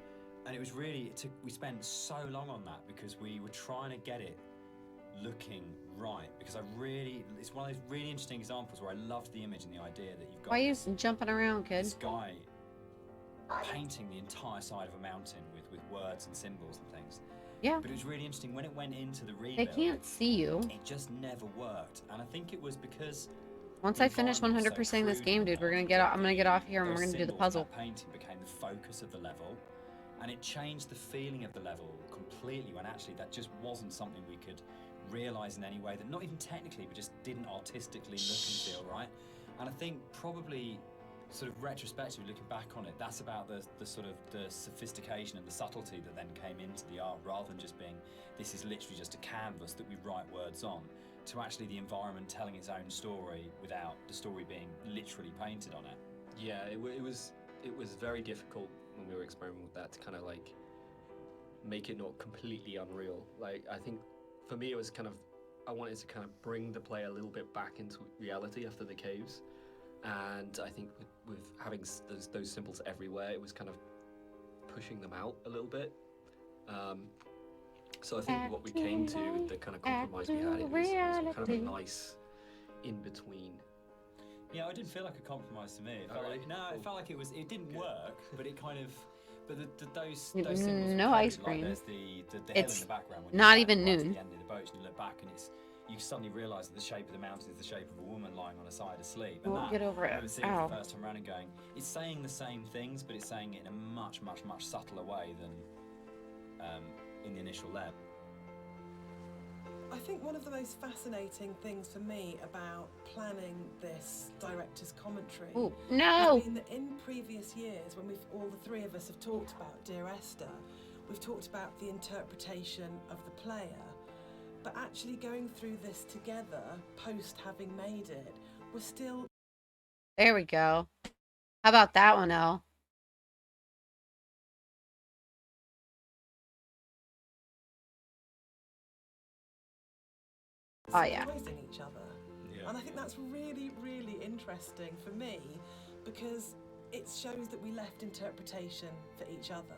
Speaker 6: And it was really, we spent so long on that because we were trying to get it looking right, because it's one of those really interesting examples where I loved the image and the idea that you've got.
Speaker 1: Why are you jumping around, kid?
Speaker 6: This guy painting the entire side of a mountain with words and symbols and things.
Speaker 1: Yeah.
Speaker 6: But it was really interesting when it went into the rebuild.
Speaker 1: They can't see you.
Speaker 6: It just never worked, and I think it was because
Speaker 1: once I finish 100%ing this game, dude, I'm gonna get off here and we're gonna do the puzzle.
Speaker 6: Painting became the focus of the level, and it changed the feeling of the level completely. When actually that just wasn't something we could realize in any way, that not even technically, but just didn't artistically look and feel right. And I think probably, sort of retrospectively looking back on it, that's about the sort of the sophistication and the subtlety that then came into the art, rather than just being, this is literally just a canvas that we write words on, to actually the environment telling its own story without the story being literally painted on it.
Speaker 7: Yeah, it was very difficult when we were experimenting with that to kind of like make it not completely unreal. Like, I think for me it was kind of, I wanted to kind of bring the player a little bit back into reality after the caves. And I think with having those symbols everywhere, it was kind of pushing them out a little bit. So I think what we came to, the kind of compromise we had, it was kind of a nice in-between.
Speaker 6: Yeah, it didn't feel like a compromise to me. It felt like, it felt like it didn't work, but it kind of, but those symbols.
Speaker 1: No ice cream.
Speaker 6: Like there's the hill in the background. When
Speaker 1: not
Speaker 6: you
Speaker 1: even
Speaker 6: right
Speaker 1: noon.
Speaker 6: at the end of the boat, and you look back, and you suddenly realise that the shape of the mountain is the shape of a woman lying on a side asleep. And
Speaker 1: Get over it.
Speaker 6: I was seeing it the first time around and going, it's saying the same things, but it's saying it in a much subtler way than in the initial lab.
Speaker 8: I think one of the most fascinating things for me about planning this director's commentary has been that in previous years, when all the three of us have talked about Dear Esther, we've talked about the interpretation of the player. But actually going through this together, post having made it, we're still...
Speaker 1: There we go. How about that one, Elle? Oh, yeah.
Speaker 8: Surprising each other. Yeah. And I think that's really, really interesting for me, because it shows that we left interpretation for each other,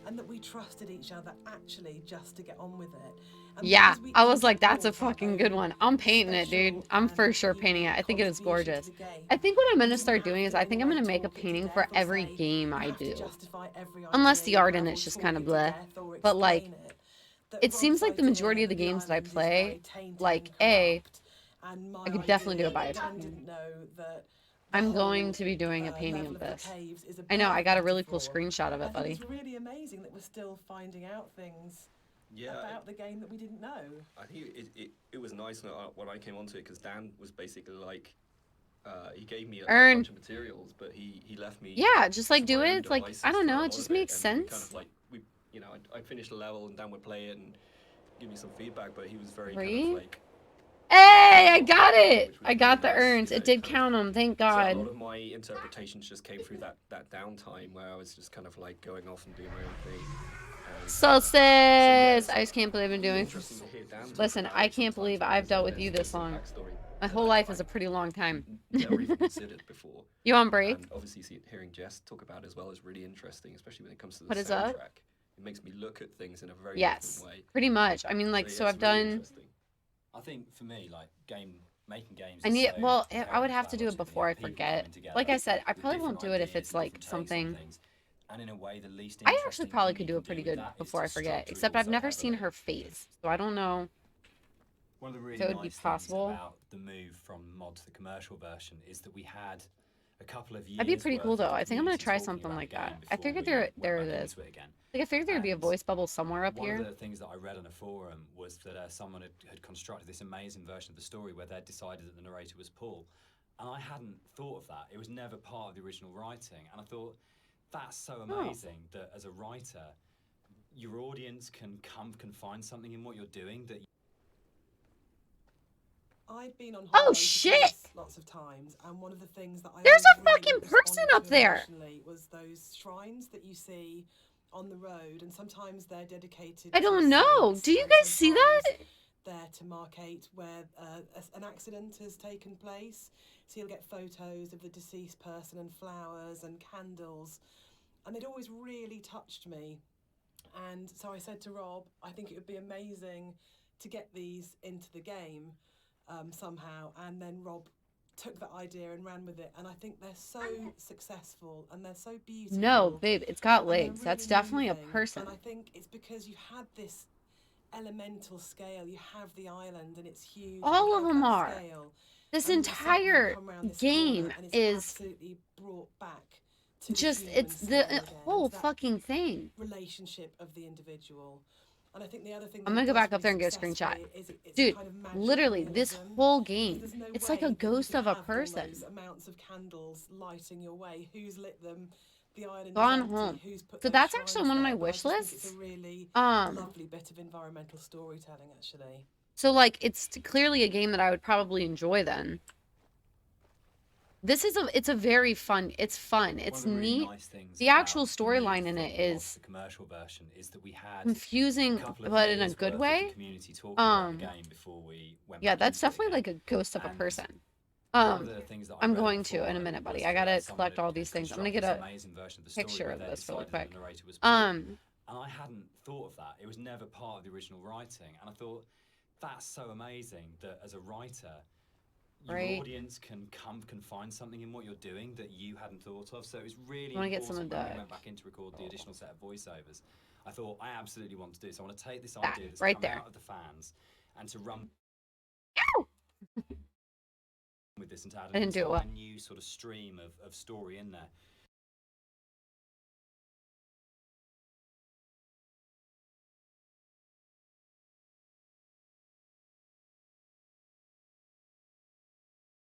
Speaker 8: and that we trusted each other actually just to get on with it. And
Speaker 1: yeah, I was like, that's a fucking good one. I'm painting it, dude. I'm for sure painting it. I think it is gorgeous. I think what I'm going to start doing is I think I'm going to make a painting for every game I do. Unless the art in it's just kind of bleh. But like, it seems like the majority of the games that I play, like, I could definitely do a biopic. I'm going to be doing a painting of this. I know, I got a really cool screenshot of it, buddy.
Speaker 8: It's really amazing that we're still finding out things about the game that we didn't know.
Speaker 7: I think it was nice when I came onto it, because Dan was basically like, he gave me a bunch of materials, but he left me.
Speaker 1: Yeah, just like do it. It's like, I don't know, it just makes sense.
Speaker 7: Kind of like, I'd finish the level and Dan would play it and give me some feedback, but he was very kind of like,
Speaker 1: hey, I got it! I got the urns. It did count them, thank God.
Speaker 7: So a lot of my interpretations just came through that downtime where I was just kind of like going off and doing my own thing.
Speaker 1: Solstice! I just can't believe I'm doing... Listen, I can't believe I've dealt with you this long. My whole life is a pretty long time.
Speaker 7: Never even considered before.
Speaker 1: You on break?
Speaker 7: And obviously hearing Jess talk about it as well is really interesting, especially when it comes to the
Speaker 1: What is
Speaker 7: soundtrack.
Speaker 1: up?
Speaker 7: It makes me look at things in a very
Speaker 1: yes,
Speaker 7: different way.
Speaker 1: Pretty much. I mean, like, so I've done...
Speaker 6: I think for me, like, making games...
Speaker 1: I need, well, I would have to do it before I forget. Like I said, I probably won't do it if it's like something...
Speaker 6: And in a way, the least
Speaker 1: I actually probably could do it pretty good before I forget, except I've never seen her face, so I don't know
Speaker 6: One of the really
Speaker 1: if it would be possible.
Speaker 6: About the move from mod to the commercial version is that we had a couple of years.
Speaker 1: That'd be pretty cool, though. I think I'm gonna try something like that. I figured there it is. Like, I figured there'd be a voice bubble somewhere up here.
Speaker 6: One of the things that I read on a forum was that someone had constructed this amazing version of the story where they'd decided that the narrator was Paul, and I hadn't thought of that. It was never part of the original writing, and I thought, that's so amazing that as a writer, your audience can find something in what you're doing that.
Speaker 8: I've been on
Speaker 1: oh shit!
Speaker 8: lots of times, and one of the things that I
Speaker 1: There's
Speaker 8: always
Speaker 1: a
Speaker 8: really
Speaker 1: fucking person
Speaker 8: responded
Speaker 1: up
Speaker 8: to
Speaker 1: there.
Speaker 8: emotionally was those shrines that you see on the road, and sometimes they're dedicated
Speaker 1: I
Speaker 8: to
Speaker 1: don't know.
Speaker 8: saints,
Speaker 1: Do you
Speaker 8: and
Speaker 1: guys see that?
Speaker 8: sometimes they're to markate where an accident has taken place. So you'll get photos of the deceased person and flowers and candles, and it always really touched me. And so I said to Rob, I think it would be amazing to get these into the game somehow. And then Rob took that idea and ran with it. And I think they're so successful and they're so beautiful.
Speaker 1: No, babe, it's got
Speaker 8: and they're
Speaker 1: legs. That's
Speaker 8: really
Speaker 1: definitely a
Speaker 8: moving.
Speaker 1: person.
Speaker 8: And I think it's because you had this elemental scale. You have the island and it's huge.
Speaker 1: All
Speaker 8: you
Speaker 1: of
Speaker 8: have
Speaker 1: them
Speaker 8: that
Speaker 1: are.
Speaker 8: scale,
Speaker 1: This
Speaker 8: and then suddenly you
Speaker 1: entire
Speaker 8: come round this
Speaker 1: game
Speaker 8: corner and it's
Speaker 1: is
Speaker 8: absolutely brought back to the
Speaker 1: just,
Speaker 8: human
Speaker 1: it's
Speaker 8: scale
Speaker 1: the
Speaker 8: again,
Speaker 1: whole
Speaker 8: that
Speaker 1: fucking thing.
Speaker 8: relationship of the individual. And I think the other thing
Speaker 1: I'm
Speaker 8: that
Speaker 1: gonna
Speaker 8: it
Speaker 1: go
Speaker 8: does
Speaker 1: back up there and get a
Speaker 8: really
Speaker 1: screenshot.
Speaker 8: successfully is it's a
Speaker 1: Dude,
Speaker 8: kind of magic
Speaker 1: literally, this
Speaker 8: realism,
Speaker 1: whole
Speaker 8: because
Speaker 1: game,
Speaker 8: there's no
Speaker 1: it's
Speaker 8: way
Speaker 1: like a
Speaker 8: that you
Speaker 1: ghost
Speaker 8: could
Speaker 1: of a
Speaker 8: have all
Speaker 1: person.
Speaker 8: those amounts of candles lighting your way. Who's lit them? The island
Speaker 1: Gone
Speaker 8: is empty.
Speaker 1: home.
Speaker 8: Who's put
Speaker 1: So
Speaker 8: those
Speaker 1: that's
Speaker 8: shrines
Speaker 1: actually one of my
Speaker 8: there? But I
Speaker 1: wish
Speaker 8: just think it's
Speaker 1: lists.
Speaker 8: a really
Speaker 1: Um,
Speaker 8: lovely bit of environmental storytelling, actually.
Speaker 1: so like, it's clearly a game that I would probably enjoy then. This is it's a very fun, it's fun, it's
Speaker 6: One of the really
Speaker 1: neat.
Speaker 6: nice things
Speaker 1: The
Speaker 6: about
Speaker 1: actual storyline in it
Speaker 6: of
Speaker 1: is
Speaker 6: the commercial version is that we had
Speaker 1: confusing,
Speaker 6: a couple of
Speaker 1: but in a
Speaker 6: years
Speaker 1: good
Speaker 6: worth of
Speaker 1: way.
Speaker 6: the community talking about the
Speaker 1: Um,
Speaker 6: game before we went
Speaker 1: yeah,
Speaker 6: back
Speaker 1: that's
Speaker 6: into it
Speaker 1: definitely
Speaker 6: again.
Speaker 1: like a ghost of a
Speaker 6: And
Speaker 1: person.
Speaker 6: one of the things that I
Speaker 1: I'm
Speaker 6: read
Speaker 1: going to
Speaker 6: before
Speaker 1: in a minute, buddy.
Speaker 6: was
Speaker 1: I
Speaker 6: that
Speaker 1: gotta
Speaker 6: someone
Speaker 1: collect
Speaker 6: had,
Speaker 1: all these things. I'm gonna
Speaker 6: constructed
Speaker 1: get
Speaker 6: this
Speaker 1: a
Speaker 6: amazing version of the story
Speaker 1: picture
Speaker 6: where
Speaker 1: of
Speaker 6: they
Speaker 1: this really
Speaker 6: decided that
Speaker 1: quick.
Speaker 6: the narrator was poor.
Speaker 1: Um,
Speaker 6: And I hadn't thought of that. It was never part of the original writing. And I thought, that's so amazing that as a writer, your
Speaker 1: Right.
Speaker 6: audience can find something in what you're doing that you hadn't thought of. So it was really
Speaker 1: I wanna get
Speaker 6: important
Speaker 1: some of
Speaker 6: when we
Speaker 1: the-
Speaker 6: went back in to record the additional set of voiceovers. I thought, I absolutely want to do this. I want to take this
Speaker 1: That,
Speaker 6: idea that's
Speaker 1: right
Speaker 6: come
Speaker 1: there.
Speaker 6: out of the fans and to run with this and to add
Speaker 1: I
Speaker 6: an
Speaker 1: didn't do it well.
Speaker 6: entire new sort of stream of story in there.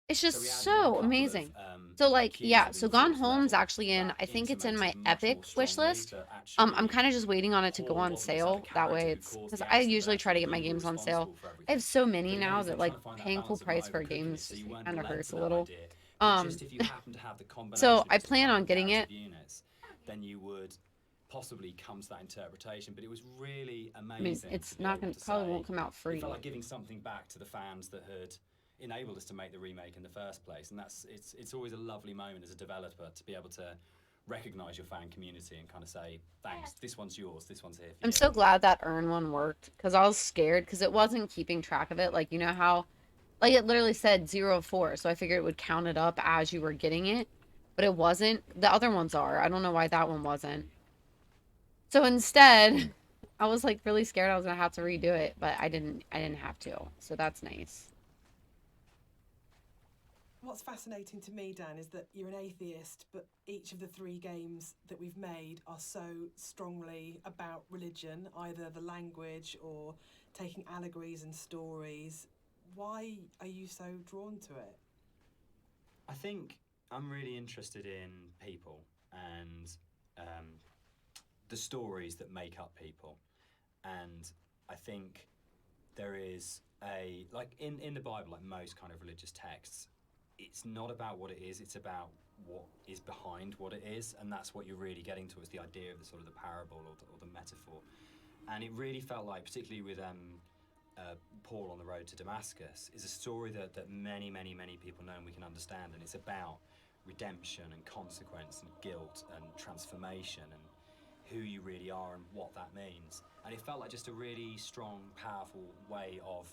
Speaker 1: It's
Speaker 6: So
Speaker 1: just
Speaker 6: we added in a
Speaker 1: so
Speaker 6: couple of,
Speaker 1: amazing. So like,
Speaker 6: cues
Speaker 1: yeah,
Speaker 6: within
Speaker 1: so
Speaker 6: the
Speaker 1: Gone
Speaker 6: fourth
Speaker 1: Home's
Speaker 6: level
Speaker 1: actually in,
Speaker 6: that
Speaker 1: I think it's in my
Speaker 6: intimated much
Speaker 1: epic
Speaker 6: more
Speaker 1: wish
Speaker 6: strongly
Speaker 1: list.
Speaker 6: that
Speaker 1: I'm
Speaker 6: actually
Speaker 1: kind of just waiting on it to go
Speaker 6: Paul
Speaker 1: on
Speaker 6: wasn't this
Speaker 1: sale.
Speaker 6: other
Speaker 1: That
Speaker 6: character
Speaker 1: way
Speaker 6: who
Speaker 1: it's,
Speaker 6: caused
Speaker 1: because
Speaker 6: the
Speaker 1: I
Speaker 6: accident,
Speaker 1: usually
Speaker 6: but
Speaker 1: try to
Speaker 6: actually
Speaker 1: get my
Speaker 6: we were
Speaker 1: games on sale.
Speaker 6: responsible for
Speaker 1: I have
Speaker 6: everything.
Speaker 1: so many
Speaker 6: But again,
Speaker 1: now
Speaker 6: it's
Speaker 1: that
Speaker 6: trying
Speaker 1: like
Speaker 6: to find that
Speaker 1: paying
Speaker 6: balance
Speaker 1: full
Speaker 6: of
Speaker 1: price
Speaker 6: not
Speaker 1: for a
Speaker 6: overcooking
Speaker 1: game
Speaker 6: it, so you weren't
Speaker 1: kind of
Speaker 6: led
Speaker 1: hurts
Speaker 6: to
Speaker 1: a
Speaker 6: that
Speaker 1: little.
Speaker 6: idea. But just if you happen to have the combination
Speaker 1: So
Speaker 6: of
Speaker 1: I
Speaker 6: just a
Speaker 1: plan
Speaker 6: couple
Speaker 1: on
Speaker 6: of
Speaker 1: getting it.
Speaker 6: narrative units, then you would possibly come to that interpretation. But it was really
Speaker 1: I mean,
Speaker 6: amazing.
Speaker 1: it's
Speaker 6: to be
Speaker 1: not
Speaker 6: able
Speaker 1: gonna,
Speaker 6: to
Speaker 1: probably
Speaker 6: say
Speaker 1: won't come out free.
Speaker 6: it felt like giving something back to the fans that had enabled us to make the remake in the first place. And that's it's always a lovely moment as a developer to be able to recognize your fan community and kind of say, thanks, this one's yours, this one's here for
Speaker 1: I'm
Speaker 6: you.
Speaker 1: so glad that earn one worked because I was scared because it wasn't keeping track of it. Like, you know how, like it literally said 0-4, so I figured it would count it up as you were getting it, but it wasn't. The other ones are. I don't know why that one wasn't. So instead, I was like really scared I was gonna have to redo it, but I didn't have to. So that's nice.
Speaker 8: What's fascinating to me, Dan, is that you're an atheist, but each of the 3 games that we've made are so strongly about religion, either the language or taking allegories and stories. Why are you so drawn to it?
Speaker 6: I think I'm really interested in people and the stories that make up people. And I think there is like in the Bible, like most kind of religious texts, it's not about what it is, it's about what is behind what it is, and that's what you're really getting to, is the idea of the sort of the parable or the metaphor. And it really felt like, particularly with Paul on the road to Damascus, is a story that many people know and we can understand, and it's about redemption and consequence and guilt and transformation and who you really are and what that means. And it felt like just a really strong, powerful way of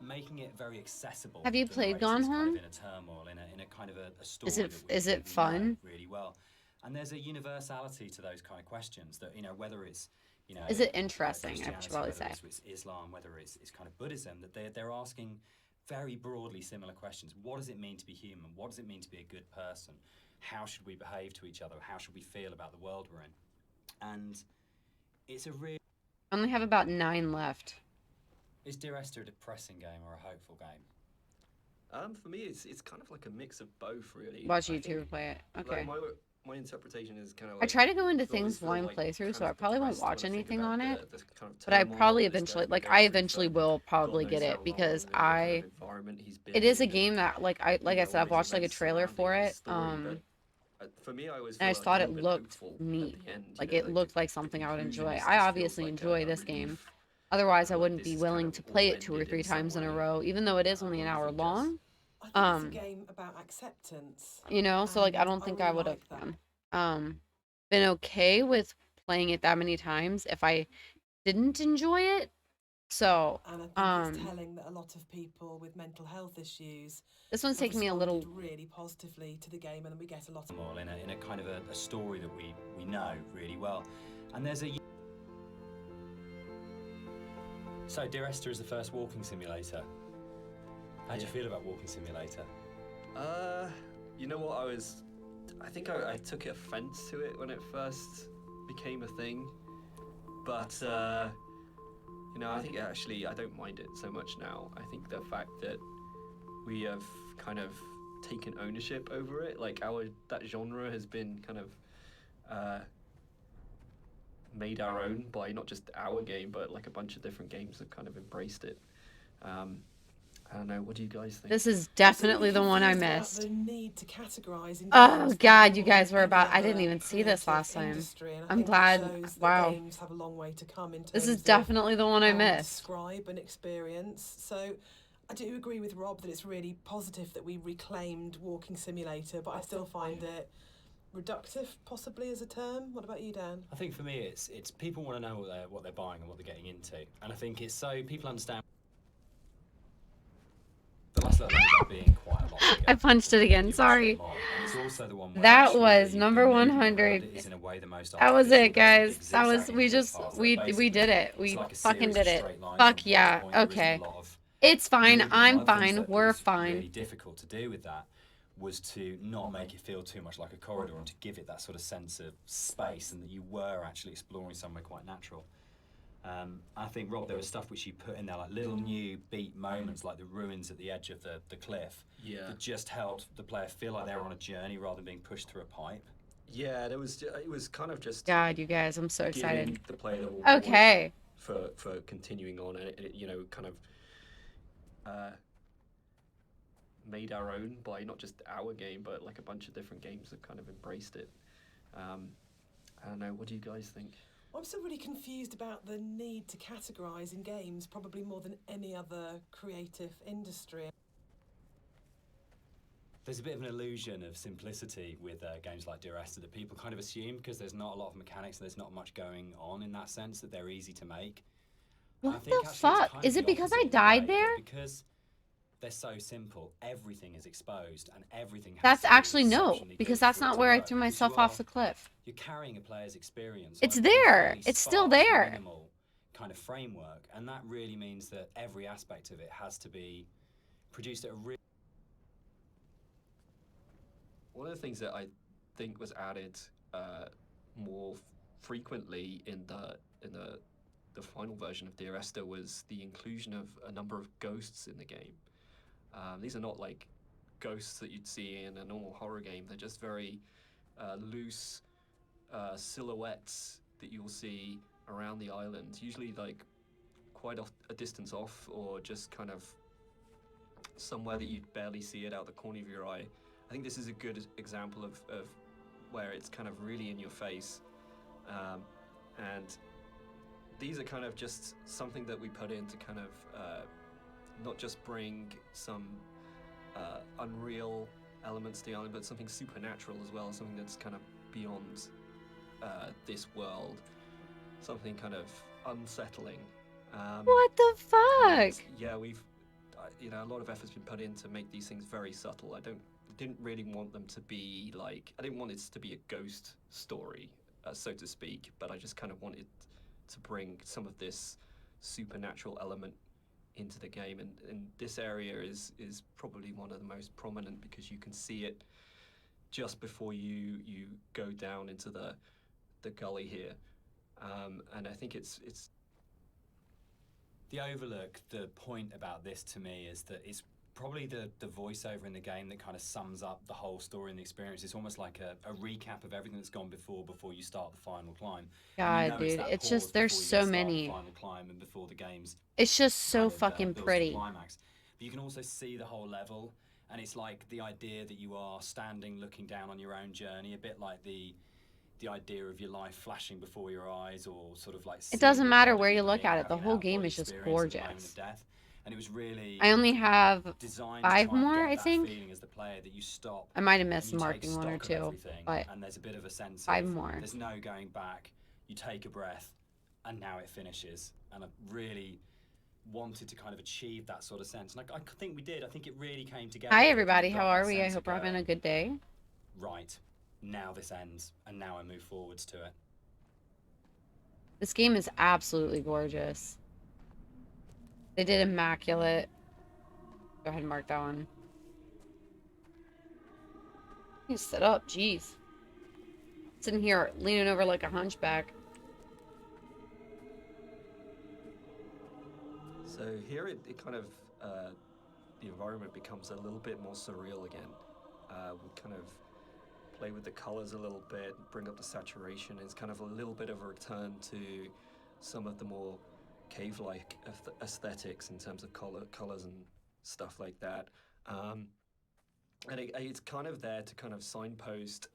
Speaker 6: making it very accessible.
Speaker 1: Have you
Speaker 6: The
Speaker 1: played
Speaker 6: narrator's
Speaker 1: Gone
Speaker 6: kind
Speaker 1: Home?
Speaker 6: of in a turmoil, in a kind of a story.
Speaker 1: Is it fun?
Speaker 6: Really well, and there's a universality to those kind of questions that, you know, whether it's, you know,
Speaker 1: Is it interesting? I should
Speaker 6: Christianity,
Speaker 1: probably
Speaker 6: whether
Speaker 1: say.
Speaker 6: it's Islam, whether it's kind of Buddhism, that they're asking very broadly similar questions. What does it mean to be human? What does it mean to be a good person? How should we behave to each other? How should we feel about the world we're in? And it's a real.
Speaker 1: I only have about 9 left.
Speaker 6: Is Dear Esther a depressing game or a hopeful game?
Speaker 7: For me, it's kind of like a mix of both, really.
Speaker 1: Watch
Speaker 7: I
Speaker 1: YouTube
Speaker 7: think,
Speaker 1: play it.
Speaker 7: like,
Speaker 1: Okay.
Speaker 7: my interpretation is kind of
Speaker 1: I
Speaker 7: like
Speaker 1: try to go into
Speaker 7: you always
Speaker 1: things
Speaker 7: feel
Speaker 1: blind
Speaker 7: like
Speaker 1: playthrough, so
Speaker 7: kind
Speaker 1: I
Speaker 7: of
Speaker 1: probably won't
Speaker 7: depressed when
Speaker 1: watch
Speaker 7: I think
Speaker 1: anything
Speaker 7: about
Speaker 1: on it.
Speaker 7: the kind of
Speaker 1: But I
Speaker 7: turmoil
Speaker 1: probably
Speaker 7: that this
Speaker 1: eventually,
Speaker 7: guy's been
Speaker 1: like,
Speaker 7: going
Speaker 1: I
Speaker 7: through
Speaker 1: eventually
Speaker 7: for
Speaker 1: will
Speaker 7: God
Speaker 1: probably
Speaker 7: knows
Speaker 1: get
Speaker 7: how
Speaker 1: it because
Speaker 7: long, and the kind of environment he's been
Speaker 1: it is a
Speaker 7: in,
Speaker 1: game that, like,
Speaker 7: and
Speaker 1: like I
Speaker 7: you know,
Speaker 1: said,
Speaker 7: all
Speaker 1: I've
Speaker 7: these
Speaker 1: watched like a
Speaker 7: events
Speaker 1: trailer
Speaker 7: surrounding
Speaker 1: for
Speaker 7: his
Speaker 1: it.
Speaker 7: story. But for me, I always
Speaker 1: And I
Speaker 7: feel
Speaker 1: just
Speaker 7: like a
Speaker 1: thought it
Speaker 7: little bit
Speaker 1: looked
Speaker 7: hopeful
Speaker 1: neat.
Speaker 7: at the end.
Speaker 1: Like,
Speaker 7: You know,
Speaker 1: it looked like
Speaker 7: the
Speaker 1: something I would
Speaker 7: conclusion
Speaker 1: enjoy.
Speaker 7: is
Speaker 1: I
Speaker 7: just feels
Speaker 1: obviously
Speaker 7: like
Speaker 1: enjoy
Speaker 7: a
Speaker 1: this game.
Speaker 7: relief.
Speaker 1: Otherwise, I
Speaker 7: Like
Speaker 1: wouldn't
Speaker 7: this
Speaker 1: be
Speaker 7: is kind
Speaker 1: willing
Speaker 7: of
Speaker 1: to
Speaker 7: all
Speaker 1: play it 2 or
Speaker 7: ended
Speaker 1: 3
Speaker 7: in some
Speaker 1: times in a
Speaker 7: way.
Speaker 1: row, even though it is only
Speaker 7: What
Speaker 1: an
Speaker 7: do you
Speaker 1: hour
Speaker 7: think, Jess?
Speaker 1: long.
Speaker 8: I think it's a game about acceptance.
Speaker 1: You know, so like I
Speaker 8: And
Speaker 1: don't
Speaker 8: I
Speaker 1: think
Speaker 8: really
Speaker 1: I would have
Speaker 8: like that.
Speaker 1: been okay with playing it that many times if I didn't enjoy it. So,
Speaker 8: And I think it's telling that a lot of people with mental health issues
Speaker 1: this one's
Speaker 8: have
Speaker 1: taking me a
Speaker 8: responded
Speaker 1: little.
Speaker 8: really positively to the game, and we get a lot of
Speaker 6: More in a kind of a story that we know really well. And there's a... So, Dear Esther is the first walking simulator. How do you feel about Walking Simulator?
Speaker 7: You know what, I think I took offense to it when it first became a thing, but you know, I think actually I don't mind it so much now. I think the fact that we have kind of taken ownership over it, like that genre has been kind of made our own by not just our game, but like a bunch of different games have kind of embraced it. I don't know. What do you guys think?
Speaker 1: This is
Speaker 8: I'm
Speaker 1: definitely
Speaker 8: really
Speaker 1: the one I
Speaker 8: confused about
Speaker 1: missed.
Speaker 8: the need to categorize in
Speaker 1: Oh
Speaker 8: games
Speaker 1: God, you
Speaker 8: more
Speaker 1: guys
Speaker 8: than
Speaker 1: were
Speaker 8: any
Speaker 1: about. I
Speaker 8: other
Speaker 1: didn't even see this
Speaker 8: creative
Speaker 1: last time.
Speaker 8: industry, and I
Speaker 1: I'm
Speaker 8: think
Speaker 1: glad.
Speaker 8: it shows that
Speaker 1: Wow.
Speaker 8: games have a long way to come in terms
Speaker 1: This is
Speaker 8: of
Speaker 1: definitely the one I
Speaker 8: how we
Speaker 1: missed.
Speaker 8: describe an experience. So I do agree with Rob that it's really positive that we reclaimed Walking Simulator, but I still find it reductive, possibly as a term. What about you, Dan?
Speaker 6: I think for me, it's people want to know what they're buying and what they're getting into, and I think it's so people understand. The last level ended up being quite a lot bigger.
Speaker 1: I punched it again. Sorry.
Speaker 6: And it's also the one where
Speaker 1: That
Speaker 6: actually
Speaker 1: was
Speaker 6: the
Speaker 1: number
Speaker 6: movement around
Speaker 1: 100.
Speaker 6: it is in a way the most
Speaker 1: That was
Speaker 6: artificial.
Speaker 1: it,
Speaker 6: There's
Speaker 1: guys.
Speaker 6: the big
Speaker 1: That was
Speaker 6: zigzagging
Speaker 1: we just
Speaker 6: footpaths that
Speaker 1: we
Speaker 6: basically
Speaker 1: did it.
Speaker 6: it's
Speaker 1: We
Speaker 6: like a
Speaker 1: fucking
Speaker 6: series
Speaker 1: did
Speaker 6: of
Speaker 1: it.
Speaker 6: straight lines
Speaker 1: Fuck
Speaker 6: from point to
Speaker 1: yeah.
Speaker 6: point. There isn't
Speaker 1: Okay.
Speaker 6: a lot of
Speaker 1: It's fine.
Speaker 6: movement.
Speaker 1: I'm
Speaker 6: One of the things
Speaker 1: fine.
Speaker 6: that
Speaker 1: We're
Speaker 6: was
Speaker 1: fine.
Speaker 6: really difficult to do with that was to not make it feel too much like a corridor and to give it that sort of sense of space and that you were actually exploring somewhere quite natural. I think, Rob, there was stuff which you put in there, like little new beat moments, like the ruins at the edge of the cliff, that just helped the player feel like they were on a journey rather than being pushed through a pipe.
Speaker 7: Yeah, it was kind of just
Speaker 1: God, you guys, I'm so excited.
Speaker 7: giving the player the reward
Speaker 1: Okay.
Speaker 7: for continuing on, and it you know, kind of made our own by not just our game, but like a bunch of different games that kind of embraced it. I don't know. What do you guys think?
Speaker 8: I'm still really confused about the need to categorise in games, probably more than any other creative industry.
Speaker 6: There's a bit of an illusion of simplicity with games like Dear Esther that people kind of assume because there's not a lot of mechanics and there's not much going on in that sense that they're easy to make.
Speaker 1: What the fuck? Is it because I died there?
Speaker 6: Because they're so simple, everything is exposed and everything has
Speaker 1: That's
Speaker 6: to be
Speaker 1: actually no,
Speaker 6: exceptionally
Speaker 1: because
Speaker 6: good
Speaker 1: that's
Speaker 6: for it
Speaker 1: not
Speaker 6: to
Speaker 1: where I
Speaker 6: work,
Speaker 1: threw
Speaker 6: because
Speaker 1: myself
Speaker 6: you
Speaker 1: off
Speaker 6: are-
Speaker 1: the cliff.
Speaker 6: You're carrying a player's experience.
Speaker 1: It's
Speaker 6: on a
Speaker 1: there.
Speaker 6: fairly
Speaker 1: It's still
Speaker 6: sparse,
Speaker 1: there.
Speaker 6: Minimal kind of framework, and that really means that every aspect of it has to be produced at a really...
Speaker 7: One of the things that I think was added more frequently in the final version of Dear Esther was the inclusion of a number of ghosts in the game. These are not like ghosts that you'd see in a normal horror game. They're just very loose silhouettes that you'll see around the island, usually like quite a distance off, or just kind of somewhere that you'd barely see it out the corner of your eye. I think this is a good example of where it's kind of really in your face. And these are kind of just something that we put in to kind of not just bring some unreal elements to the island, but something supernatural as well, something that's kind of beyond this world, something kind of unsettling.
Speaker 1: What the fuck?
Speaker 7: Yeah, you know, a lot of effort's been put in to make these things very subtle. I didn't really want them to be like, I didn't want it to be a ghost story, so to speak, but I just kind of wanted to bring some of this supernatural element into the game, and this area is probably one of the most prominent because you can see it just before you go down into the gully here, and I think it's
Speaker 6: The overlook, the point about this to me is that it's probably the voiceover in the game that kind of sums up the whole story and the experience. It's almost like a recap of everything that's gone before you start the final climb. And you
Speaker 1: God,
Speaker 6: know it's
Speaker 1: dude,
Speaker 6: that
Speaker 1: it's
Speaker 6: pause
Speaker 1: just there's
Speaker 6: before you
Speaker 1: so
Speaker 6: start the
Speaker 1: many.
Speaker 6: final climb and before the game's
Speaker 1: It's just so
Speaker 6: kind of,
Speaker 1: fucking
Speaker 6: builds to the
Speaker 1: pretty.
Speaker 6: climax. But you can also see the whole level, and it's like the idea that you are standing looking down on your own journey, a bit like the idea of your life flashing before your eyes, or sort of like
Speaker 1: It
Speaker 6: seeing
Speaker 1: doesn't
Speaker 6: your
Speaker 1: matter
Speaker 6: body
Speaker 1: where you look
Speaker 6: being
Speaker 1: at it. The
Speaker 6: having an
Speaker 1: whole game
Speaker 6: out-of-body
Speaker 1: is just
Speaker 6: experience at the moment
Speaker 1: gorgeous.
Speaker 6: of death. And it was really
Speaker 1: I only have
Speaker 6: designed to
Speaker 1: 5
Speaker 6: try and
Speaker 1: more,
Speaker 6: get
Speaker 1: I
Speaker 6: that
Speaker 1: think.
Speaker 6: feeling as the player that you stop
Speaker 1: I might have
Speaker 6: and
Speaker 1: missed
Speaker 6: you take
Speaker 1: marking one or
Speaker 6: stock of
Speaker 1: two,
Speaker 6: everything,
Speaker 1: but
Speaker 6: and there's a bit of a sense
Speaker 1: 5
Speaker 6: of
Speaker 1: more.
Speaker 6: there's no going back. You take a breath, and now it finishes. And I really wanted to kind of achieve that sort of sense, and I think we did. I think it really came together.
Speaker 1: Hi
Speaker 6: We
Speaker 1: everybody,
Speaker 6: got
Speaker 1: how
Speaker 6: that
Speaker 1: are we? I
Speaker 6: sense
Speaker 1: hope
Speaker 6: of
Speaker 1: we're having a
Speaker 6: going,
Speaker 1: good day.
Speaker 6: right, now this ends, and now I move forwards to it.
Speaker 1: This game is absolutely gorgeous. They did immaculate. Go ahead and mark that one. You sit up, jeez. Sitting here leaning over like a hunchback.
Speaker 7: So here it kind of, the environment becomes a little bit more surreal again. We kind of play with the colors a little bit, bring up the saturation. It's kind of a little bit of a return to some of the more cave-like aesthetics in terms of colors and stuff like that. And it's kind of there to kind of signpost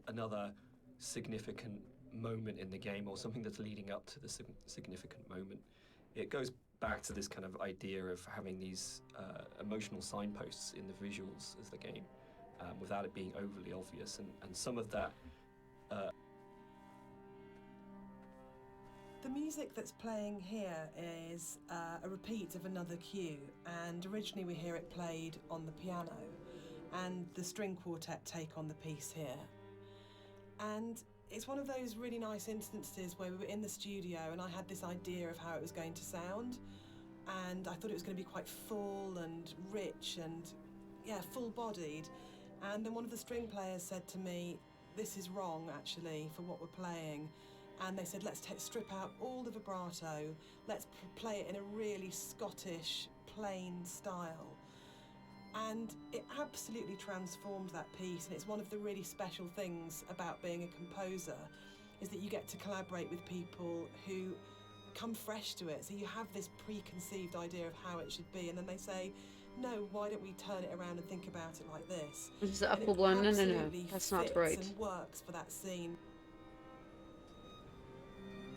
Speaker 7: another significant moment in the game, or something that's leading up to the significant moment. It goes back to this kind of idea of having these emotional signposts in the visuals of the game, without it being overly obvious, and some of that.
Speaker 8: The music that's playing here is a repeat of another cue, and originally we hear it played on the piano, and the string quartet take on the piece here. And it's one of those really nice instances where we were in the studio and I had this idea of how it was going to sound, and I thought it was going to be quite full and rich and, yeah, full-bodied. And then one of the string players said to me, "This is wrong, actually, for what we're playing." And they said, let's strip out all the vibrato, let's play it in a really Scottish, plain style. And it absolutely transformed that piece, and it's one of the really special things about being a composer, is that you get to collaborate with people who come fresh to it. So you have this preconceived idea of how it should be, and then they say, no, why don't we turn it around and think about it like this?
Speaker 1: This is the upper one. No,
Speaker 8: absolutely
Speaker 1: that's not
Speaker 8: fits
Speaker 1: right.
Speaker 8: and works for that scene.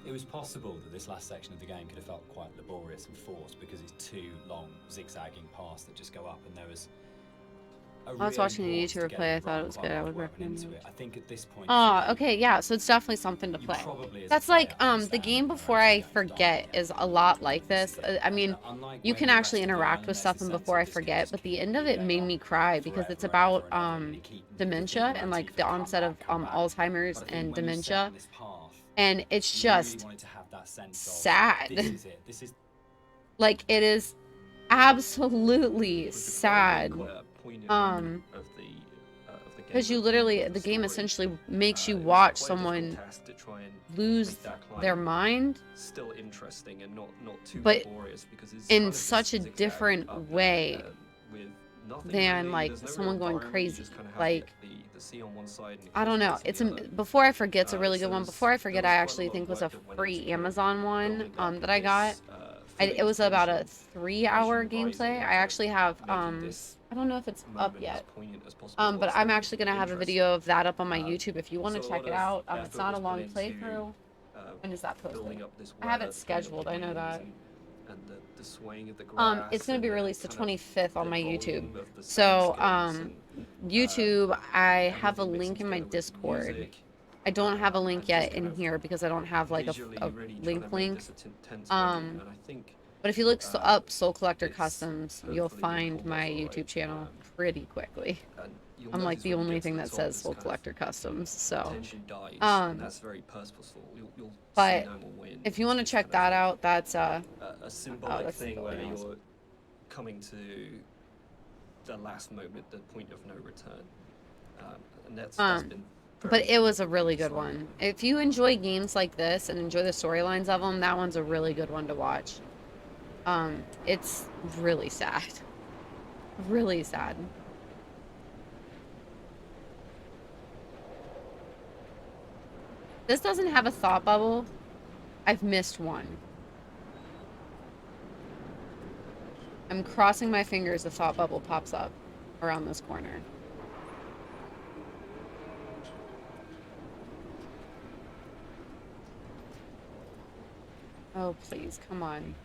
Speaker 6: It was possible that this last section of the game could have felt quite laborious and forced, because it's 2 long zigzagging paths that just go up, and there was
Speaker 1: I was watching the YouTuber play. I thought it was good. I would recommend it.
Speaker 6: I think at this point.
Speaker 1: Oh, okay, yeah. So it's definitely something to play. That's like the game Before I Forget is a lot like this. I mean, you can actually interact with stuff in Before I Forget, but the end of it made me cry because it's about dementia and like the onset of Alzheimer's and dementia, and it's just sad. Like, it is absolutely sad. Because you literally, the game essentially makes you watch someone lose their mind,
Speaker 7: still interesting and not too
Speaker 1: but
Speaker 7: laborious, because it's
Speaker 1: in
Speaker 7: kind of
Speaker 1: such a
Speaker 7: zigzag
Speaker 1: different
Speaker 7: up
Speaker 1: way
Speaker 7: with nothing
Speaker 1: than
Speaker 7: really.
Speaker 1: like
Speaker 7: There's no
Speaker 1: someone
Speaker 7: real
Speaker 1: going
Speaker 7: environment,
Speaker 1: crazy.
Speaker 7: you just kind of have
Speaker 1: Like,
Speaker 7: the sea on one side and the
Speaker 1: I don't know.
Speaker 7: cliff
Speaker 1: It's
Speaker 7: on
Speaker 1: a
Speaker 7: the other.
Speaker 1: Before I Forget's a really good
Speaker 7: So
Speaker 1: one.
Speaker 7: there's-
Speaker 1: Before I Forget,
Speaker 7: there
Speaker 1: I
Speaker 7: was
Speaker 1: actually
Speaker 7: quite a lot
Speaker 1: think
Speaker 7: of
Speaker 1: was a
Speaker 7: work that went
Speaker 1: free
Speaker 7: into
Speaker 1: Amazon one
Speaker 7: building up
Speaker 1: that I got.
Speaker 7: this,
Speaker 1: It was about a
Speaker 7: feeling
Speaker 1: 3-hour
Speaker 7: tension,
Speaker 1: gameplay.
Speaker 7: rising
Speaker 1: I actually have
Speaker 7: making this
Speaker 1: I don't know if it's up
Speaker 7: moment
Speaker 1: yet.
Speaker 7: as poignant as possible,
Speaker 1: But
Speaker 7: while
Speaker 1: I'm
Speaker 7: still
Speaker 1: actually gonna have a
Speaker 7: interesting.
Speaker 1: video of that up on my
Speaker 7: Um,
Speaker 1: YouTube if you want to
Speaker 7: so a
Speaker 1: check
Speaker 7: lot
Speaker 1: it
Speaker 7: of
Speaker 1: out. It's
Speaker 7: effort
Speaker 1: not a
Speaker 7: was
Speaker 1: long
Speaker 7: put into,
Speaker 1: playthrough. When is that
Speaker 7: building
Speaker 1: posted?
Speaker 7: up this
Speaker 1: I have
Speaker 7: weather,
Speaker 1: it scheduled. I know that.
Speaker 7: and the swaying of the grass.
Speaker 1: It's gonna be
Speaker 7: and
Speaker 1: released the
Speaker 7: kind of
Speaker 1: 25th on
Speaker 7: the
Speaker 1: my
Speaker 7: volume
Speaker 1: YouTube.
Speaker 7: of the
Speaker 1: So,
Speaker 7: soundscapes
Speaker 1: YouTube, I
Speaker 7: and
Speaker 1: have a
Speaker 7: everything
Speaker 1: link
Speaker 7: mixing
Speaker 1: in my
Speaker 7: together with the
Speaker 1: Discord.
Speaker 7: music,
Speaker 1: I don't have a link
Speaker 7: and
Speaker 1: yet
Speaker 7: just kind
Speaker 1: in
Speaker 7: of
Speaker 1: here because I don't have like
Speaker 7: visually
Speaker 1: a
Speaker 7: really trying
Speaker 1: link
Speaker 7: to make
Speaker 1: link.
Speaker 7: this a tense
Speaker 1: Um,
Speaker 7: moment, and I think
Speaker 1: But if you look up Soul Collector
Speaker 7: it's
Speaker 1: Customs, you'll
Speaker 7: hopefully
Speaker 1: find
Speaker 7: pulled
Speaker 1: my
Speaker 7: off all
Speaker 1: YouTube
Speaker 7: right.
Speaker 1: channel pretty quickly.
Speaker 7: And you'll
Speaker 1: I'm like
Speaker 7: notice
Speaker 1: the
Speaker 7: when you
Speaker 1: only
Speaker 7: get to
Speaker 1: thing
Speaker 7: the
Speaker 1: that
Speaker 7: top,
Speaker 1: says
Speaker 7: this
Speaker 1: Soul
Speaker 7: kind of
Speaker 1: Collector Customs. So,
Speaker 7: tension dies,
Speaker 1: um,
Speaker 7: and that's very purposeful. You'll
Speaker 1: but
Speaker 7: see no more win.
Speaker 1: if you want to
Speaker 7: It's
Speaker 1: check
Speaker 7: kind
Speaker 1: that
Speaker 7: of
Speaker 1: out, that's
Speaker 7: a symbolic
Speaker 1: that's
Speaker 7: thing
Speaker 1: the
Speaker 7: where
Speaker 1: Lighthouse.
Speaker 7: you're coming to the last moment, the point of no return, and that's been
Speaker 1: but
Speaker 7: very
Speaker 1: it was a really good
Speaker 7: decided.
Speaker 1: one. If you enjoy games like this and enjoy the storylines of them, that one's a really good one to watch. It's really sad. Really sad. This doesn't have a thought bubble. I've missed one. I'm crossing my fingers the thought bubble pops up around this corner. Oh, please, come on.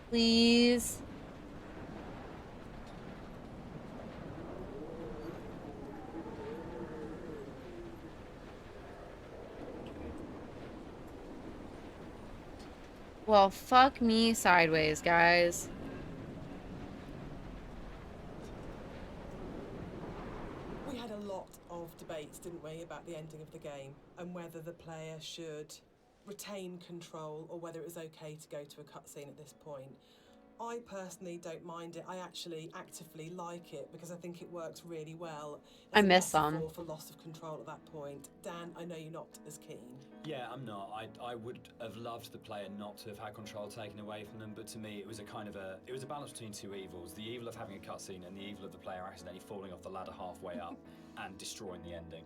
Speaker 1: Please. Well, fuck me sideways, guys.
Speaker 8: We had a lot of debates, didn't we, about the ending of the game and whether the player should retain control or whether it was okay to go to a cutscene at this point. I personally don't mind it. I actually actively like it because I think it works really well.
Speaker 1: I
Speaker 8: As a
Speaker 1: miss some.
Speaker 8: metaphor for loss of control at that point. Dan, I know you're not as keen.
Speaker 6: Yeah, I'm not. I would have loved the player not to have had control taken away from them, but to me it was a kind of it was a balance between two evils. The evil of having a cutscene and the evil of the player accidentally falling off the ladder halfway up and destroying the ending.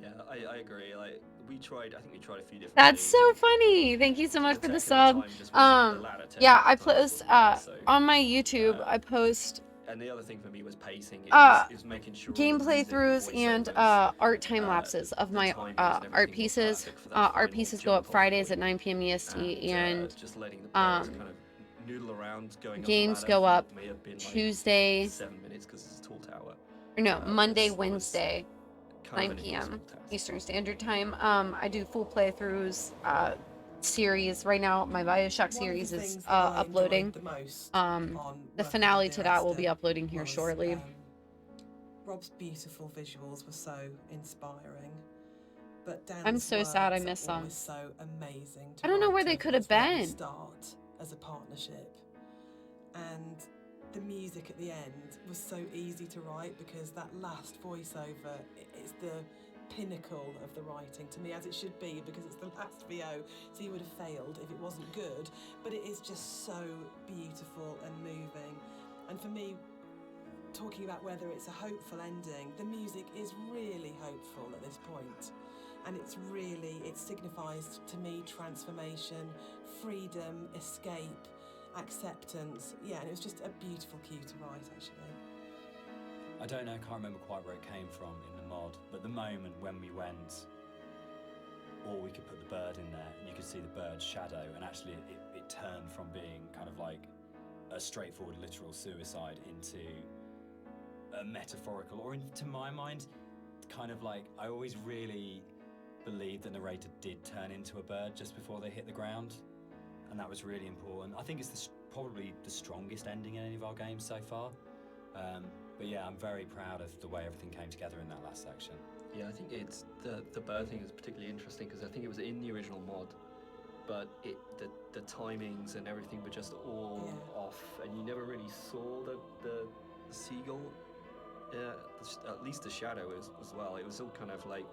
Speaker 7: Yeah, I agree. Like I think we tried a few different
Speaker 1: That's
Speaker 7: things.
Speaker 1: so funny. Thank you so much for the
Speaker 7: tech at
Speaker 1: sub.
Speaker 7: the time just wasn't the ladder tech
Speaker 1: Yeah,
Speaker 7: at
Speaker 1: I
Speaker 7: the time
Speaker 1: post
Speaker 7: wasn't there, so,
Speaker 1: on my YouTube. I post
Speaker 7: and the other thing for me was pacing. It was making sure all the
Speaker 1: gameplay
Speaker 7: music, the
Speaker 1: throughs and
Speaker 7: voiceovers,
Speaker 1: art time lapses of
Speaker 7: the
Speaker 1: my
Speaker 7: timings and everything
Speaker 1: art
Speaker 7: were
Speaker 1: pieces.
Speaker 7: perfect for that
Speaker 1: Art
Speaker 7: final
Speaker 1: pieces go
Speaker 7: jump
Speaker 1: up
Speaker 7: off
Speaker 1: Fridays
Speaker 7: point.
Speaker 1: at 9 p.m. EST, and
Speaker 7: just letting the players kind of noodle around going
Speaker 1: games
Speaker 7: up the
Speaker 1: go
Speaker 7: ladder
Speaker 1: up
Speaker 7: may have been, like,
Speaker 1: Tuesday,
Speaker 7: 7 minutes because it's a tall tower.
Speaker 1: or no, Monday,
Speaker 7: It's
Speaker 1: Wednesday,
Speaker 7: kind
Speaker 1: 9
Speaker 7: of an
Speaker 1: p.m.
Speaker 7: impossible task.
Speaker 1: Eastern Standard Time. I do full playthroughs, series. Right now, my Bioshock
Speaker 8: One of
Speaker 1: series
Speaker 8: the
Speaker 1: is
Speaker 8: things that I enjoyed
Speaker 1: uploading.
Speaker 8: the most
Speaker 1: The
Speaker 8: on
Speaker 1: finale
Speaker 8: working
Speaker 1: to
Speaker 8: with
Speaker 1: that will be
Speaker 8: Esther
Speaker 1: uploading here
Speaker 8: was,
Speaker 1: shortly.
Speaker 8: Rob's beautiful visuals were so inspiring, but Dan's
Speaker 1: I'm so sad I
Speaker 8: words are
Speaker 1: missed some.
Speaker 8: always so amazing. To
Speaker 1: I don't know
Speaker 8: write
Speaker 1: where they
Speaker 8: to
Speaker 1: could have
Speaker 8: as well at the
Speaker 1: been.
Speaker 8: Start as a partnership, and the music at the end was so easy to write because that last voiceover is the pinnacle of the writing to me, as it should be, because it's the last VO, so you would have failed if it wasn't good, but it is just so beautiful and moving. And for me, talking about whether it's a hopeful ending, the music is really hopeful at this point, and it signifies to me transformation, freedom, escape, acceptance. Yeah, and it was just a beautiful cue to write, actually.
Speaker 6: I don't know, I can't remember quite where it came from in the mod, but the moment when we went, or we could put the bird in there, and you could see the bird's shadow, and actually it turned from being kind of like a straightforward literal suicide into a metaphorical, or to my mind, kind of like, I always really believed the narrator did turn into a bird just before they hit the ground, and that was really important. I think it's probably the strongest ending in any of our games so far. But yeah, I'm very proud of the way everything came together in that last section.
Speaker 7: Yeah, I think it's the bird thing is particularly interesting because I think it was in the original mod, but the timings and everything were just all off, and you never really saw the seagull. Yeah, at least the shadow as well. It was all kind of like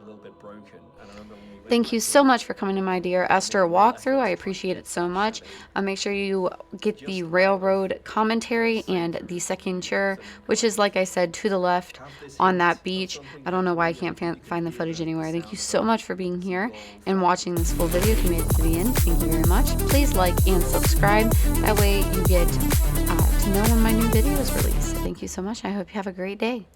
Speaker 7: a little bit broken. And I remember when we went
Speaker 1: Thank
Speaker 7: back
Speaker 1: you
Speaker 7: to
Speaker 1: so much for coming to my Dear Esther walkthrough. I appreciate it so much. Make sure you get the railroad commentary and the second chair, which is, like I said, to the left on that beach. I don't know why I can't find the footage anywhere. Thank you so much for being here and watching this full video. If you made it to the end, thank you very much. Please like and subscribe. That way you get to know when my new video is released. Thank you so much. I hope you have a great day.